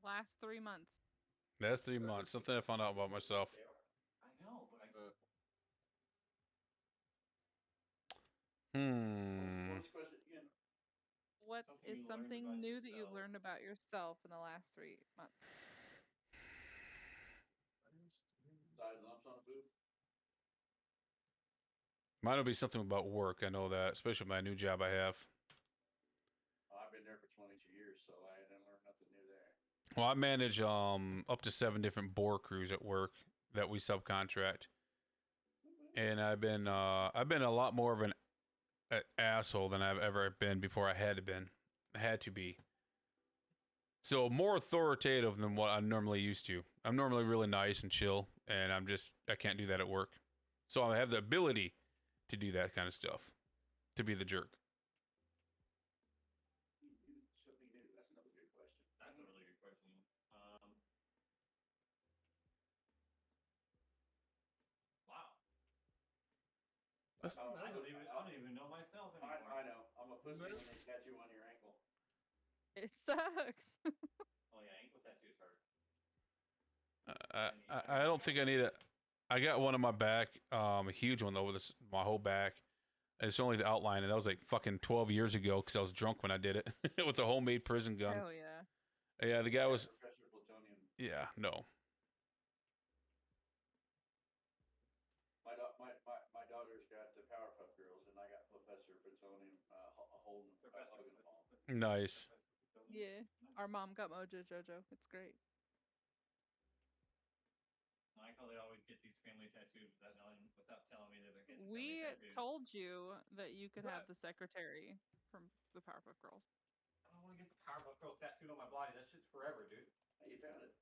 Last 3 months. That's 3 months. Something I found out about myself. I know, but Hmm. What's the question again? What Something is you learned something about new that you've yourself. learned about yourself in the last 3 months? Side lumps on a boob. Mine will be something about work. I know that, especially my new job I have. I've been there for 22 years, so I didn't learn nothing new there. Well, I manage up to 7 different bore crews at work that we subcontract, and I've been a lot more of an asshole than I've ever been before. I had to be. So more authoritative than what I'm normally used to. I'm normally really nice and chill, and I can't do that at work. So I have the ability to do that kind of stuff, to be the jerk. Something new. That's another good question. that's a really good question. Wow. That's- I don't even know myself anymore. I know. I'm a pussy when they tattoo on your ankle. It sucks. Oh yeah, ankle tattoos hurt. I don't think I need it. I got one on my back, a huge one over my whole back. It's only the outline, and that was like fucking 12 years ago because I was drunk when I did it with a homemade prison gun. Hell yeah. Yeah, the guy was. Professor Plutonium. Yeah, no. My daughter's got the Powerpuff Girls, and I got Professor Plutonium holding hugging them all. Nice. Yeah. Our mom got Mojo Jojo. It's great. I like how they always get these family tattoos without telling me that they're getting We family tattoos. told you that you could have the secretary from the Powerpuff Girls. I don't want to get the Powerpuff Girls tattooed on my body. That shit's forever, dude. Hey, you found it.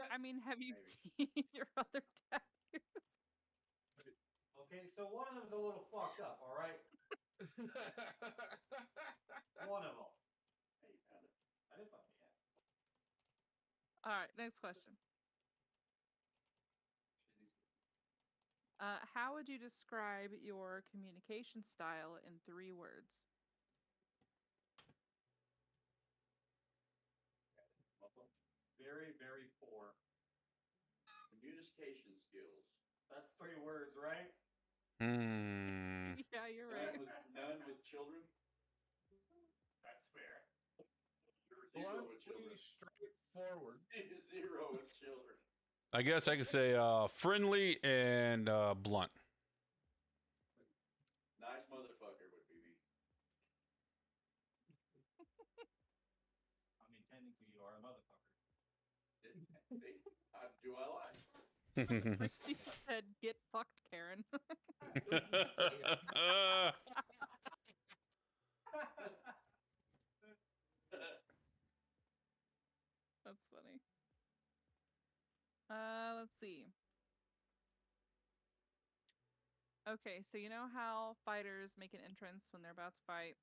I mean, have you Maybe. seen your other tattoos? Okay, so one of them's a little fucked up, all right? One of them. Hey, you found it. I didn't fuck it yet. All right, next question. How would you describe your communication style in 3 words? Very, very poor. Communication skills. That's 3 words, right? Yeah, you're right. None with children. That's fair. Zero with children. Bluntly straightforward. Zero with children. I guess I could say friendly and blunt. Nice motherfucker would be me. I mean, technically, you are a motherfucker. Do I lie? Like you said, get fucked, Karen. That's funny. Let's see. Okay, so you know how fighters make an entrance when they're about to fight,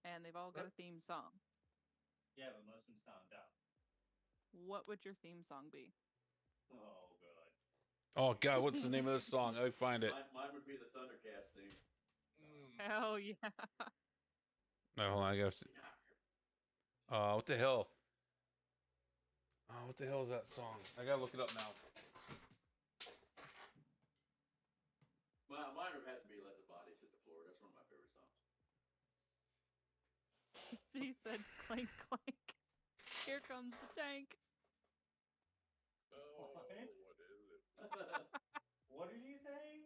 and they've all got a theme song. Yeah, but most of them sound dumb. What would your theme song be? Oh, God. Oh God, what's the name of this song? I find it. Mine would be the Thundercast theme. Hell yeah. No, hold on, I guess. What the hell? Oh, what the hell is that song? I gotta look it up now. Mine would have to be Let the Bodies Hit the Floor. That's one of my favorite songs. He said clank clank. Here comes the tank. Oh, What? what is it? What did you say?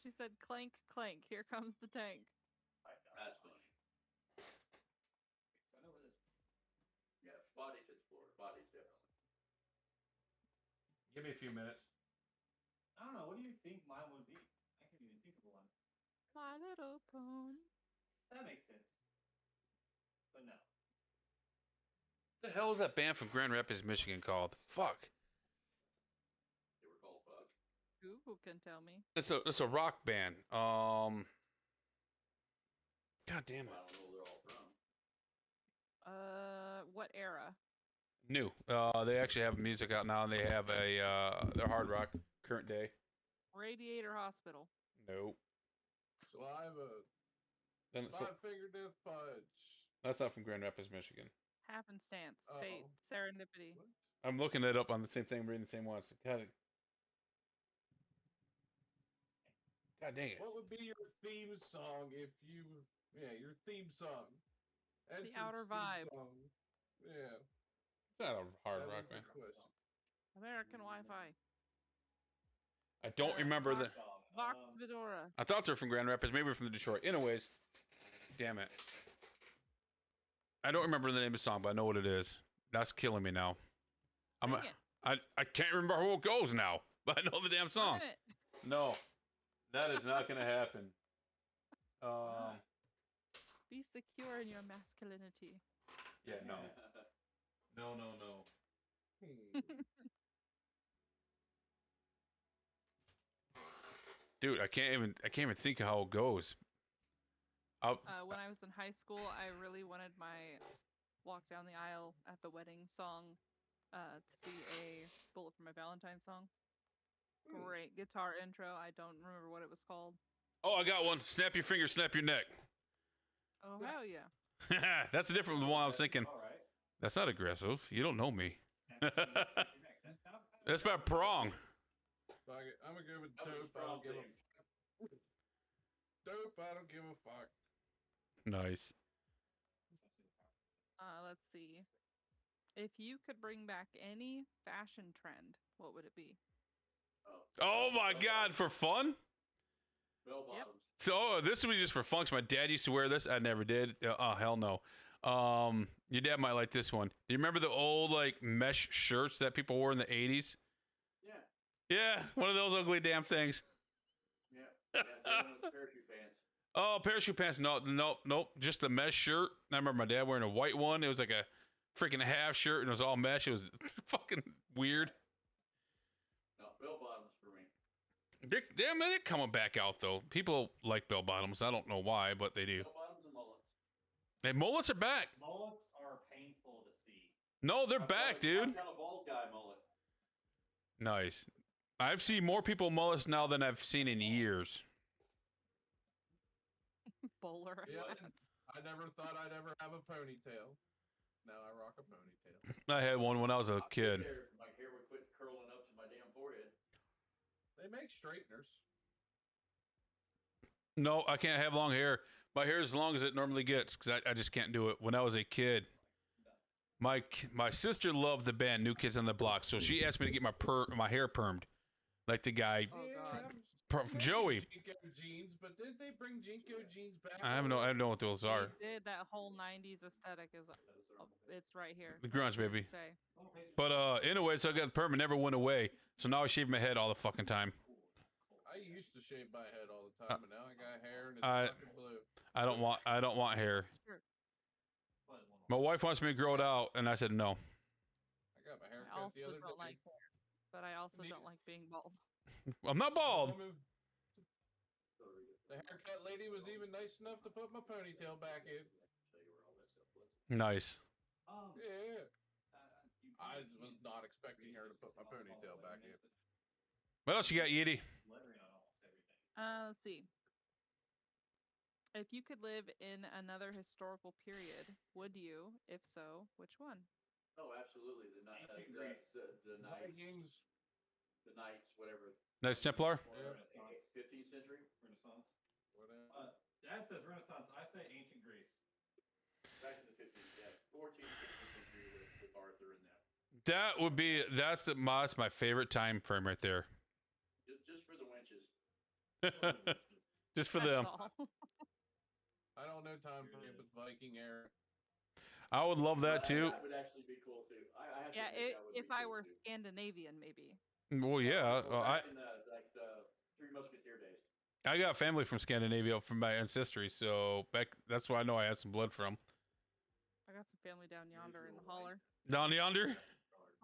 She said clank clank. Here comes the tank. That's funny. I know what this. Yeah, Bodies Hit the Floor. Bodies, definitely. Give me a few minutes. I don't know. What do you think mine would be? I can't even think of one. My Little Pony. That makes sense. But no. What the hell is that band from Grand Rapids, Michigan called? Fuck. They were called Fuck. Google can tell me. It's a rock band. God damn I it. don't know where they're all from. What era? New. They actually have music out now, and they have they're hard rock, current day. Radiator Hospital. Nope. Saliva. Then it's, Five-finger death punch. that's not from Grand Rapids, Michigan. Happenstance. Uh-oh. Fate. Serendipity. What? I'm looking it up on the same thing, reading the same ones. God dang it. What would be your theme song if you... Yeah, your theme song. Entrance Outer theme Vibe. Song. Yeah. It's not a hard that rock was band. the question. American Wi-Fi. I don't remember the. Vox Vidora. I thought they were from Grand Rapids, maybe from Detroit. Anyways, damn it. I don't remember the name of the song, but I know what it is. That's killing me now. Sing it. I can't remember how it goes now, but I know the damn song. Sing it. No, that is not going to happen. Be secure in your masculinity. Yeah, no. No. Hmm. Dude, I can't even think of how it goes. When I was in high school, I really wanted my Walk Down the Aisle at the Wedding song to be a Bullet for My Valentine song. Great guitar intro. I don't remember what it was called. Oh, I got one. Snap your finger, snap your neck. Oh, hell yeah. That's different from the one I was thinking. All right. That's not aggressive. You don't know me. That's kind of- That's about prong. Fuck it. I'm gonna go with That was dope. a I don't strong give a theme. dope. I don't give a fuck. Nice. Let's see. If you could bring back any fashion trend, what would it be? Oh my God, for fun? Bell Yep. bottoms. So this would be just for fun. 'Cause my dad used to wear this. I never did. Oh hell no. Your dad might like this one. Do you remember the old like mesh shirts that people wore in the 80s? Yeah. Yeah, one of those ugly damn things. Yeah. Yeah. They went with parachute pants. Oh, parachute pants. Nope. Just the mesh shirt. I remember my dad wearing a white one. It was like a freaking half shirt and it was all mesh. It was fucking weird. No, bell bottoms for me. They're coming back out though. People like bell bottoms. I don't know why, but they do. Bell bottoms and mullets. Hey, mullets are back. Mullets are painful to see. No, they're back, dude. I'm kind of bald guy mullet. Nice. I've seen more people mullets now than I've seen in years. Bowler Yeah, hats. I never thought I'd ever have a ponytail. Now I rock a ponytail. I had one when I was a kid. My hair would quit curling up to my damn forehead. They make straighteners. No, I can't have long hair. My hair is as long as it normally gets because I just can't do it. When I was a kid, my sister loved the band New Kids on the Block, so she asked me to get my hair permed, like the guy Oh, God. Joey. Jinko jeans, but did they bring Jinko jeans back? I don't know what those are. They did that whole 90s aesthetic is it's right here. The grunge, baby. Stay. But anyway, so I got the perm. It never went away. So now I shave my head all the fucking time. I used to shave my head all the time, but now I got hair and it's fucking blue. I don't want hair. It's true. My wife wants me to grow it out, and I said no. I got my hair I cut also the other don't day. like hair, but I also Me- don't like being bald. I'm not bald. The haircut lady was even nice enough to put my ponytail back in. Nice. Yeah. I was not expecting her to put my ponytail back in. What else you got, Yeety? Let's see. If you could live in another historical period, would you? If so, which one? Oh, absolutely. Ancient Greece. The knights, Vikings. the knights, whatever. Knights Templar. Or Yep. Renaissance. 15th century. Renaissance. Whatever. Dad says Renaissance. I say ancient Greece. Back to the 15th, yeah, 14th, 15th century with Arthur and them. That would be that's my favorite time frame right there. Just for the wenches. Just for That's them. all. I don't know time frame with Viking era. I would love that too. That would actually be cool too. I have to Yeah, admit that would if be I cool were too. Scandinavian, maybe. Well, yeah. Well, back in the Three Musketeer days. I got family from Scandinavia from my ancestry, so that's why I know I had some blood from. I got some family down yonder in the holler. Down yonder.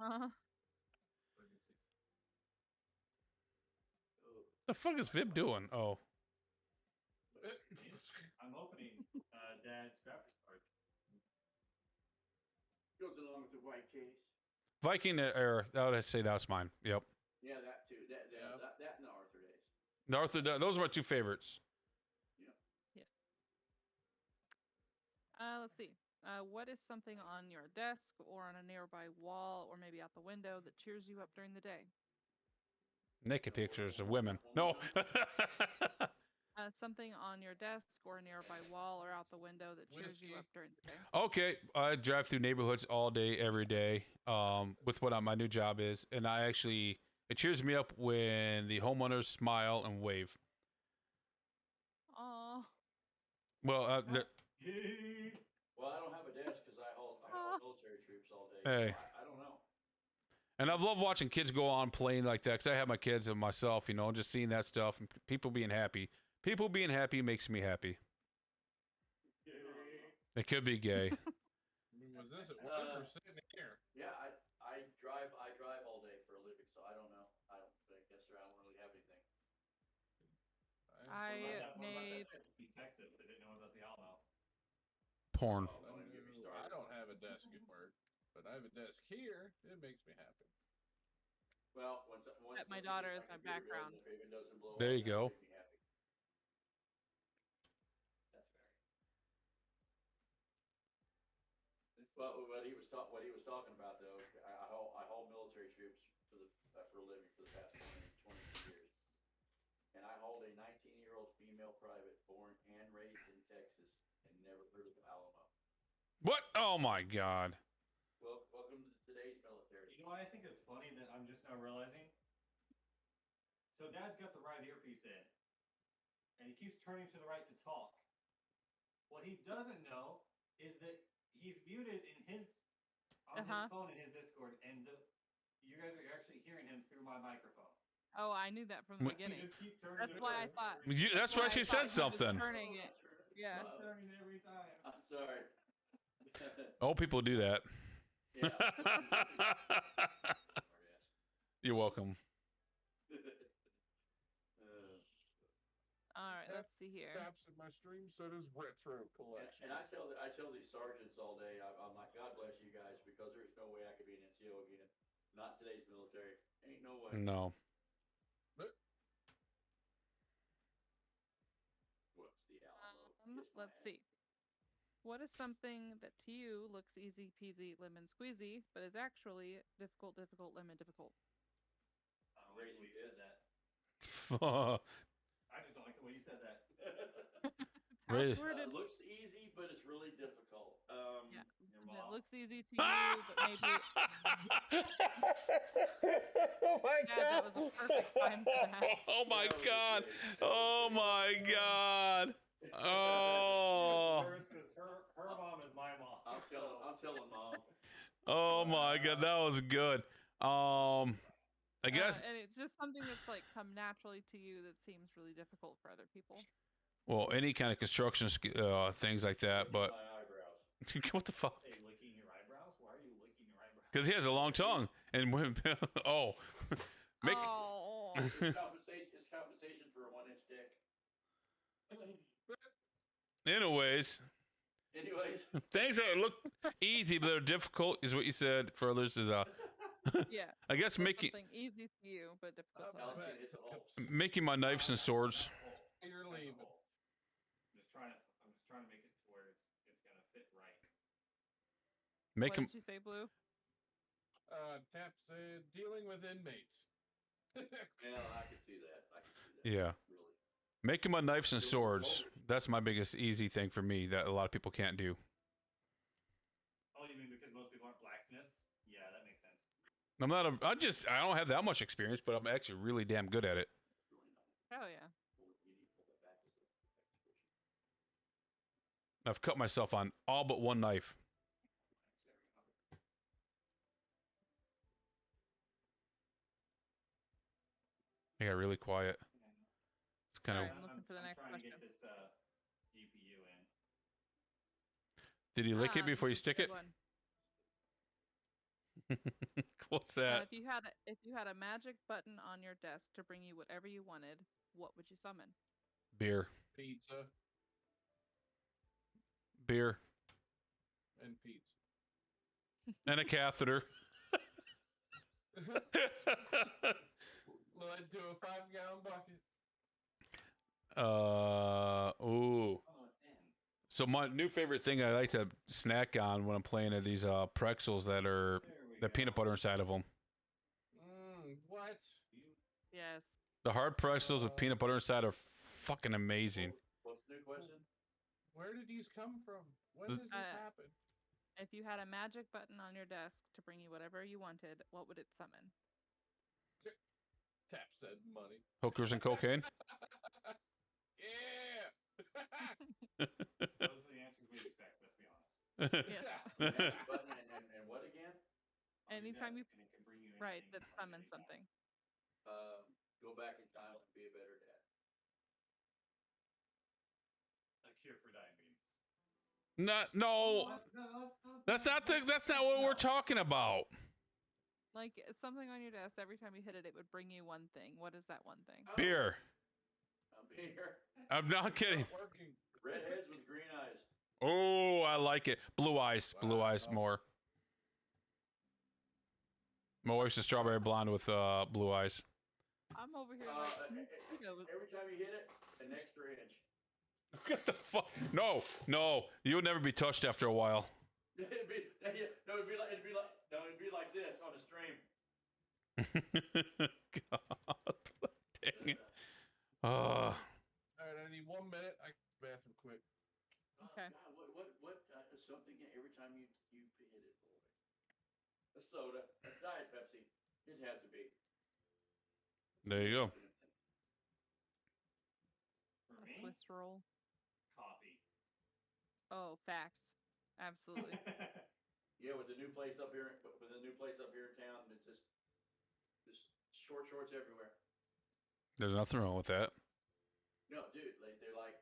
Uh-huh. The fuck is Vib doing? Oh, I'm opening Dad's graphics card. Goes along with the white case. Viking era. I would say that's mine. Yep. Yeah, that too. That Yep. and the Arthur days. The Arthur. Those are my two favorites. Yes. Let's see. What is something on your desk or on a nearby wall or maybe out the window that cheers you up during the day? Naked pictures of women. No. Something on your desk or a nearby wall or out the window that cheers you Whiskey. up during the day. Okay, I drive through neighborhoods all day, every day, with what my new job is, and it cheers me up when the homeowners smile and wave. Aw. Well, Well, I don't have a desk because I haul military troops all day. Hey. So I don't know. and I love watching kids go on playing like that because I have my kids and myself, and just seeing that stuff and people being happy. People being happy makes me happy. It could be gay. Was this it? What we're sitting here? Yeah, I drive all day for a living, so I don't know. I guess I don't really have anything. I What about made. that in Texas that didn't know about the Alamo? Porn. Oh, don't even get me started. I don't have a desk at work, but I have a desk here. It makes me happy. Well, once My it daughter gets is my computer goes background. and if it doesn't blow There up, you go. that'll make me happy. That's fair. Well, what he was talking about though, I haul military troops for a living for the past 22 years, and I hauled a 19-year-old female private born and raised in Texas and never heard of the Alamo. What? Oh my God. Well, welcome to today's military. You know what I think is funny that I'm just now realizing? So Dad's got the right earpiece in, and he keeps turning to the right to talk. What he doesn't know is that he's muted his phone in his Discord, and you guys are actually hearing him through my microphone. Oh, I knew that from the You beginning. just keep turning That's it why I over. thought. That's why she I said thought he was something. Turning it. Yeah. I'm turning it every time. I'm sorry. Old people do that. Yeah. You're welcome. All right. Let's see here. Taps in my stream, so does retro collection. And I tell these sergeants all day, I'm like, God bless you guys, because there's no way I could be an NCO again. Not today's military. Ain't no way. No. What's the Alamo? Let's see. What is something that to you looks easy peasy lemon squeezy, but is actually difficult lemon difficult? Raising You said kids. that. Raise- I just don't like the way you said that. It's how it's worded. Looks easy, but it's really difficult. Yeah. Your It mom. looks easy to you, but maybe. Oh my Yeah, that was a perfect time for that. Oh my That was God. great. Oh my God. Oh. Her mom is my mom. I'm telling mom. Oh my God. That was good. I guess. And it's just something that's like come naturally to you that seems really difficult for other people. Well, any kind of construction things like that, but My eyebrows. what the fuck? Hey, licking your eyebrows? Why are you licking your eyebrows? Because he has a long tongue, and make Oh. It's compensation for a 1-inch dick. anyways. Anyways. Things that look easy but they're difficult is what you said. For others is Yeah. I guess making Something easy to you, but difficult to Alex, others. it's all. making my knives and swords. You're leaving. I'm just trying to make it to where it's gonna fit right. Make What them did you say, Blue? Tap said dealing with inmates. Yeah, I can see that. I can see that. Yeah. Really. Make them on knives and Dealing with swords. soldiers. That's my biggest easy thing for me that a lot of people can't do. Oh, you mean because most people aren't blacksmiths? Yeah, that makes sense. I'm not a. I don't have that much experience, but I'm actually really damn good at it. Really not. Hell yeah. You need to pull that back. I've cut myself on all but one knife. I got really quiet. It's kind of. Sorry, I'm looking for the next trying question. to get this GPU in. Did you lick it before you This is a stick good it? one. What's that? If you had a magic button on your desk to bring you whatever you wanted, what would you summon? Beer. Pizza Beer. and pizza. And a catheter. Led to a 5-gallon bucket. Ooh. Oh, it's in. So my new favorite thing I like to snack on when I'm playing are these pretzels that are There we the go. peanut butter inside of them. What? Yes. The hard pretzels with peanut butter inside are fucking amazing. What's the new question? Where did these come from? When The- does this happen? If you had a magic button on your desk to bring you whatever you wanted, what would it summon? Tap said money. Hookers and cocaine. Yeah. Those are the answers we expect, let's be honest. Yes. Magic button and what again? On your Anytime you desk, and it can bring you right anything that on summons anything. something. Go back in time and be a better dad. A cure for diabetes. No, that's not what we're talking about. Like something on your desk, every time you hit it, it would bring you one thing. What is that one thing? Beer. Beer. I'm not kidding. Not working. Redheads with green eyes. Oh, I like it. Blue eyes. Blue eyes Wow. more. My wife's a strawberry blonde with blue eyes. I'm over here like mosquitoes. Every time you hit it, an extra inch. What the fuck? No, you'll never be touched after a while. It'd be like this on a stream. God, dang it. All right, I need 1 minute. I can go to the bathroom quick. Okay. God, what something every time you hit it, boy. A soda, a Diet Pepsi. It had to be. There you go. For A me, Swiss roll. coffee. Oh, facts. Absolutely. Yeah, with the new place up here, in town, it's just short shorts everywhere. There's nothing wrong with that. No, dude, there's like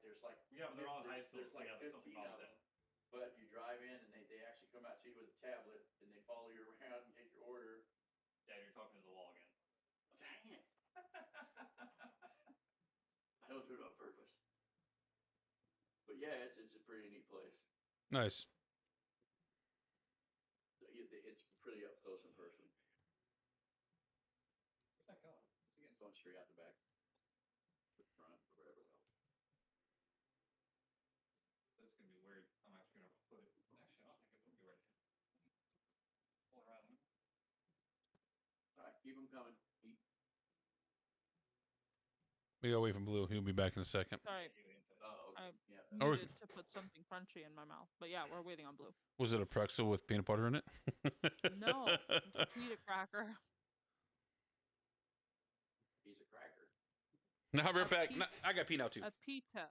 Yeah, but they're all in high school, there's so like yeah, there's something 15 wrong of with them. But you drive in and they actually come out to you with a tablet and they follow you around and get your order. Dad, you're talking to the wall again. Dang it! I don't do it on purpose. But yeah, it's a pretty neat place. Nice. It's pretty up close in person. Where's that going? It's on straight out the back, the front, or whatever the hell. That's gonna be weird. I'm actually gonna put it. Actually, I'll think it'll be right here. Pull around. All right, keep them coming. We gotta wait for Blue. He'll be back in a second. Sorry, Oh, I okay. Yeah. Or- needed to put something crunchy in my mouth. But yeah, we're waiting on Blue. Was it a pretzel with peanut butter in it? No, it's a pita cracker. He's a cracker. No, I'll be right A back. pe- No, I got peanut too. A pita.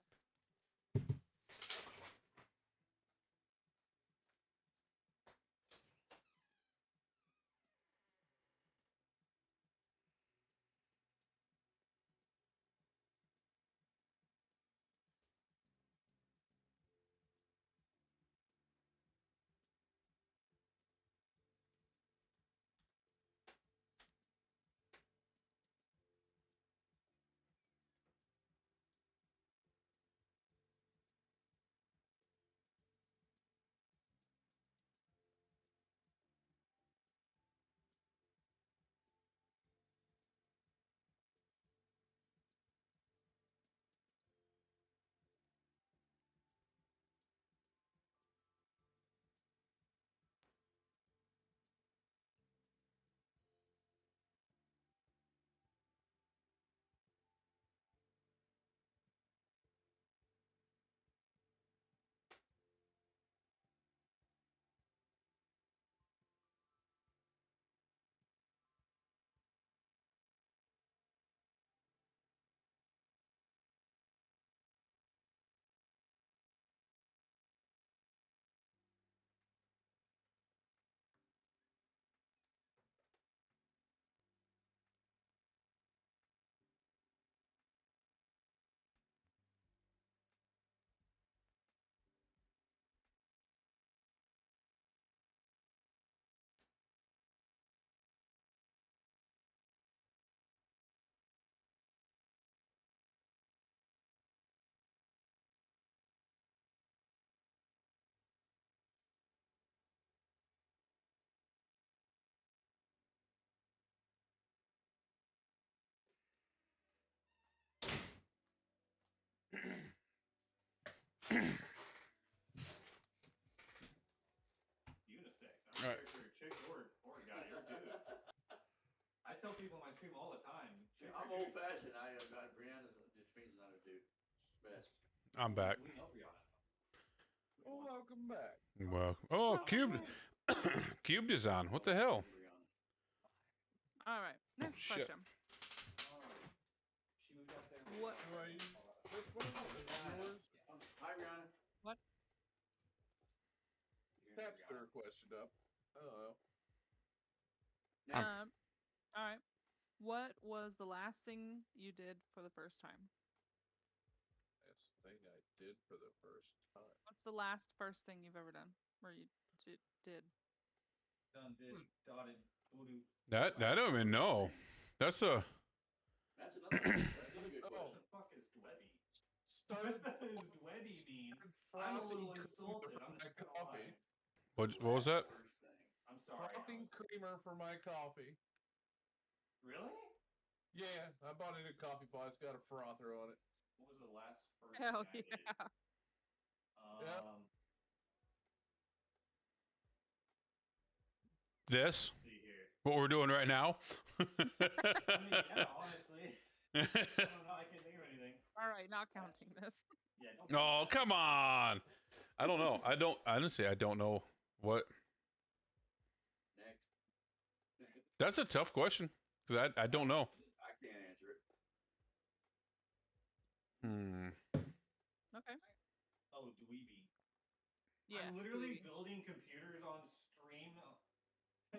Unisex. I don't Right. care if you're a chick or a guy. You're a dude. I tell people in my stream all the time. Chick or I'm dude. old fashioned. Brianna's just means another dude. Best. I'm back. We know Brianna. Well, welcome back. Well, oh, Cube, Cubed is on. What the hell? Brianna. All right. Next shit. question. She moved out there. What? Right. This one is yours. Hi, Brianna. Taps their question up. Oh, Next. All right. What was the last thing you did for the first time? that's the thing I did for the first time. What's the last first thing you've ever done where you did? Done, did, dotted, voodoo. That I don't even know. That's a. That's another good Oh. What question. the fuck is Dwebby? Started What does Dwebby mean? I'm a frothing little insulted. I'm my not gonna coffee. lie. What was that? First thing. I'm sorry. Frothing creamer for my coffee. Really? Yeah, I bought a new coffee pot. It's got a frother on it. What was the last first Hell thing I did? yeah. This? Let's see here. What we're doing right now? I mean, yeah, honestly. I don't know. I can't think of anything. All right, not counting this. Yeah, don't Oh, count that. come on. I don't know. I don't. Honestly, I don't know what. Next. That's a tough question because I don't know. I can't answer it. Okay. Oh, Dweeby. Yeah. I'm literally dweeby. building computers on stream.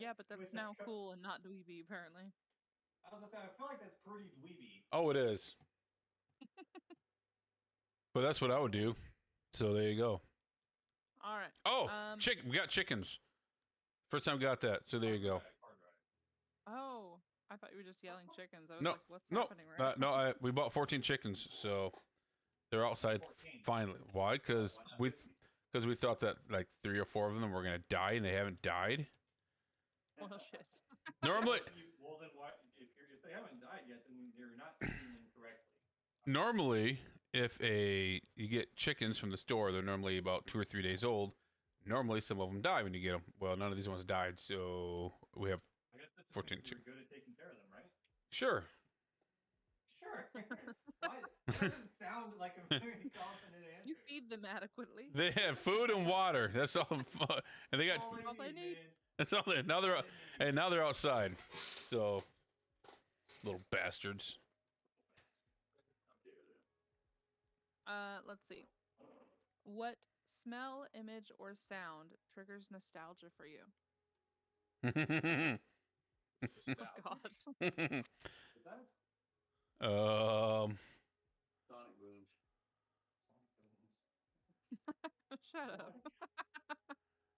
Yeah, but that's with now that cool and not dweeby apparently. I was gonna say, I feel like that's pretty dweeby. Oh, it is. But that's what I would do. So there you go. All right. Oh, Um, chicken. We got chickens. First time we got that. So there you go. Oh, I thought you were just yelling chickens. I was No, like, what's no, happening right no. We bought 14 chickens, so they're outside 14. finally. Why? Because we thought that like 3 or 4 of them were gonna die, and they haven't died. Well, shit. Normally, Well, then why? If they haven't died yet, then you're not treating them correctly. normally, if you get chickens from the store, they're normally about 2 or 3 days old. Normally, some of them die when you get them. Well, none of these ones died, so we have I guess that's 14 because you're good at taking care of them, right? sure. Sure. Why? That doesn't sound like a very confident answer. You feed them adequately. They have food and water. That's all. And they got. all they need. man. That's all. Now they're. And now they're outside. So, little bastards. Let's see. What smell, image, or sound triggers nostalgia for you? Oh God. Is that Sonic booms. Shut up.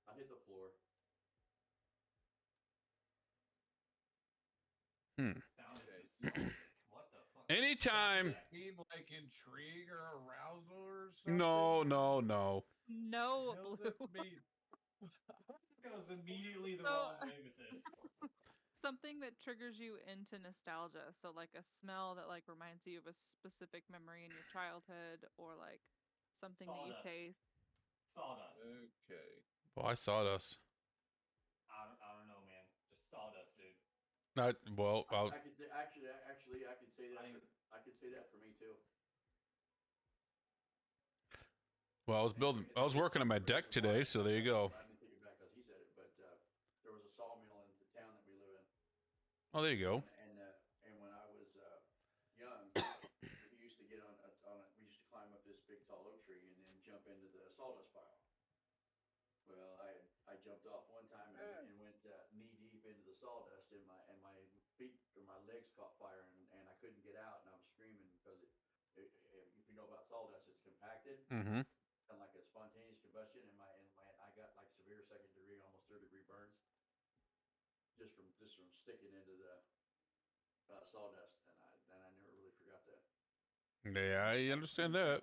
I hit the floor. sound is nostalgic? What the fuck? Anytime. Need like intrigue or arousal or something? No. No, What Blue. does that mean? This goes immediately the So- wrong way with this. Something that triggers you into nostalgia. So like a smell that like reminds you of a specific memory in your childhood, or like something that you Sawdust. taste. Sawdust. Okay. Well, I saw us. I don't know, man. Just sawdust, dude. Well, I could say actually I could say that. I could say that for me too. I was working on my deck today, so there you go. I didn't take it back because he said it, but there was a sawmill in the town that we live in. Oh, there you go. And when I was young, we used to get we used to climb up this big tall oak tree and then jump into the sawdust pile. Well, I jumped off one time and went knee deep into the sawdust, and my feet or my legs caught fire, and I couldn't get out, and I was screaming because if you know about sawdust, it's compacted, Mm-hmm. kind of like a spontaneous combustion, and I got like severe 2nd degree, almost 3rd degree burns just from sticking into the sawdust, and I never really forgot that. Yeah, I understand that.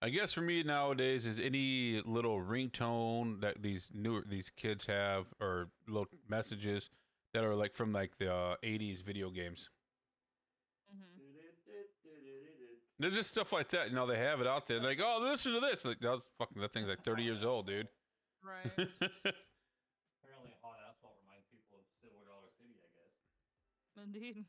I guess for me nowadays is any little ringtone that these kids have, or little messages that are like from like the 80s video games. Mm-hmm. There's just stuff like that. You know, they have it out there. Like, oh, listen to this. Like, that thing's like 30 years old, dude. Right. Apparently, hot asphalt reminds people of Silver Dollar City, I guess. Indeed.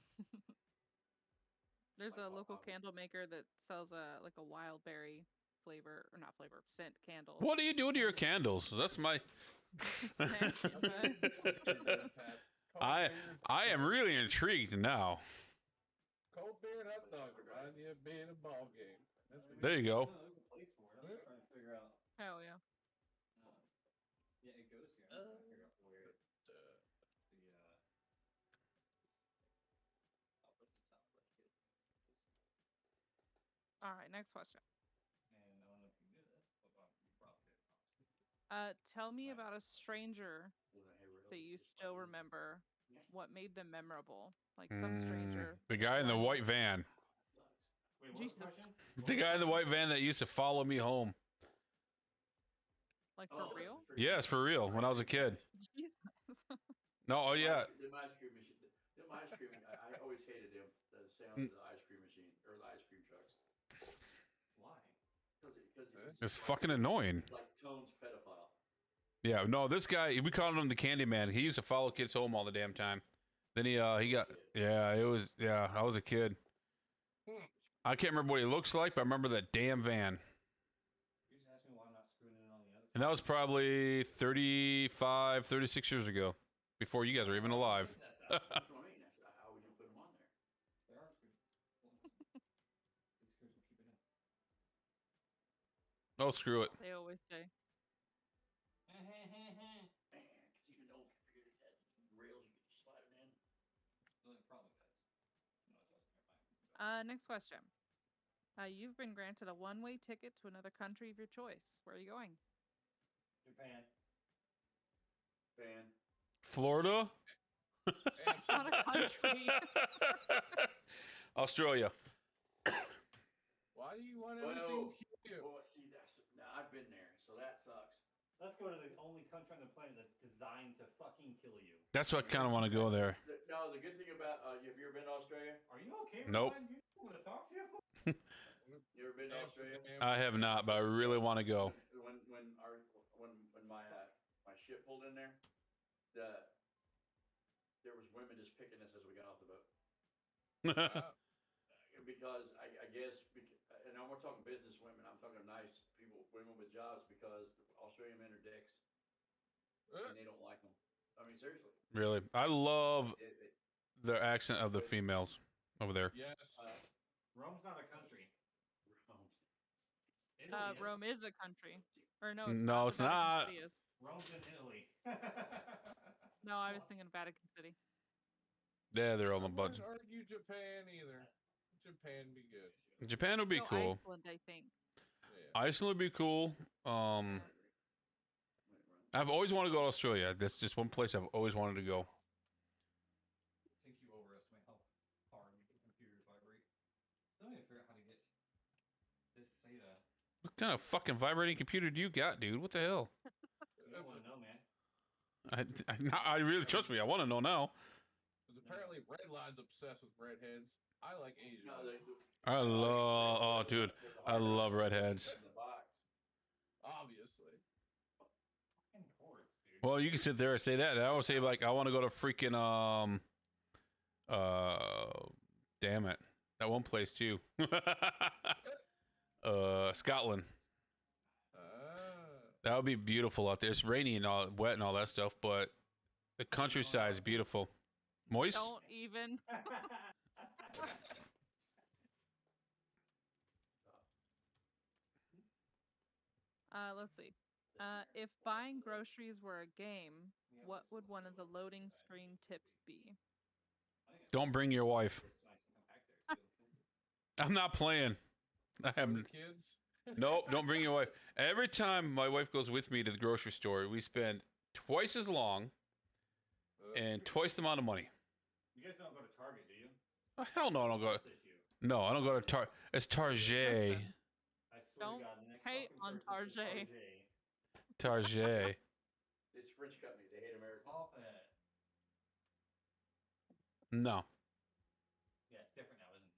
There's Like a Hot local Pocket. candle maker that sells like a wild berry flavor, or not flavor, scent candle. What do you do to your candles? That's my. Snack, but- I am really intrigued now. Cold beer and hot dogs remind you of being a ball game. That's what There you go. No, there's a place for it. I'm just trying to figure out. Hell yeah. Yeah, it goes here. I'm just trying to figure out where it. I'll put it at the top right here. All right, next question. And I don't know if you knew this, but you probably did, honestly. Tell me about a stranger Well, hey, we're that helping you this still fucking- remember. What made them memorable? Like some stranger. The guy in the white van. Wait, what was Jesus. the question? The guy in the white van that used to follow me home. Like for real? Yes, for real. When I was a kid. Jesus. No, oh yeah. Them ice cream machine. Them ice cream. I always hated them. The sound of the ice cream machine or the ice cream trucks. Why? Because It's fucking annoying. like Tone's pedophile. Yeah, no, this guy, we called him the Candy Man. He used to follow kids home all the damn time. Then he got, I was a kid. I can't remember what he looks like, but I remember that damn van. You just asked me why I'm not screwing in on the other And that was probably 35, 36 years ago, before you guys were even alive. That's what I mean. That's how we didn't put them on there. There are screws. These screws will keep it in. Oh, screw it. They always say. Man, because even old computers had rails you could slide it in. Well, it probably does. No, it doesn't. Never mind. Next question. You've been granted a one-way ticket to another country of your choice. Where are you going? Japan. Fan. Florida? It's not a country. Australia. Why do you want Well, everything cute? well, see, now I've been there, so that sucks. Let's go to the only country on the planet that's designed to fucking kill you. That's what I kind of want to go there. No, the good thing about have you ever been to Australia? Are you okay? Nope. Ryan? You want to talk to you? You ever been to Australia? I have not, but I really want to go. When my ship pulled in there, there was women just picking us as we got off the boat. Because I guess, and I'm not talking business women, I'm talking nice people, women with jobs, because Australian men are dicks and they don't like them. I mean, seriously. Really. I love It, the accent of the females over there. Yes. Rome's not a country. Rome. Italy is. Rome is a country. Or no, it's No, not. it's The Vatican not. City is. Rome's in Italy. No, I was thinking Vatican City. Yeah, they're on I the budget. wouldn't argue Japan either. Japan be good. Japan would be No, cool. Iceland, I think. Yeah. Iceland would be cool. I've always wanted to go to Australia. That's just one place I've always wanted to go. I think you overestimate how hard computers vibrate. Still need to figure out how to get this SATA. What kind of fucking vibrating computer do you got, dude? What the hell? You don't want to know, man. I really trust me. I want to know now. Because apparently Redline's obsessed with redheads. I like Asian. No, ones. I love, oh, dude, I love redheads. In the box. Obviously. Fucking cords, dude. Well, you can sit there and say that. And I would say like, I want to go to freaking damn it, that one place too. Scotland. That would be beautiful out there. It's rainy and all, wet and all that stuff, but the countryside is beautiful. Moist. Don't even. Let's see. If buying groceries were a game, what would one of the loading screen tips be? Don't bring your wife. It's nice and compact there, too. I'm not playing. I am. The kids. Nope, don't bring your wife. Every time my wife goes with me to the grocery store, we spend twice as long and twice the amount of money. You guys don't go to Target, do you? Oh, hell no, I don't go. This issue. No, I don't go to It's Target. I swear Don't to God, the next hate fucking on purchase is Target. Target. It's French companies. They hate America. Pop it. No. Yeah, it's different now, isn't it?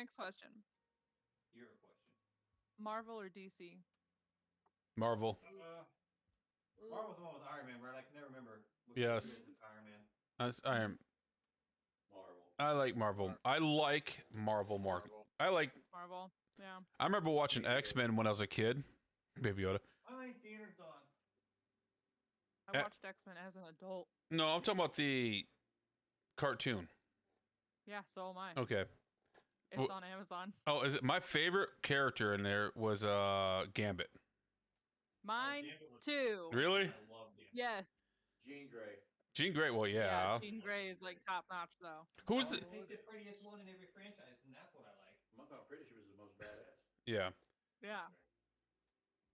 Next question. Your question. Marvel or DC? Marvel. Marvel's the one with Iron Man, right? I can never remember. Yes. It's Iron Man. I am. Marvel. I like Marvel. I like Marvel more. I like. Marvel. Yeah. I remember watching X-Men when I was a kid. Baby Yoda. I like theater thoughts. I watched X-Men as an adult. No, I'm talking about the cartoon. Yeah, so am I. Okay. It's on Amazon. Oh, is it my favorite character in there was Gambit. Mine too. Really? I love Gambit. Yes. Jean Grey. Jean Grey. Well, yeah. Jean Grey is like top notch though. Who's the? Pick the prettiest one in every franchise, and that's what I like. I'm pretty sure she was the most badass. Yeah. Yeah.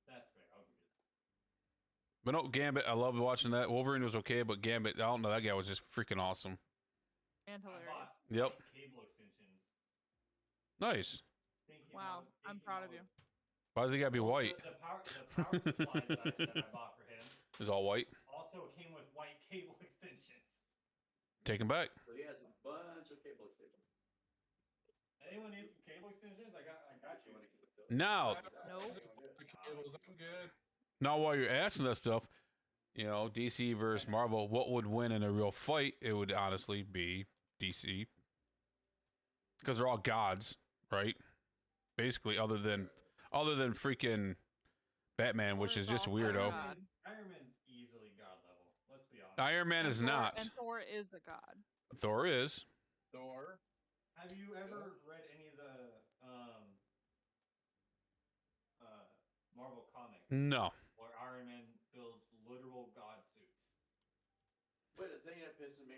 That's fair. I'll give you that. But no, Gambit. I loved watching that. Wolverine was okay, but Gambit. I don't know. That guy was just freaking awesome. And hilarious. Yep. Cable extensions. Nice. Wow, I'm proud of you. Why does he gotta be white? The power supply that I bought for him It's all white. also came with white cable extensions. Take him back. So he has a bunch of cable extensions. Anyone need some cable extensions? I got you. Now, Nope. The cables, I'm good. now while you're asking that stuff, you know, DC versus Marvel, what would win in a real fight? It would honestly be DC. Because they're all gods, right? Basically, other than freaking Batman, which is just weirdo. Iron Man's easily god level. Let's be honest. Iron Man is not. And Thor is a god. Thor is. Thor. Have you ever read any of the Marvel comics No. where Iron Man builds literal god suits? But the thing that pisses me,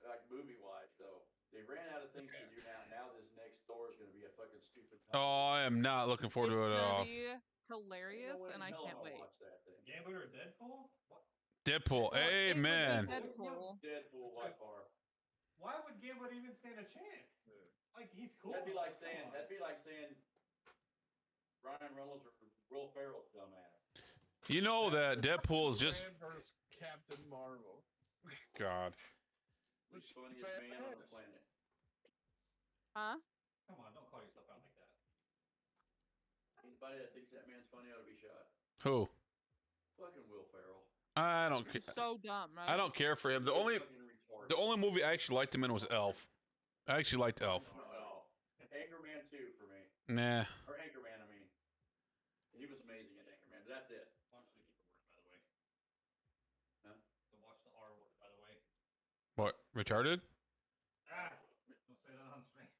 like movie-wise though, they ran out of things to do now. Now this next Thor is going to be a fucking stupid. Oh, I am not looking forward to it at all. It's gonna be hilarious, and I can't wait. Watch that thing. Gambit or Deadpool? What? Deadpool. Well, it would be Amen. Deadpool. Deadpool by far. Why would Gambit even stand a chance? Like he's cool. That'd be like Come saying. on. That'd be like saying. Ryan Reynolds or Will Ferrell, dumbass. You know that Deadpool is just. Superman versus Captain Marvel. God. Which funniest man on the planet? Huh? Come on, don't call yourself out like that. Anybody that thinks that man's funny ought to be shot. Who? Fucking Will Ferrell. I don't. He's so dumb, right? I don't care for him. The only movie I actually liked him in was Elf. I actually liked Elf. No. Anchorman 2 for me. Nah. Or Anchorman, I mean. He was amazing at Anchorman, but that's it. Watch the word, by the way. Huh? So watch the R word, by the way. What? Retarded? Ah! Don't say that on stream.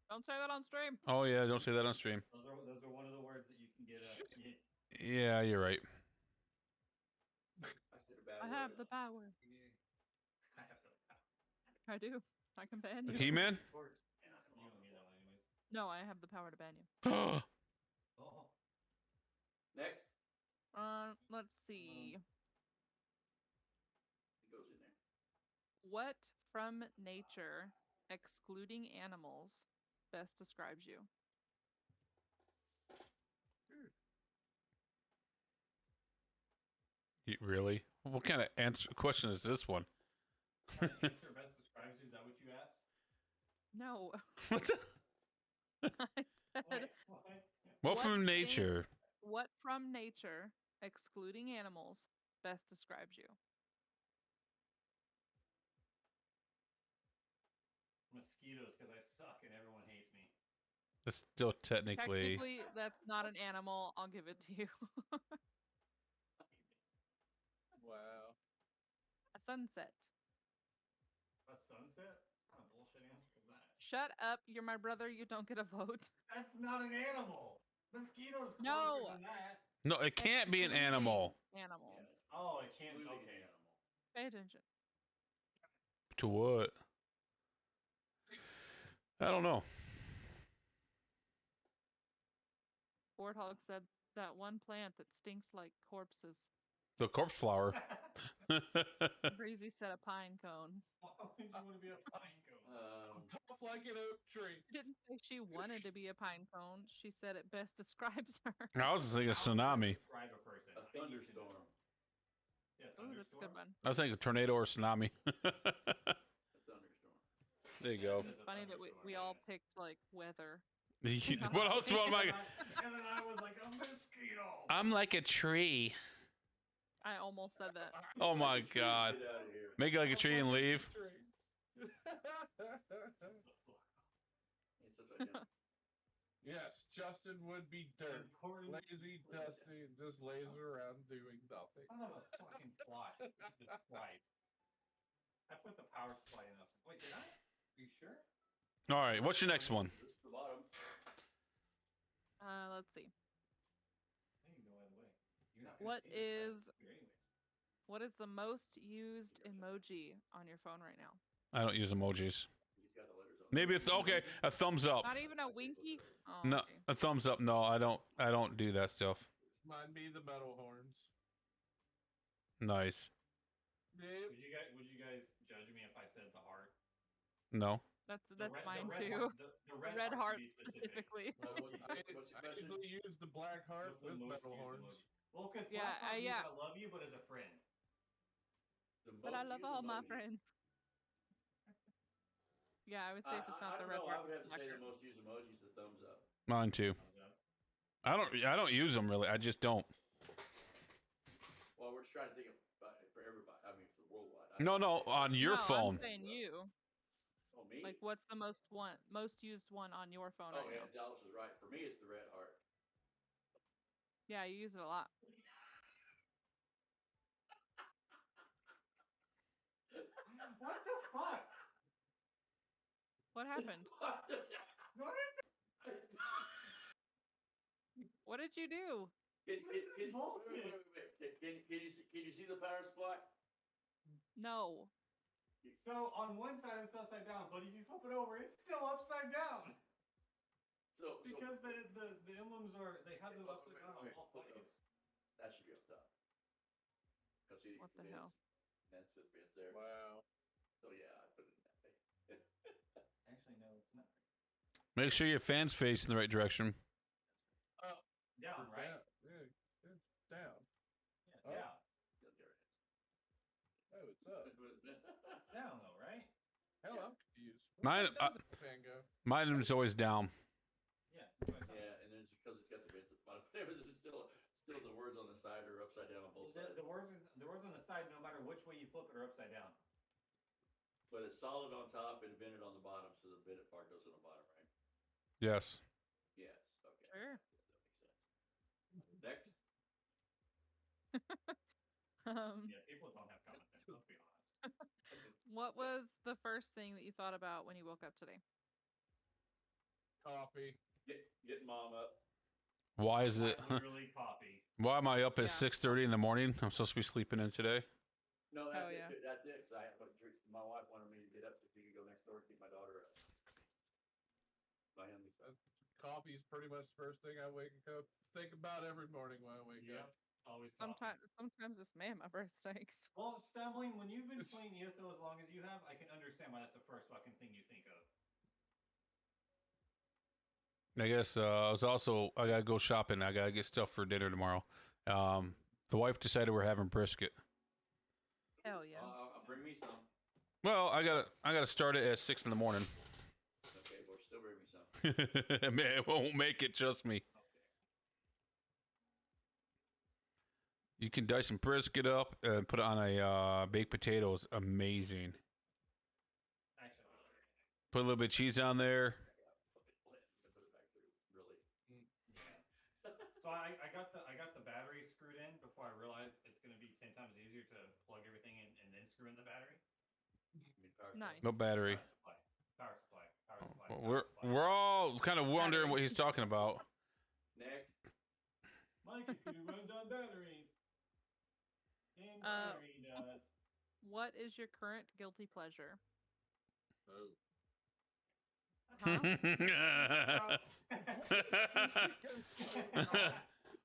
Don't say that on stream. Oh yeah, don't say that on stream. Those are one of the words that you can get. Yeah, you're right. I said a bad I word. have the power. I have to. I do. I can ban you. He-Man? You don't get that one anyways. No, I have the power to ban you. Oh. Next. Let's see. It goes in there. What from nature, excluding animals, best describes you? Really? What kind of question is this one? Nature best describes you. Is that what you asked? No. What the? I said, What What from thing- nature? what from nature, excluding animals, best describes you? Mosquitoes, because I suck and everyone hates me. It's still technically. Technically, that's not an animal. I'll give it to you. Wow. A sunset. A sunset? What kind of bullshit answer is that? Shut up. You're my brother. You don't get a vote. That's not an animal. Mosquitoes closer No. than that. No, it can't be an animal. Animals. Oh, it can't. Excluding Okay. animal. Pay attention. To what? I don't know. Warthog said that one plant that stinks like corpses. The corpse flower. Breezy said a pine cone. Why would you want to be a pine cone? Tough like an oak tree. She didn't say she wanted to be a pine cone. She said it best describes her. I was thinking How would you tsunami. Describe a person. A thunderstorm. Yeah, Oh, that's a good one. I was thinking tornado or tsunami. A thunderstorm. There you go. It's funny that we all picked like weather. What else am I? And then I was like, a mosquito. I'm like a tree. I almost said that. Oh my god. Get out of here. Make it like a tree and leave. It's such a, Yes, Justin would be dirt. Lazy, dusty, and just lays around doing nothing. Son of a fucking fly. Just right. I put the power supply in. Wait, did I? Are you sure? All right, what's your next one? This is the bottom. Let's see. I need to go either way. You're not What gonna see this is- stuff here anyways. What is the most used emoji on your phone right now? I don't use emojis. He's got the letters on. Maybe it's okay. A thumbs up. Not even a winky? Oh, No, okay. a thumbs up. No, I don't do that stuff. Mine be the metal horns. Nice. Yep. Would you guys judge me if I said the heart? No. That's The mine red too. Heart, the Red heart heart to be specific. specifically. What's the I question? usually use the black heart What's the with most metal used horns. emoji? Well, because Yeah, yeah. I love you, but as a friend. The But I most love used all my emoji. friends. Yeah, I would say if it's not I the don't red know. heart. I would have to say black the heart. most used emoji is the thumbs up. Mine too. Thumbs up. I don't use them really. I just don't. Well, we're just trying to think of for everybody. I mean, for worldwide. No, on your No, phone. I'm saying you. Oh, me? Like, what's the most used one on your phone Oh, right yeah, now? Dallas is right. For me, it's the red heart. Yeah, you use it a lot. What the fuck? What happened? What did you do? Can bullshit. you see the power supply? No. So on one side it's upside down, but if you flip it over, it's still upside down. So Because the emblems they have them upside down on all Okay. ways. that should be up top. 'Cause see, What the it's- hell? That's it's there. Wow. So yeah, I put it in that way. Actually, no, it's not. Make sure your fan's facing the right direction. Down, right? Yeah, it's down. Yeah, it's down. Oh, it's up. It's down though, right? Hell, I'm confused. Mine- Where does the fan go? Mine is always down. Yeah. That's what I thought. Yeah, and then it's because it's got the bits at the bottom. It's still the words on the side are upside down on both sides. The words on the side, no matter which way you flip it, are upside down. But it's solid on top and vented on the bottom, so the vented part goes on the bottom, right? Yes. Yes. Okay. Sure. That makes sense. Next. Yeah, people don't have common sense. Let's be honest. What was the first thing that you thought about when you woke up today? Coffee. Get mom up. Why is it? Literally coffee. Why am I up at Yeah. 6:30 in the morning? I'm supposed to be sleeping in today. No, Oh, that's yeah. it. That's it. 'Cause my wife wanted me to get up so she could go next door and keep my daughter up. My youngest. Coffee's pretty much the first thing I wake up think about every morning when I wake Yeah. up. Always coffee. Sometimes it's me and my birthdays. Well, Stumbling, when you've been playing ESO as long as you have, I can understand why that's the first fucking thing you think of. I guess I gotta go shopping. I gotta get stuff for dinner tomorrow. The wife decided we're having brisket. Hell yeah. Bring me some. Well, I gotta start it at 6 in the morning. Okay, well, still bring me some. Man, it won't make it. Trust me. You can dice some brisket up and put it on a baked potatoes. Amazing. Actually, Put a little bit of cheese on there. Really. so I got the battery screwed in before I realized it's gonna be 10 times easier to plug everything in and then screw in the battery. Nice. No battery. Power supply. We're all kind of wondering what he's talking about. Next. My computer runs on batteries. And battery does. What is your current guilty pleasure?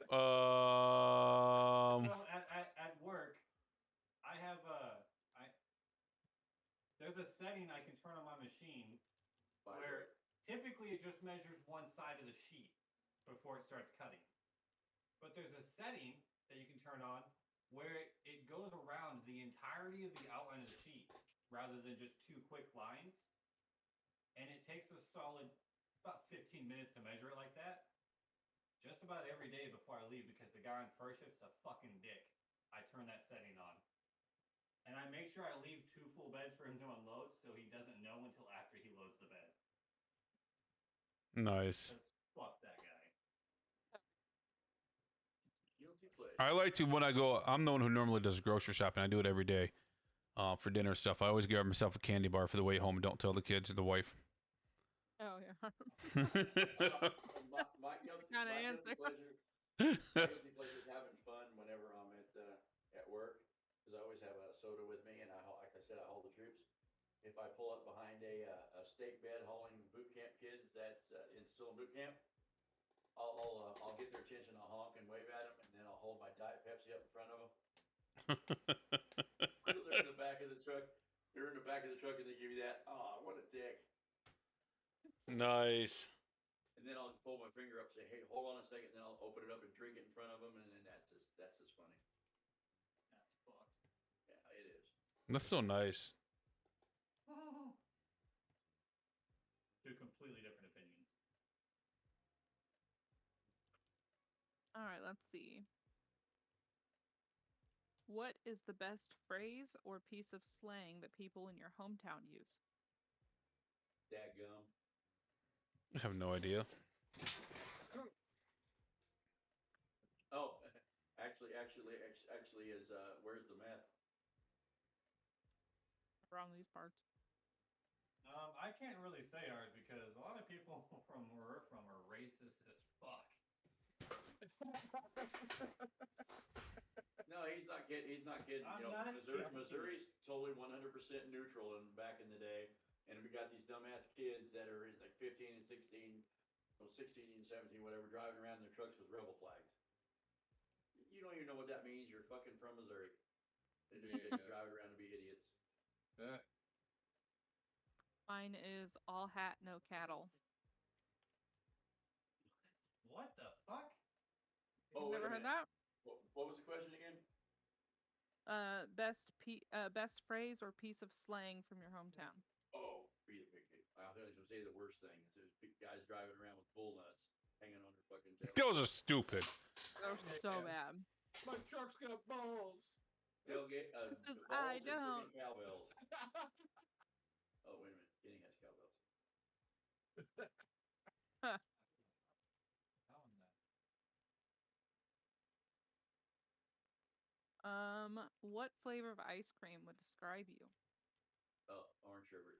Um, So at work, I have there's a setting I can turn on my machine where typically it just measures one side of the sheet before it starts cutting. But there's a setting that you can turn on where it goes around the entirety of the outline of the sheet rather than just two quick lines. and it takes a solid about 15 minutes to measure it like that. Just about every day before I leave, because the guy on first shift's a fucking dick. I turn that setting on. And I make sure I leave 2 full beds for him to unload so he doesn't know until after he loads the bed. Nice. Because fuck that guy. Guilty pleasure. I like to when I go. I'm the one who normally does grocery shopping. I do it every day for dinner stuff. I always grab myself a candy bar for the way home and don't tell the kids or the wife. Oh yeah. My guilty, Kinda my answer. guilty pleasure is having fun whenever I'm at work, because I always have a soda with me, and like I said, I hold the troops. If I pull up behind a stake bed hauling boot camp kids that's still in boot camp, I'll get their attention. I'll honk and wave at them, and then I'll hold my Diet Pepsi up in front of them. So they're in the back of the truck. They're in the back of the truck, and they give you that. Oh, what a dick! Nice. And then I'll pull my finger up and say, "Hey, hold on a second." Then I'll open it up and drink it in front of them, and then that's just funny. That's fucked. Yeah, it is. That's so nice. Two completely different opinions. All right, let's see. What is the best phrase or piece of slang that people in your hometown use? Dadgum. I have no idea. Oh, actually, is where's the meth? Wrong these parts. I can't really say ours because a lot of people from where we're from are racist as fuck. No, he's not kidding. He's not kidding. I'm You know, not kidding. Missouri's totally 100% neutral and back in the day, and we got these dumbass kids that are like 15 and 16, 16 and 17, whatever, driving around in their trucks with rebel flags. You don't even know what that means. You're fucking from Missouri. They're just driving around to be idiots. Mine is all hat, no cattle. What the fuck? Oh, You wait never a heard minute. that? What was the question again? Best phrase or piece of slang from your hometown. Oh, I was going to say the worst thing is there's big guys driving around with bull nuts hanging on their fucking tail. Those are stupid. Those are so bad. My truck's got balls. Tailgate, Because balls I and don't. friggin' cowbells. Oh, wait a minute. Kenny has cowbells. What flavor of ice cream would describe you? Oh, orange sherbet.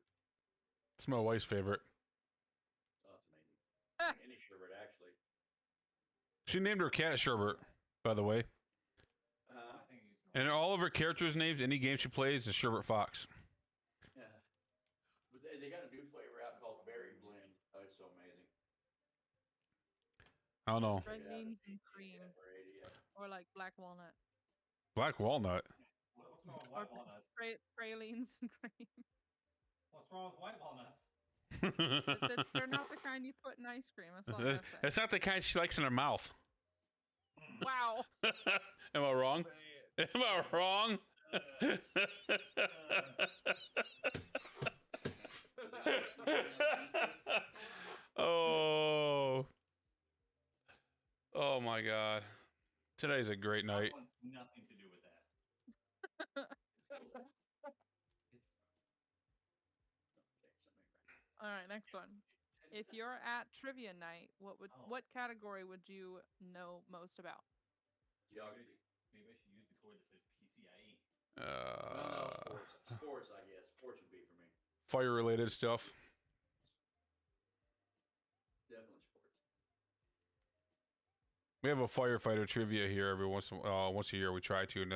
It's my wife's favorite. Oh, that's amazing. Any sherbet, actually. She named her cat Sherbert, by the way. I think he's And all of her characters' names, any game she plays, is Sherbert Fox. Yeah. But they got a new flavor out called Berry Blend. Oh, it's so amazing. I don't know. Red Yeah, beans the and BT cream, variety, yeah. or like black walnut, Black walnut. What's wrong with or white walnuts? pralines and cream. What's wrong with white walnuts? They're not the kind you put in ice cream. That's all I'm gonna say. That's not the kind she likes in her mouth. Wow. Am I wrong? Am I wrong? Oh. Oh my God. Today's a great night. That wants nothing to do with that. All right, next one. If you're at trivia night, what category would you know most about? Geography. Maybe I should use the code that says PCIe. No, sports. Sports, I guess. Sports would be for me. Fire-related stuff. Definitely sports. We have a firefighter trivia here every once a year. We try to, and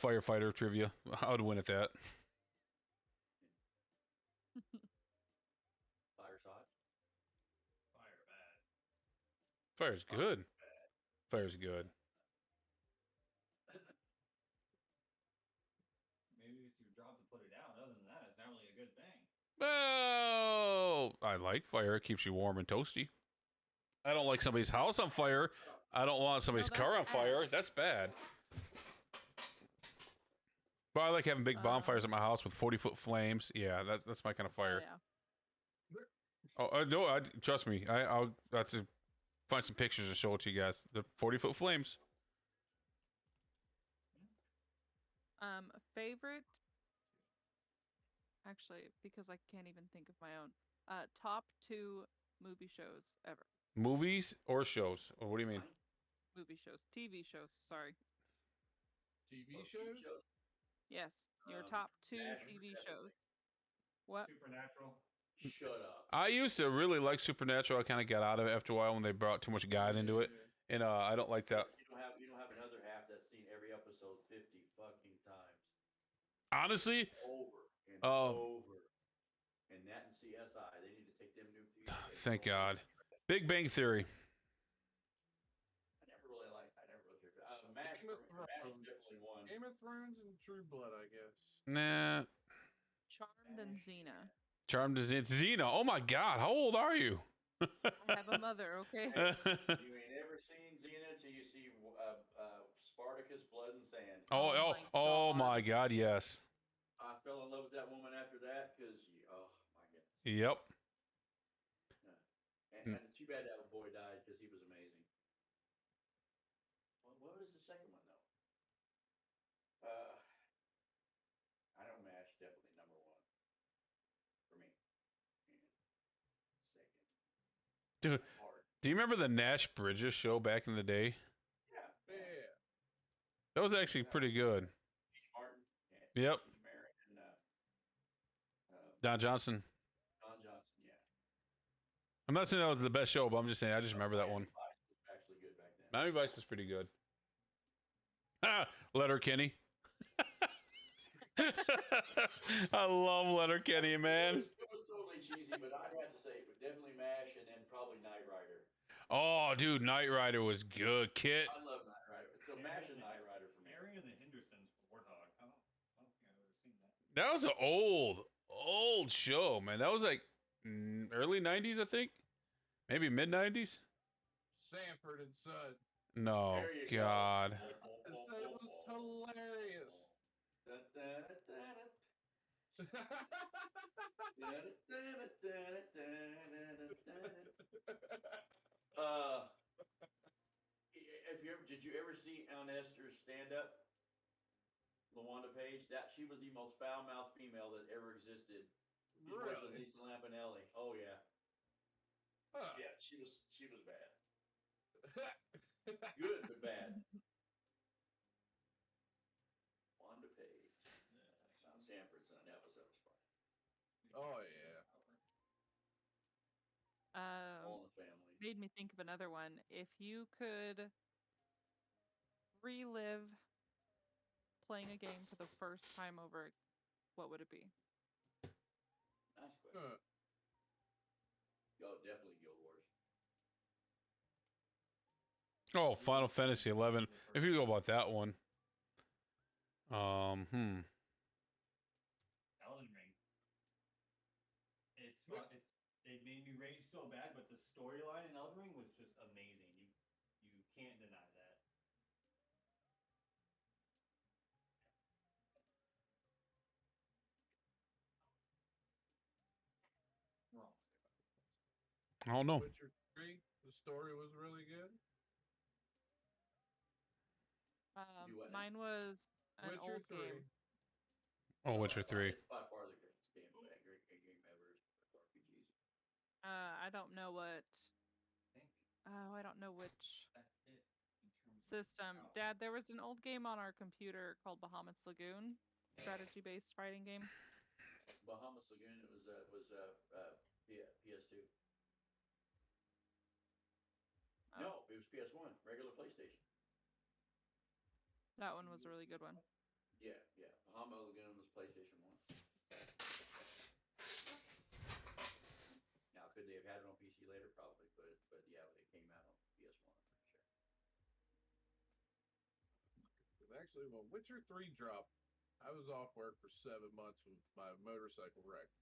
firefighter trivia. I would win at that. Fire's hot. Fire bad. Fire's good. Fire's good. Maybe it's your job to put it out. Other than that, it's not really a good thing. Well, I like fire. It keeps you warm and toasty. I don't like somebody's house on fire. I don't want somebody's car on fire. That's bad. But I like having big bonfires at my house with 40-foot flames. Yeah, that's my kind of fire. Oh, yeah. Oh no, trust me. I'll have to find some pictures and show it to you guys. The 40-foot flames. Favorite. Actually, because I can't even think of my own. Top 2 movie shows ever. Movies or shows? Or what do you mean? Movie shows, TV shows. Sorry. TV shows? Yes, your top 2 Nash, TV definitely. shows. What? Supernatural. Shut up. I used to really like Supernatural. I kind of got out of it after a while when they brought too much God into it, and I don't like that. You don't have another half that's seen every episode 50 fucking times. Honestly, Over and Oh. over. And that and CSI, they need to take them new TV. Thank God. Big Bang Theory. I never really cared. MASH, Game of MASH Thrones. definitely won. Game of Thrones and True Blood, I guess. Nah. Charmed and Xena. Charmed is it. Xena. Oh my God. How old are you? I have a mother, okay? You ain't ever seen Xena till you see Spartacus, Blood and Sand. Oh my God. Yes. I fell in love with that woman after that because, oh my goodness. Yep. And too bad that boy died because he was amazing. What was the second one though? I don't MASH definitely number 1 for me. And second. Dude, Hard. do you remember the Nash Bridges show back in the day? Yeah. That was actually pretty good. Peach Martin. Yep. Steve Merritt and Don Johnson. Don Johnson. Yeah. I'm not saying that was the best show, but I'm just saying I just remember that one. Miami Vice was actually good back then. Miami Vice is pretty good. Letterkenny. I love Letterkenny, man. It was totally cheesy, but I'd have to say definitely MASH and then probably Knight Rider. Oh, dude, Knight Rider was good. Kit. I love Knight Rider. So MASH and Knight Rider for me. Mary and the Hendersons for Warthog. I don't think I've ever seen that. That was an old show, man. That was like early 90s, I think. Maybe mid 90s. Sanford and Son. No, There you go. God. That was hilarious. Did you ever see Aunt Esther's stand up? LaWanda Page? She was the most foul mouthed female that ever existed. She's worse than Really? Lisa Lampanelli. Oh yeah. Huh. Yeah, she was bad. Good but bad. Wanda Page. Sanford Son. That was fun. Oh yeah. All in the Family. Made me think of another one. If you could relive playing a game for the first time over, what would it be? Nice question. Definitely Guild Wars. Oh, Final Fantasy 11. If you go about that one. Elden Ring. It made me rage so bad, but the storyline in Elden Ring was just amazing. You can't deny that. Wrong. I don't know. Witcher 3, the story was really good. Do what now? Mine was an Witcher old 3. game. Oh, Witcher 3. It's by far the greatest game ever. RPGs. I don't know what. I think Oh, I don't know which that's it in terms of system. how- Dad, there was an old game on our computer called Bahamut's Lagoon, strategy-based fighting game. Bahamas Lagoon was PS2. Oh. No, it was PS1, regular PlayStation. That one was a really good one. Yeah. Bahamas Lagoon was PlayStation 1. Now, could they have had it on PC later? Probably, but yeah, it came out on PS1 for sure. Actually, when Witcher 3 dropped, I was off work for 7 months with my motorcycle wreck.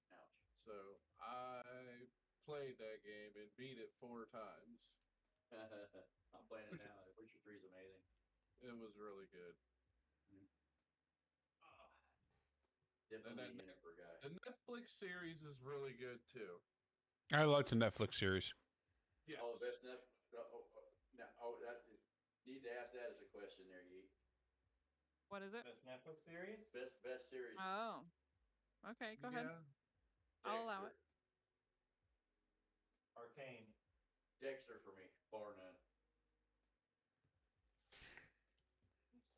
Ouch. So I played that game and beat it 4 times. I'm playing it now. Witcher 3 is amazing. It was really good. Definitely And a Yennefer guy. The Netflix series is really good too. I like the Netflix series. Yes. Oh, the best Netflix. That need to ask that as a question there, Yeet. What is it? Best Netflix series? Best series. Oh. Okay, go ahead. I'll allow it. Arcane. Dexter for me, bar none.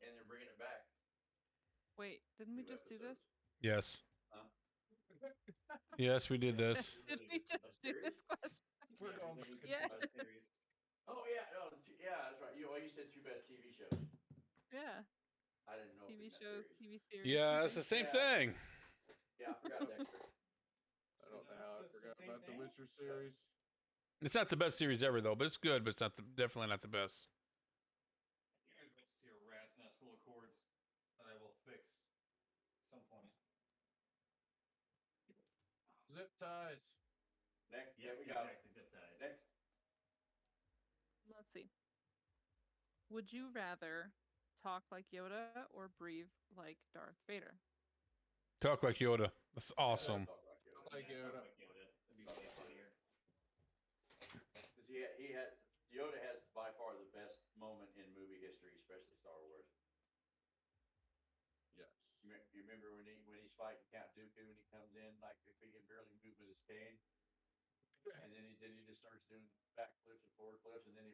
And they're bringing it back. Wait, didn't we New just do this? episodes. Yes. Huh? Yes, we did this. Did we just do this question? We're going we could Yeah. do best series. Oh yeah, no, yeah, that's right. You said two best TV shows. Yeah. I didn't know. TV if we meant shows, series. TV series. Yeah, it's the same Yeah. thing. Yeah, I forgot Dexter. I don't know how I It's the forgot same about the thing. Witcher series. It's not the best series ever, though, but it's good, but it's not definitely not the best. You guys wait to see a rat's nest full of cords that I will fix at some point. Zip ties. Next, Yeah, we got exactly. Zip ties. next. Let's see. Would you rather talk like Yoda or breathe like Darth Vader? Talk like Yoda. That's awesome. Like Yoda. That'd be way funnier. Because he had Yoda has by far the best moment in movie history, especially Star Wars. Yes. You remember when he's fighting Count Dooku and he comes in like if he can barely move with his cane, and then he just starts doing backflips and forward flips, and then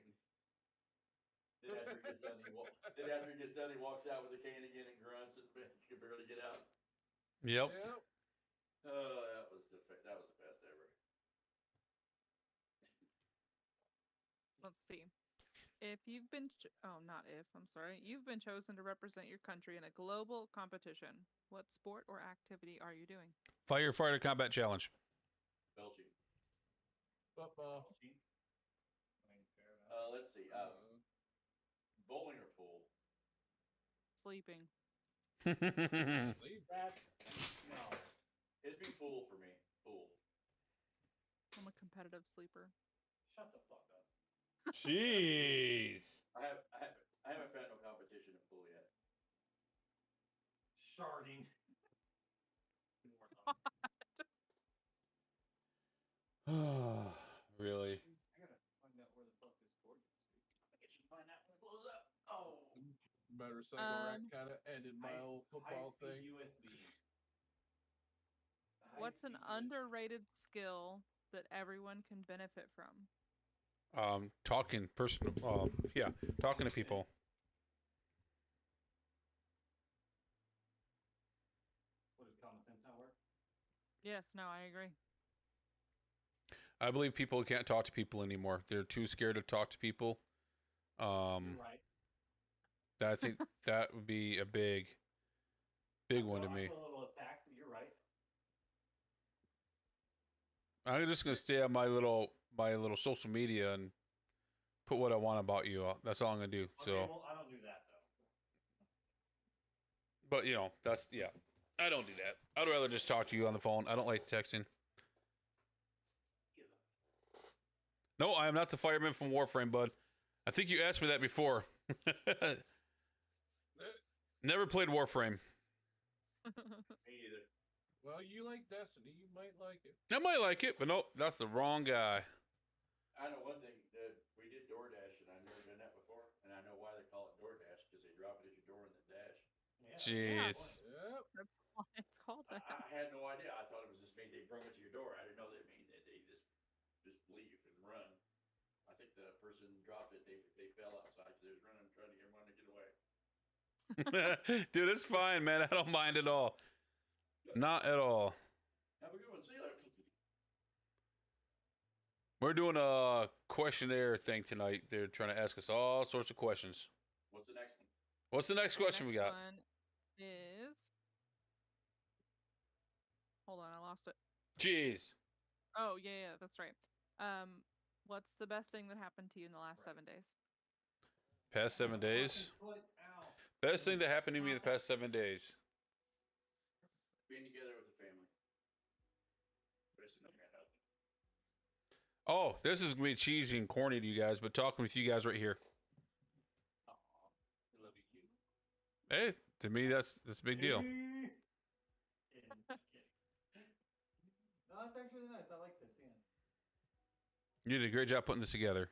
after he gets done, he walks out with the cane again and grunts and he can barely get out. Yep. Yep. Oh, that was the best ever. Let's see. If you've been, you've been chosen to represent your country in a global competition. What sport or activity are you doing? Firefighter Combat Challenge. Belching. Football. I mean, fair enough. Let's see. Bowling or pool? Sleeping. Leave. That's no. It'd be pool for me. Pool. I'm a competitive sleeper. Shut the fuck up. Jeez. I haven't found no competition in pool yet. Sharding. Really? I gotta find out where the fuck this cord is. I guess you find that when it blows up. Oh. Motorcycle rack kind of ended my old football high-speed thing. USB. What's an High-speed USB. underrated skill that everyone can benefit from? Talking talking to people. What does common sense not work? Yes, no, I agree. I believe people can't talk to people anymore. They're too scared to talk to people. You're right. I think that would be a big one to I me. feel a little attacked, but you're right. I'm just gonna stay on my little social media and put what I want about you. That's all I'm gonna do. Okay, So, well, I don't do that though. but I don't do that. I'd rather just talk to you on the phone. I don't like texting. No, I am not the fireman from Warframe, bud. I think you asked me that before. Never played Warframe. Me either. Well, you like Destiny. You might like it. I might like it, but no, that's the wrong guy. I know one thing. We did DoorDash, and I've never done that before. And I know why they call it DoorDash because they drop it at your door in the dash. Yeah. Jeez. Yep. That's why it's called that. I had no idea. I thought it was just mean they bring it to your door. I didn't know that mean that they just leave and run. I think the person dropped it. They fell outside because they was running, trying to get away. Dude, it's fine, man. I don't mind at all. Not at all. Have a good one. See you later. We're doing a questionnaire thing tonight. They're trying to ask us all sorts of questions. What's the next one? What's the next question we got? One is. Hold on, I lost it. Jeez. Oh yeah, that's right. What's the best thing that happened to you in the last 7 days? Past 7 days? Foot out. Best thing that happened to me in the past 7 days. Being together with the family. Especially my husband. Oh, this is going to be cheesy and corny to you guys, but talking with you guys right here. Aw, I love you, cute. Hey, to me, that's a big deal. Kidding, just kidding. No, it's actually nice. I like this. Yeah. You did a great job putting this together.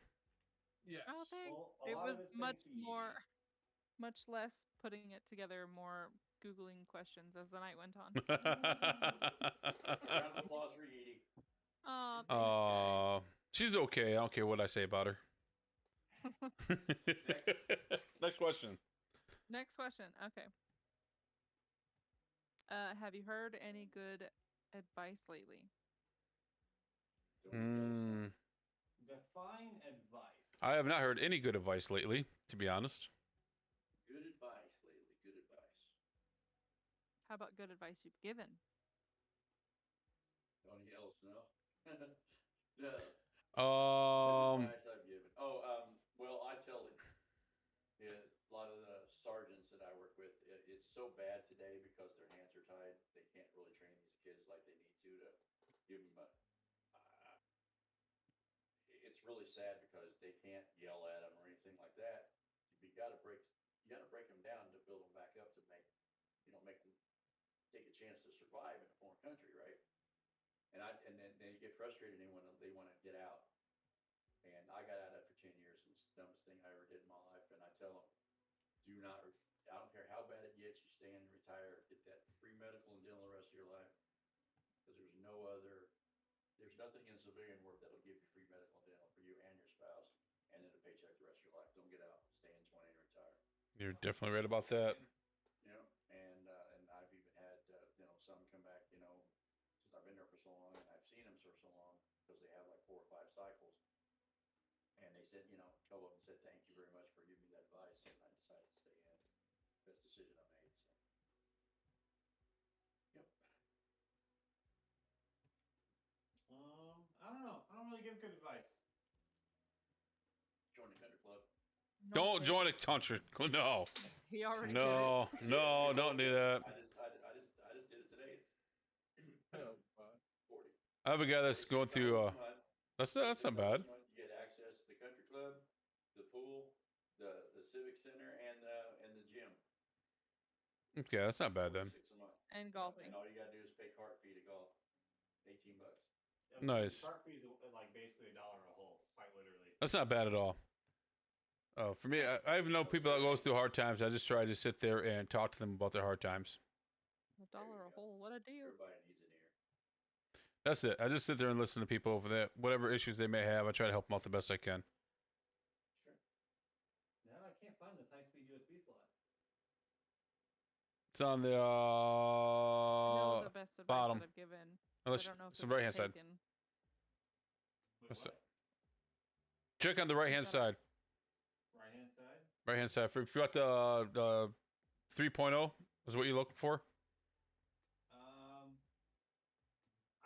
Yes. Oh, thanks. Well, a It lot of was it's much thanks to more, Yeety. much less putting it together, more Googling questions as the night went on. Round of applause for Yeety. Oh, thanks, She's okay. I don't care what I say about her. guys. Next question. Next question. Okay. Have you heard any good advice lately? Mm, Define advice. I have not heard any good advice lately, to be honest. Good advice lately. Good advice. How about good advice you've given? Don't yell snow. No. Um, Good advice I've given. Oh, well, I tell it. Yeah, a lot of the sergeants that I work with, it's so bad today because their hands are tied. They can't really train these kids like they need to give them a. It's really sad because they can't yell at them or anything like that. You got to break. You got to break them down to build them back up to make them take a chance to survive in a foreign country, right? And then you get frustrated and they want to get out. And I got out after 10 years, and it's the dumbest thing I ever did in my life. And I tell them, do not. I don't care how bad it gets. You stay in and retire. Get that free medical and dental the rest of your life. Because there's no other. There's nothing in the civilian world that'll give you free medical and dental for you and your spouse, and then a paycheck the rest of your life. Don't get out. Stay in 20 and retire. you're definitely right about that. You know, and I've even had some come back. Since I've been there for so long, and I've seen them for so long because they have like 4 or 5 cycles. And they said, a couple of them said, "Thank you very much for giving me that advice," and I decided to stay in. Best decision I made. So, yep. I don't know. I don't really give good advice. Join the country club. Don't Okay. join a country. No. He already No. No, don't do that. I just did it today. It's 40. I have a guy that's going through. That's not bad. You get access to the country club, the pool, the civic center, and the gym. Okay, that's not bad then. 46 a month. And golfing. And all you gotta do is pay cart fee to golf. $18. Yeah, Nice. Cart fees like basically $1 a hole, quite literally. That's not bad at all. For me, I even know people that goes through hard times. I just try to sit there and talk to them about their hard times. $1 a hole. What a deal. Everybody needs an ear. That's it. I just sit there and listen to people over that, whatever issues they may have. I try to help them out the best I can. Sure. Now I can't find this high-speed USB slot. It's on the I know the best advice bottom. that I've given. Unless I don't know if it's it the was right-hand side. taken. Wait, What's what? Check on the right-hand Is that side. Right-hand side? Right-hand side. If you got the 3.0 is what you're looking for.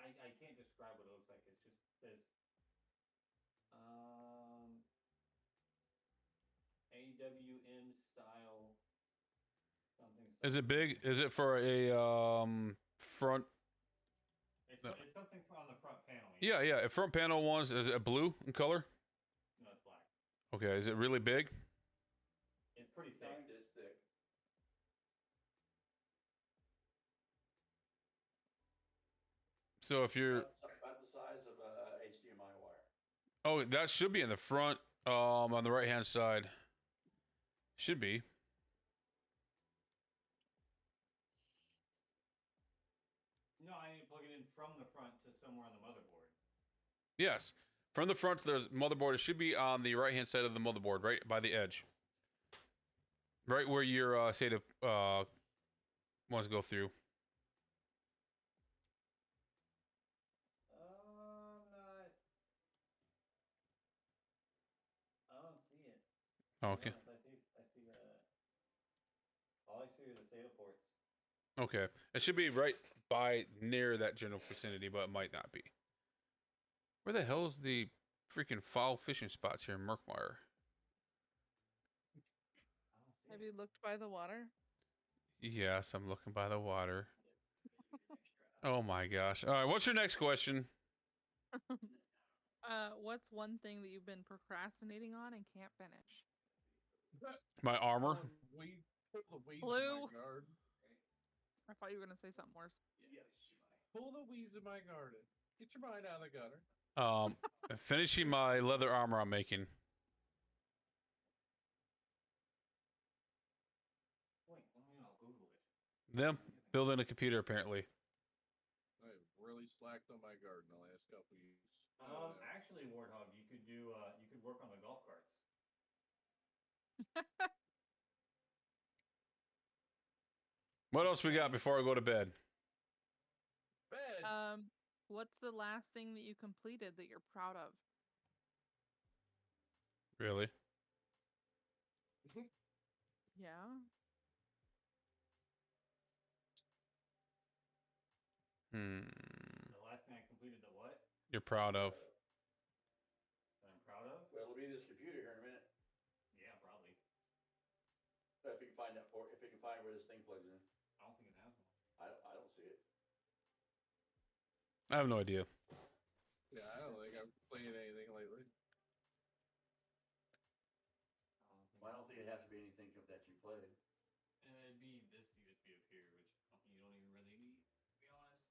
I can't describe what it looks like. It just says AWM style something. Is it big? Is it for a front? It's, No. it's something on the front panel. Yeah. Front panel ones. Is it blue in color? No, it's black. Okay. Is it really big? It's pretty thick. It's thick. So if you're, About the size of a HDMI wire. oh, that should be in the front. On the right-hand side. Should be. No, I need to plug it in from the front to somewhere on the motherboard. Yes. From the front to the motherboard, it should be on the right-hand side of the motherboard, right by the edge. Right where your SATA wants to go through. Not. I don't see it. Oh, okay. I see all I see are the SATA ports. Okay. It should be right by near that general vicinity, but it might not be. Where the hell is the freaking foul fishing spots here in Merkmeyer? I don't see Have it. you looked by the water? Yes, I'm looking by the water. Oh my gosh. All right, what's your next question? What's one thing that you've been procrastinating on and can't finish? My armor? Pull the weeds Blue. in my garden. I thought you were gonna say something worse. Yes. Pull the weeds in my garden. Get your mind out of the gutter. Finishing my leather armor I'm making. Wait, I'll Google it. Them building a computer apparently. I've really slacked on my garden the last couple years. Actually, Warthog, you could do you could work on the golf carts. What else we got before I go to bed? Bed. What's the last thing that you completed that you're proud of? Really? Yeah. The last thing I completed, the what? You're proud of? That I'm proud of? Well, it'll be this computer here in a minute. Yeah, probably. If you can find that port, if you can find where this thing plugs in. I don't think it has one. I don't see it. I have no idea. Yeah, I don't think I've played anything lately. Well, I don't think it has to be anything that you play. It'd be this USB up here, which you don't even really need, to be honest.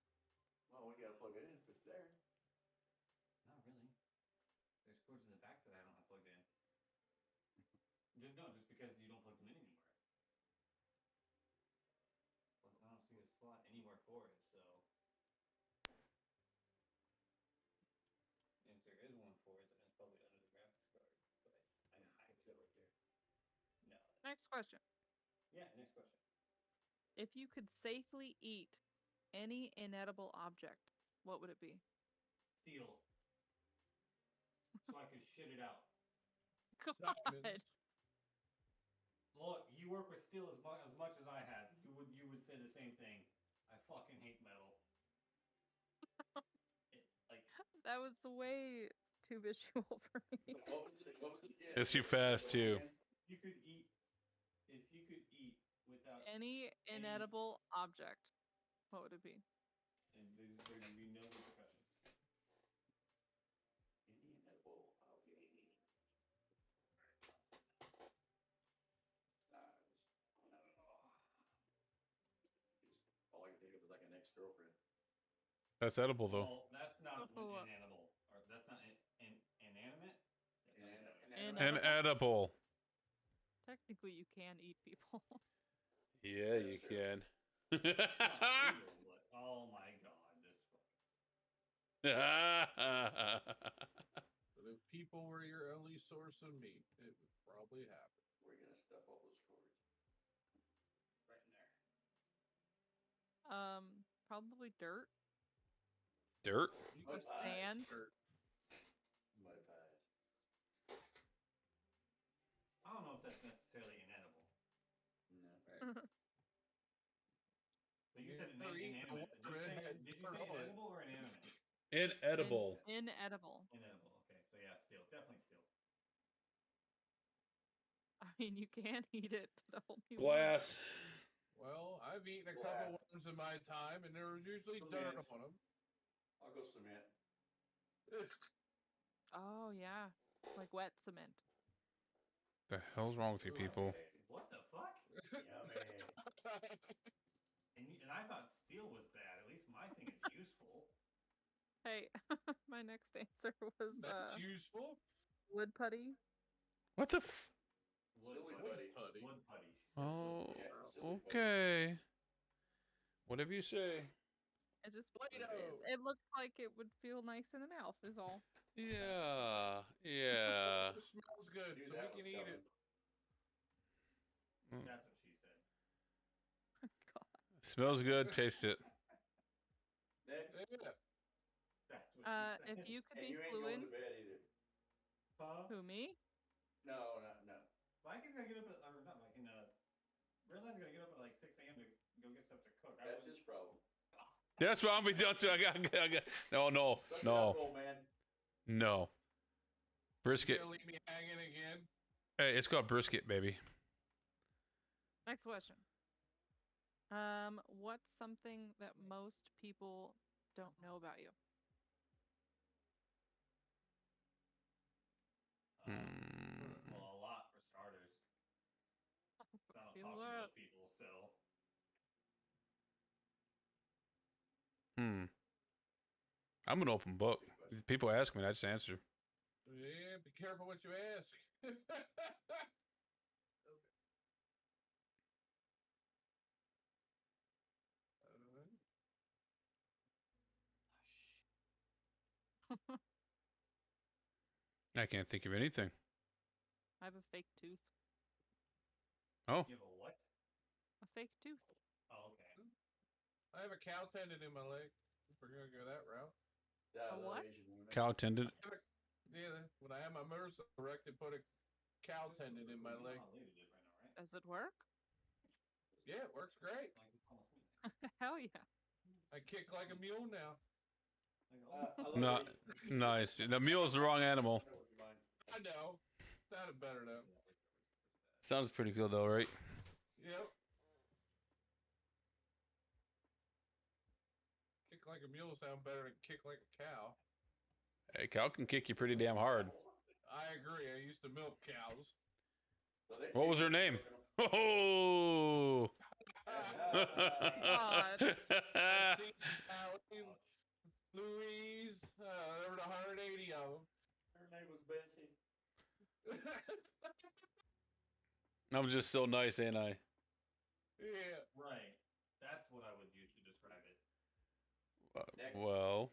Well, we gotta plug it in if it's there. Not really. There's cords in the back that I don't have plugged in. Just because you don't plug them in anymore. Plus, I don't see a slot anywhere for it, so. If there is one for it, then it's probably under the graphics card. But I know I have it right there. No. Next question. Yeah, next question. If you could safely eat any inedible object, what would it be? Steel. So I could shit it out. God. Diamonds. Look, you work with steel as much as I have. You would say the same thing. I fucking hate metal. That was way too visual for me. What was it again? It's too fast too. If you could eat without Any inedible object, what would it be? and there'd be no repercussions. Any inedible object. All I can think of is like an ex-girlfriend. That's edible though. Well, that's not an animal, or that's not inanimate. Inedible. Technically, you can eat people. Yeah, you can. It's not legal, but oh my god, this But if people were your only source of meat, it would probably happen. We're gonna stuff all those cords. right in there. Probably dirt Dirt? You or could sand. dirt. Mud pies. I don't know if that's necessarily inedible. No. But you Yeah, said no, you inanimate. can water it, Did you say burn all it. inedible or inanimate? Inedible. Inedible. Inedible. Okay, so yeah, steel. Definitely steel. I mean, you can eat it, but only Glass. Well, I've eaten a couple worms in my time, and there was usually dirt Cement. on them. I'll go cement. Oh yeah, like wet cement. The hell's wrong with you people? What the fuck? Yummy. And I thought steel was bad. At least my thing is useful. Hey, my next answer was That's useful. wood putty. What the Wood Silly putty. putty. Wood putty. Oh, Yeah, silly putty. okay. Whatever you say. It just Play-Doh. it looks like it would feel nice in the mouth. Is all. Yeah, yeah. It smells good, Knew so that we was can eat coming. it. That's what she said. God. Smells good. Taste it. Next. Yeah. That's what she said. If you could And be you ain't going fluent, to bed either. Huh? who me? No. Viking's gonna get up at, or not Viking, Redline's gonna get up at like 6 a.m. to go get stuff to cook. That's his problem. That's what I'm be done. I got. No. Suck it up, old man. No. You Brisket. gonna leave me hanging again? Hey, it's called brisket, baby. Next question. What's something that most people don't know about you? Well, a lot for starters. I don't Feel talk to that. most people, so. I'm an open book. Good question. People ask me, I just answer. Yeah, be careful what you ask. I can't think of anything. I have a fake tooth. Oh, You have a what? A fake tooth. Oh, okay. I have a cow tendon in my leg. If we're gonna go that route. A what? cow tendon. Yeah, when I had my motorcycle wreck, they put a cow tendon in my leg. Does it work? Yeah, it works great. Hell yeah. I kick like a mule now. No, nice. The mule's the wrong animal. I know. Sounded better though. Sounds pretty good though, right? Yep. Kick like a mule sound better than kick like a cow. A cow can kick you pretty damn hard. I agree. I used to milk cows. What was her name? Oh. God. Betsy, Sally, Louise, there were 180 of them. Her name was Bessie. I'm just so nice, ain't I? Yeah. Right. That's what I would use to describe it. Well,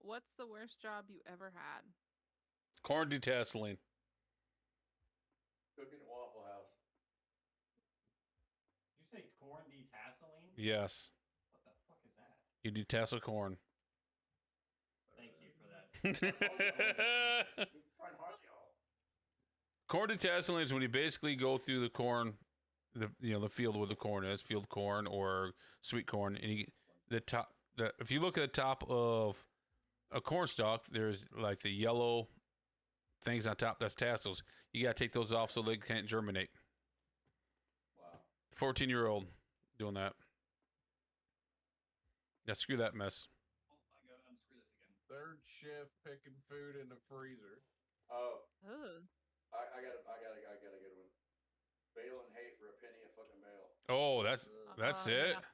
What's the worst job you ever had? corn detasseling. Cooking at Waffle House. Did you say corn detasseling? Yes. What the fuck is that? You detassel corn. Thank you for that. It's trying hard, y'all. Corn detasseling is when you basically go through the corn, the field where the corn is, field corn or sweet corn, and if you look at the top of a corn stalk, there's like the yellow things on top. That's tassels. You gotta take those off so they can't germinate. Wow. 14-year-old doing that. Yeah, screw that mess. Oh, I gotta unscrew this again. Third shift picking food in the freezer. Oh, Ugh. I got a good one. Baling hay for a penny a fucking bale. Oh, that's it. Yeah.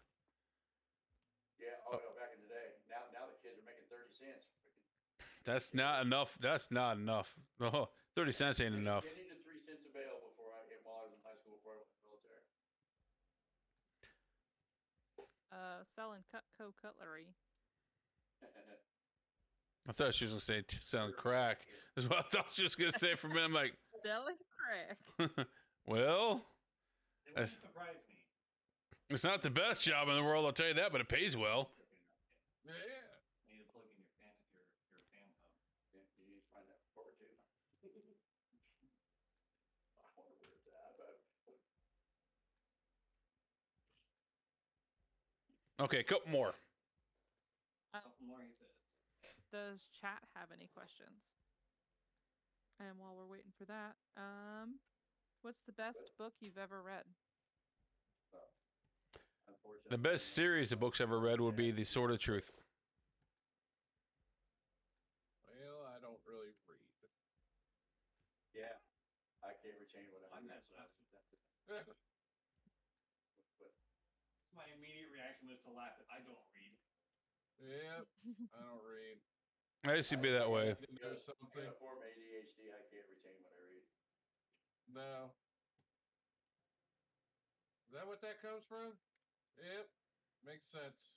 Yeah, oh, no, back in the day. Now the kids are making 30 cents. That's not enough. That's not enough. Oh, 30 cents ain't enough. Penny to 3 cents a bale while I was in high school before I went to the military. Selling Cutco cutlery. I thought she was gonna say selling crack. Is what I thought she was gonna say for a minute. I'm like, Selling crack. well, It wouldn't surprise me. it's not the best job in the world, I'll tell you that, but it pays well. Yeah. Need to plug in your fan hub. Yeah, you need to find that for too. I wonder where it's at. Okay, a couple more. Couple more, he says. Does chat have any questions? And while we're waiting for that, what's the best book you've ever read? The best series of books I've ever read would be The Sword of Truth. Well, I don't really read. Yeah, I can't retain what I'm That's my immediate reaction was to laugh. I don't read. Yep, I don't read. I used to be that way. There's something. I got a form of ADHD. I can't retain what I read. No. Is that what that comes from? Yep, makes sense.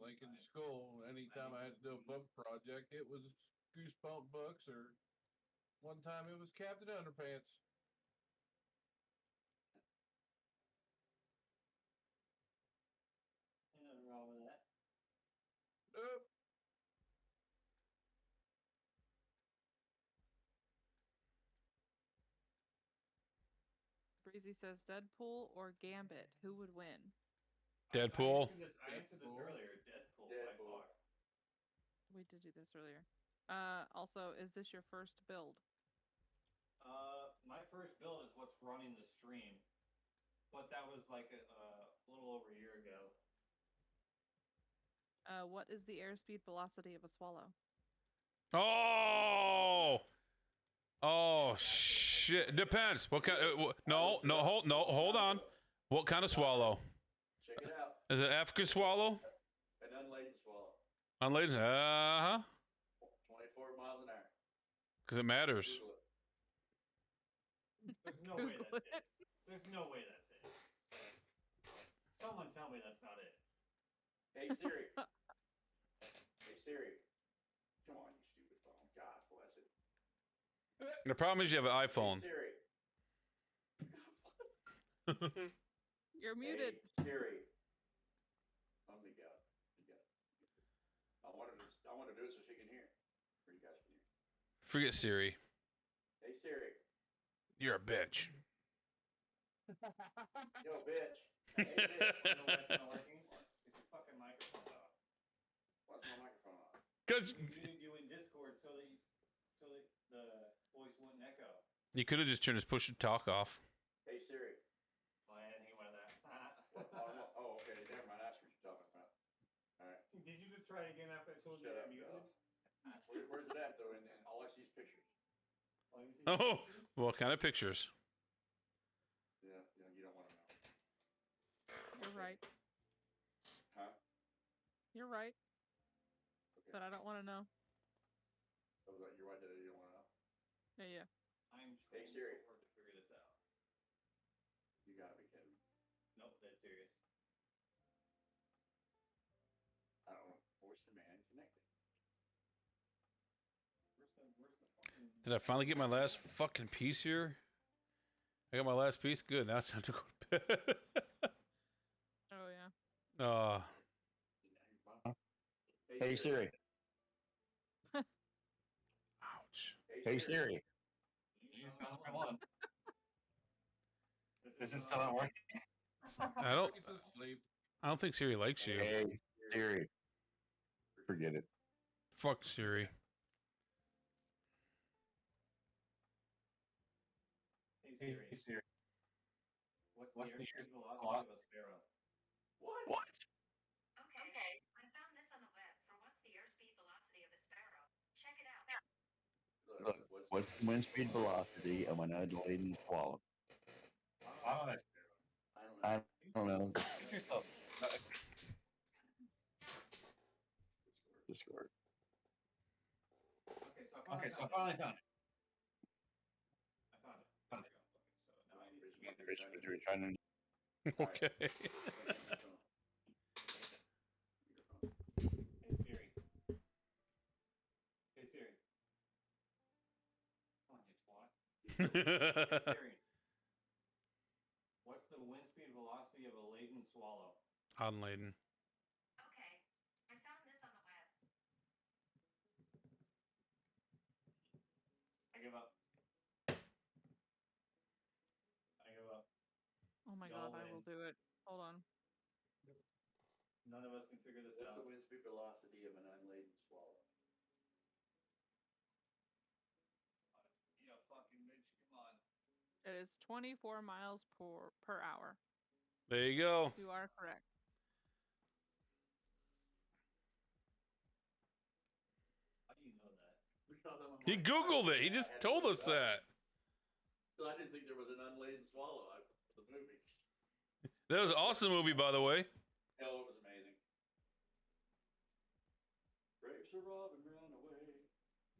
Like in school, anytime I had to do a book project, it was Goosebump books, or one time it was Captain Underpants. Nothing wrong with that. Nope. Breezy says Deadpool or Gambit. Who would win? Deadpool. I answered this earlier. Deadpool by Deadpool. far. We did do this earlier. Also, is this your first build? My first build is what's running the stream, but that was like a little over a year ago. What is the airspeed velocity of a swallow? Oh, shit. Depends. What kind? Hold on. What kind of swallow? Check it out. Is it African swallow? An unladen swallow. Unladen? 24 miles an hour. Because it matters. Google it. There's no way that's it. There's no way that's it. Someone tell me that's not it. Hey Siri. Hey Siri. Come on, you stupid phone. God bless it. The problem is you have an iPhone. Hey Siri. You're muted. Hey Siri. Oh my God. I want to do it so she can hear. Or you guys can hear. Forget Siri. Hey Siri. You're a bitch. Yo, bitch. Hey, bitch. You know why it's not working? It's your fucking microphone off. Why's my microphone on? Because You muted you in Discord so that the voice wouldn't echo. you could have just turned his push to talk off. Hey Siri. Well, I didn't think about that. Oh, okay. Never mind. That's what you're talking about. All right. Did you just try it again after I told you Shut to up, mute Gus. it? Where's it at though? And all I see is pictures. Oh, you see Oh, pictures? what kind of pictures? Yeah, you don't want to know. You're right. Huh? You're right. Okay. But I don't want to know. Oh, you're right that you don't want to know. Yeah. I'm Hey, trying Siri. so hard to figure this out. You gotta be kidding me. Nope, that's serious. I don't know. Voice command connected. Where's the fucking... Did I finally get my last fucking piece here? I got my last piece. Good. Now it's time to go to bed. Oh yeah. Hey Siri. Ouch. Hey Siri. You found what I want. This is still not working. I don't. He's asleep. I don't think Siri likes you. Hey Siri. Forget it. Fuck Siri. Hey Siri. What's the airspeed velocity of a sparrow? What? Okay, I found this on the web for what's the airspeed velocity of a sparrow. Check it out. Look, what's the wind speed velocity of an unladen swallow? I I don't know. Get yourself. Discord. Okay, so I finally found it. I found it. There you go. So now I need to get the Rich, what you were trying to. Okay. Hey Siri. Hey Siri. Come on, you twat. Hey Siri. What's the wind speed velocity of a laden swallow? Unladen. Okay, I found this on the web. I give up. I give up. Oh my Y'all God, I will do it. Hold on. None of us can figure this What's out. the wind speed velocity of an unladen swallow? Yeah, fucking bitch, come on. It is 24 miles per hour. There you go. You are correct. How do you know that? Because I'm a He mind Googled pilot, it. He I just had to told look us it up. that. So I didn't think there was an unladen swallow. The movie. That was an awesome movie, by the way. Hell, it was amazing. Brave Sir Robin ran away.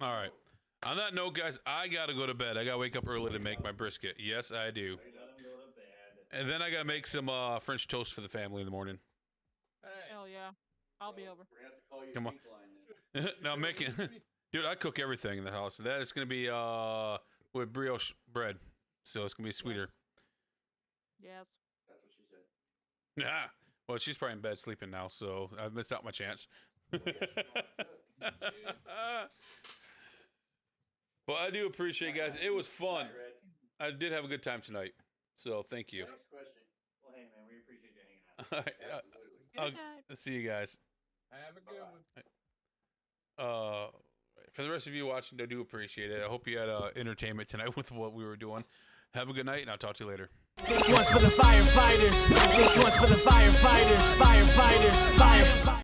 All right. On that note, guys, I gotta go to bed. I gotta wake up early to make my brisket. Yes, I do. Let him go to bed. And then I gotta make some French toast for the family in the morning. Hey. Hell yeah. I'll be over. We're gonna have to call you Come on. Pink Line then. Now I'm making, dude, I cook everything in the house. That is gonna be with brioche bread, so it's gonna be sweeter. Yes. That's what she said. Yeah. Well, she's probably in bed sleeping now, so I've missed out my chance. But I do appreciate, guys. It was fun. Red. I did have a good time tonight, so thank you. Next question. Well, hey, man, we appreciate you hanging out. All right, Absolutely. Good night. see you guys. Have a good Bye-bye. one. For the rest of you watching, I do appreciate it. I hope you had entertainment tonight with what we were doing. Have a good night, and I'll talk to you later. This one's for the firefighters. This one's for the firefighters. Firefighters.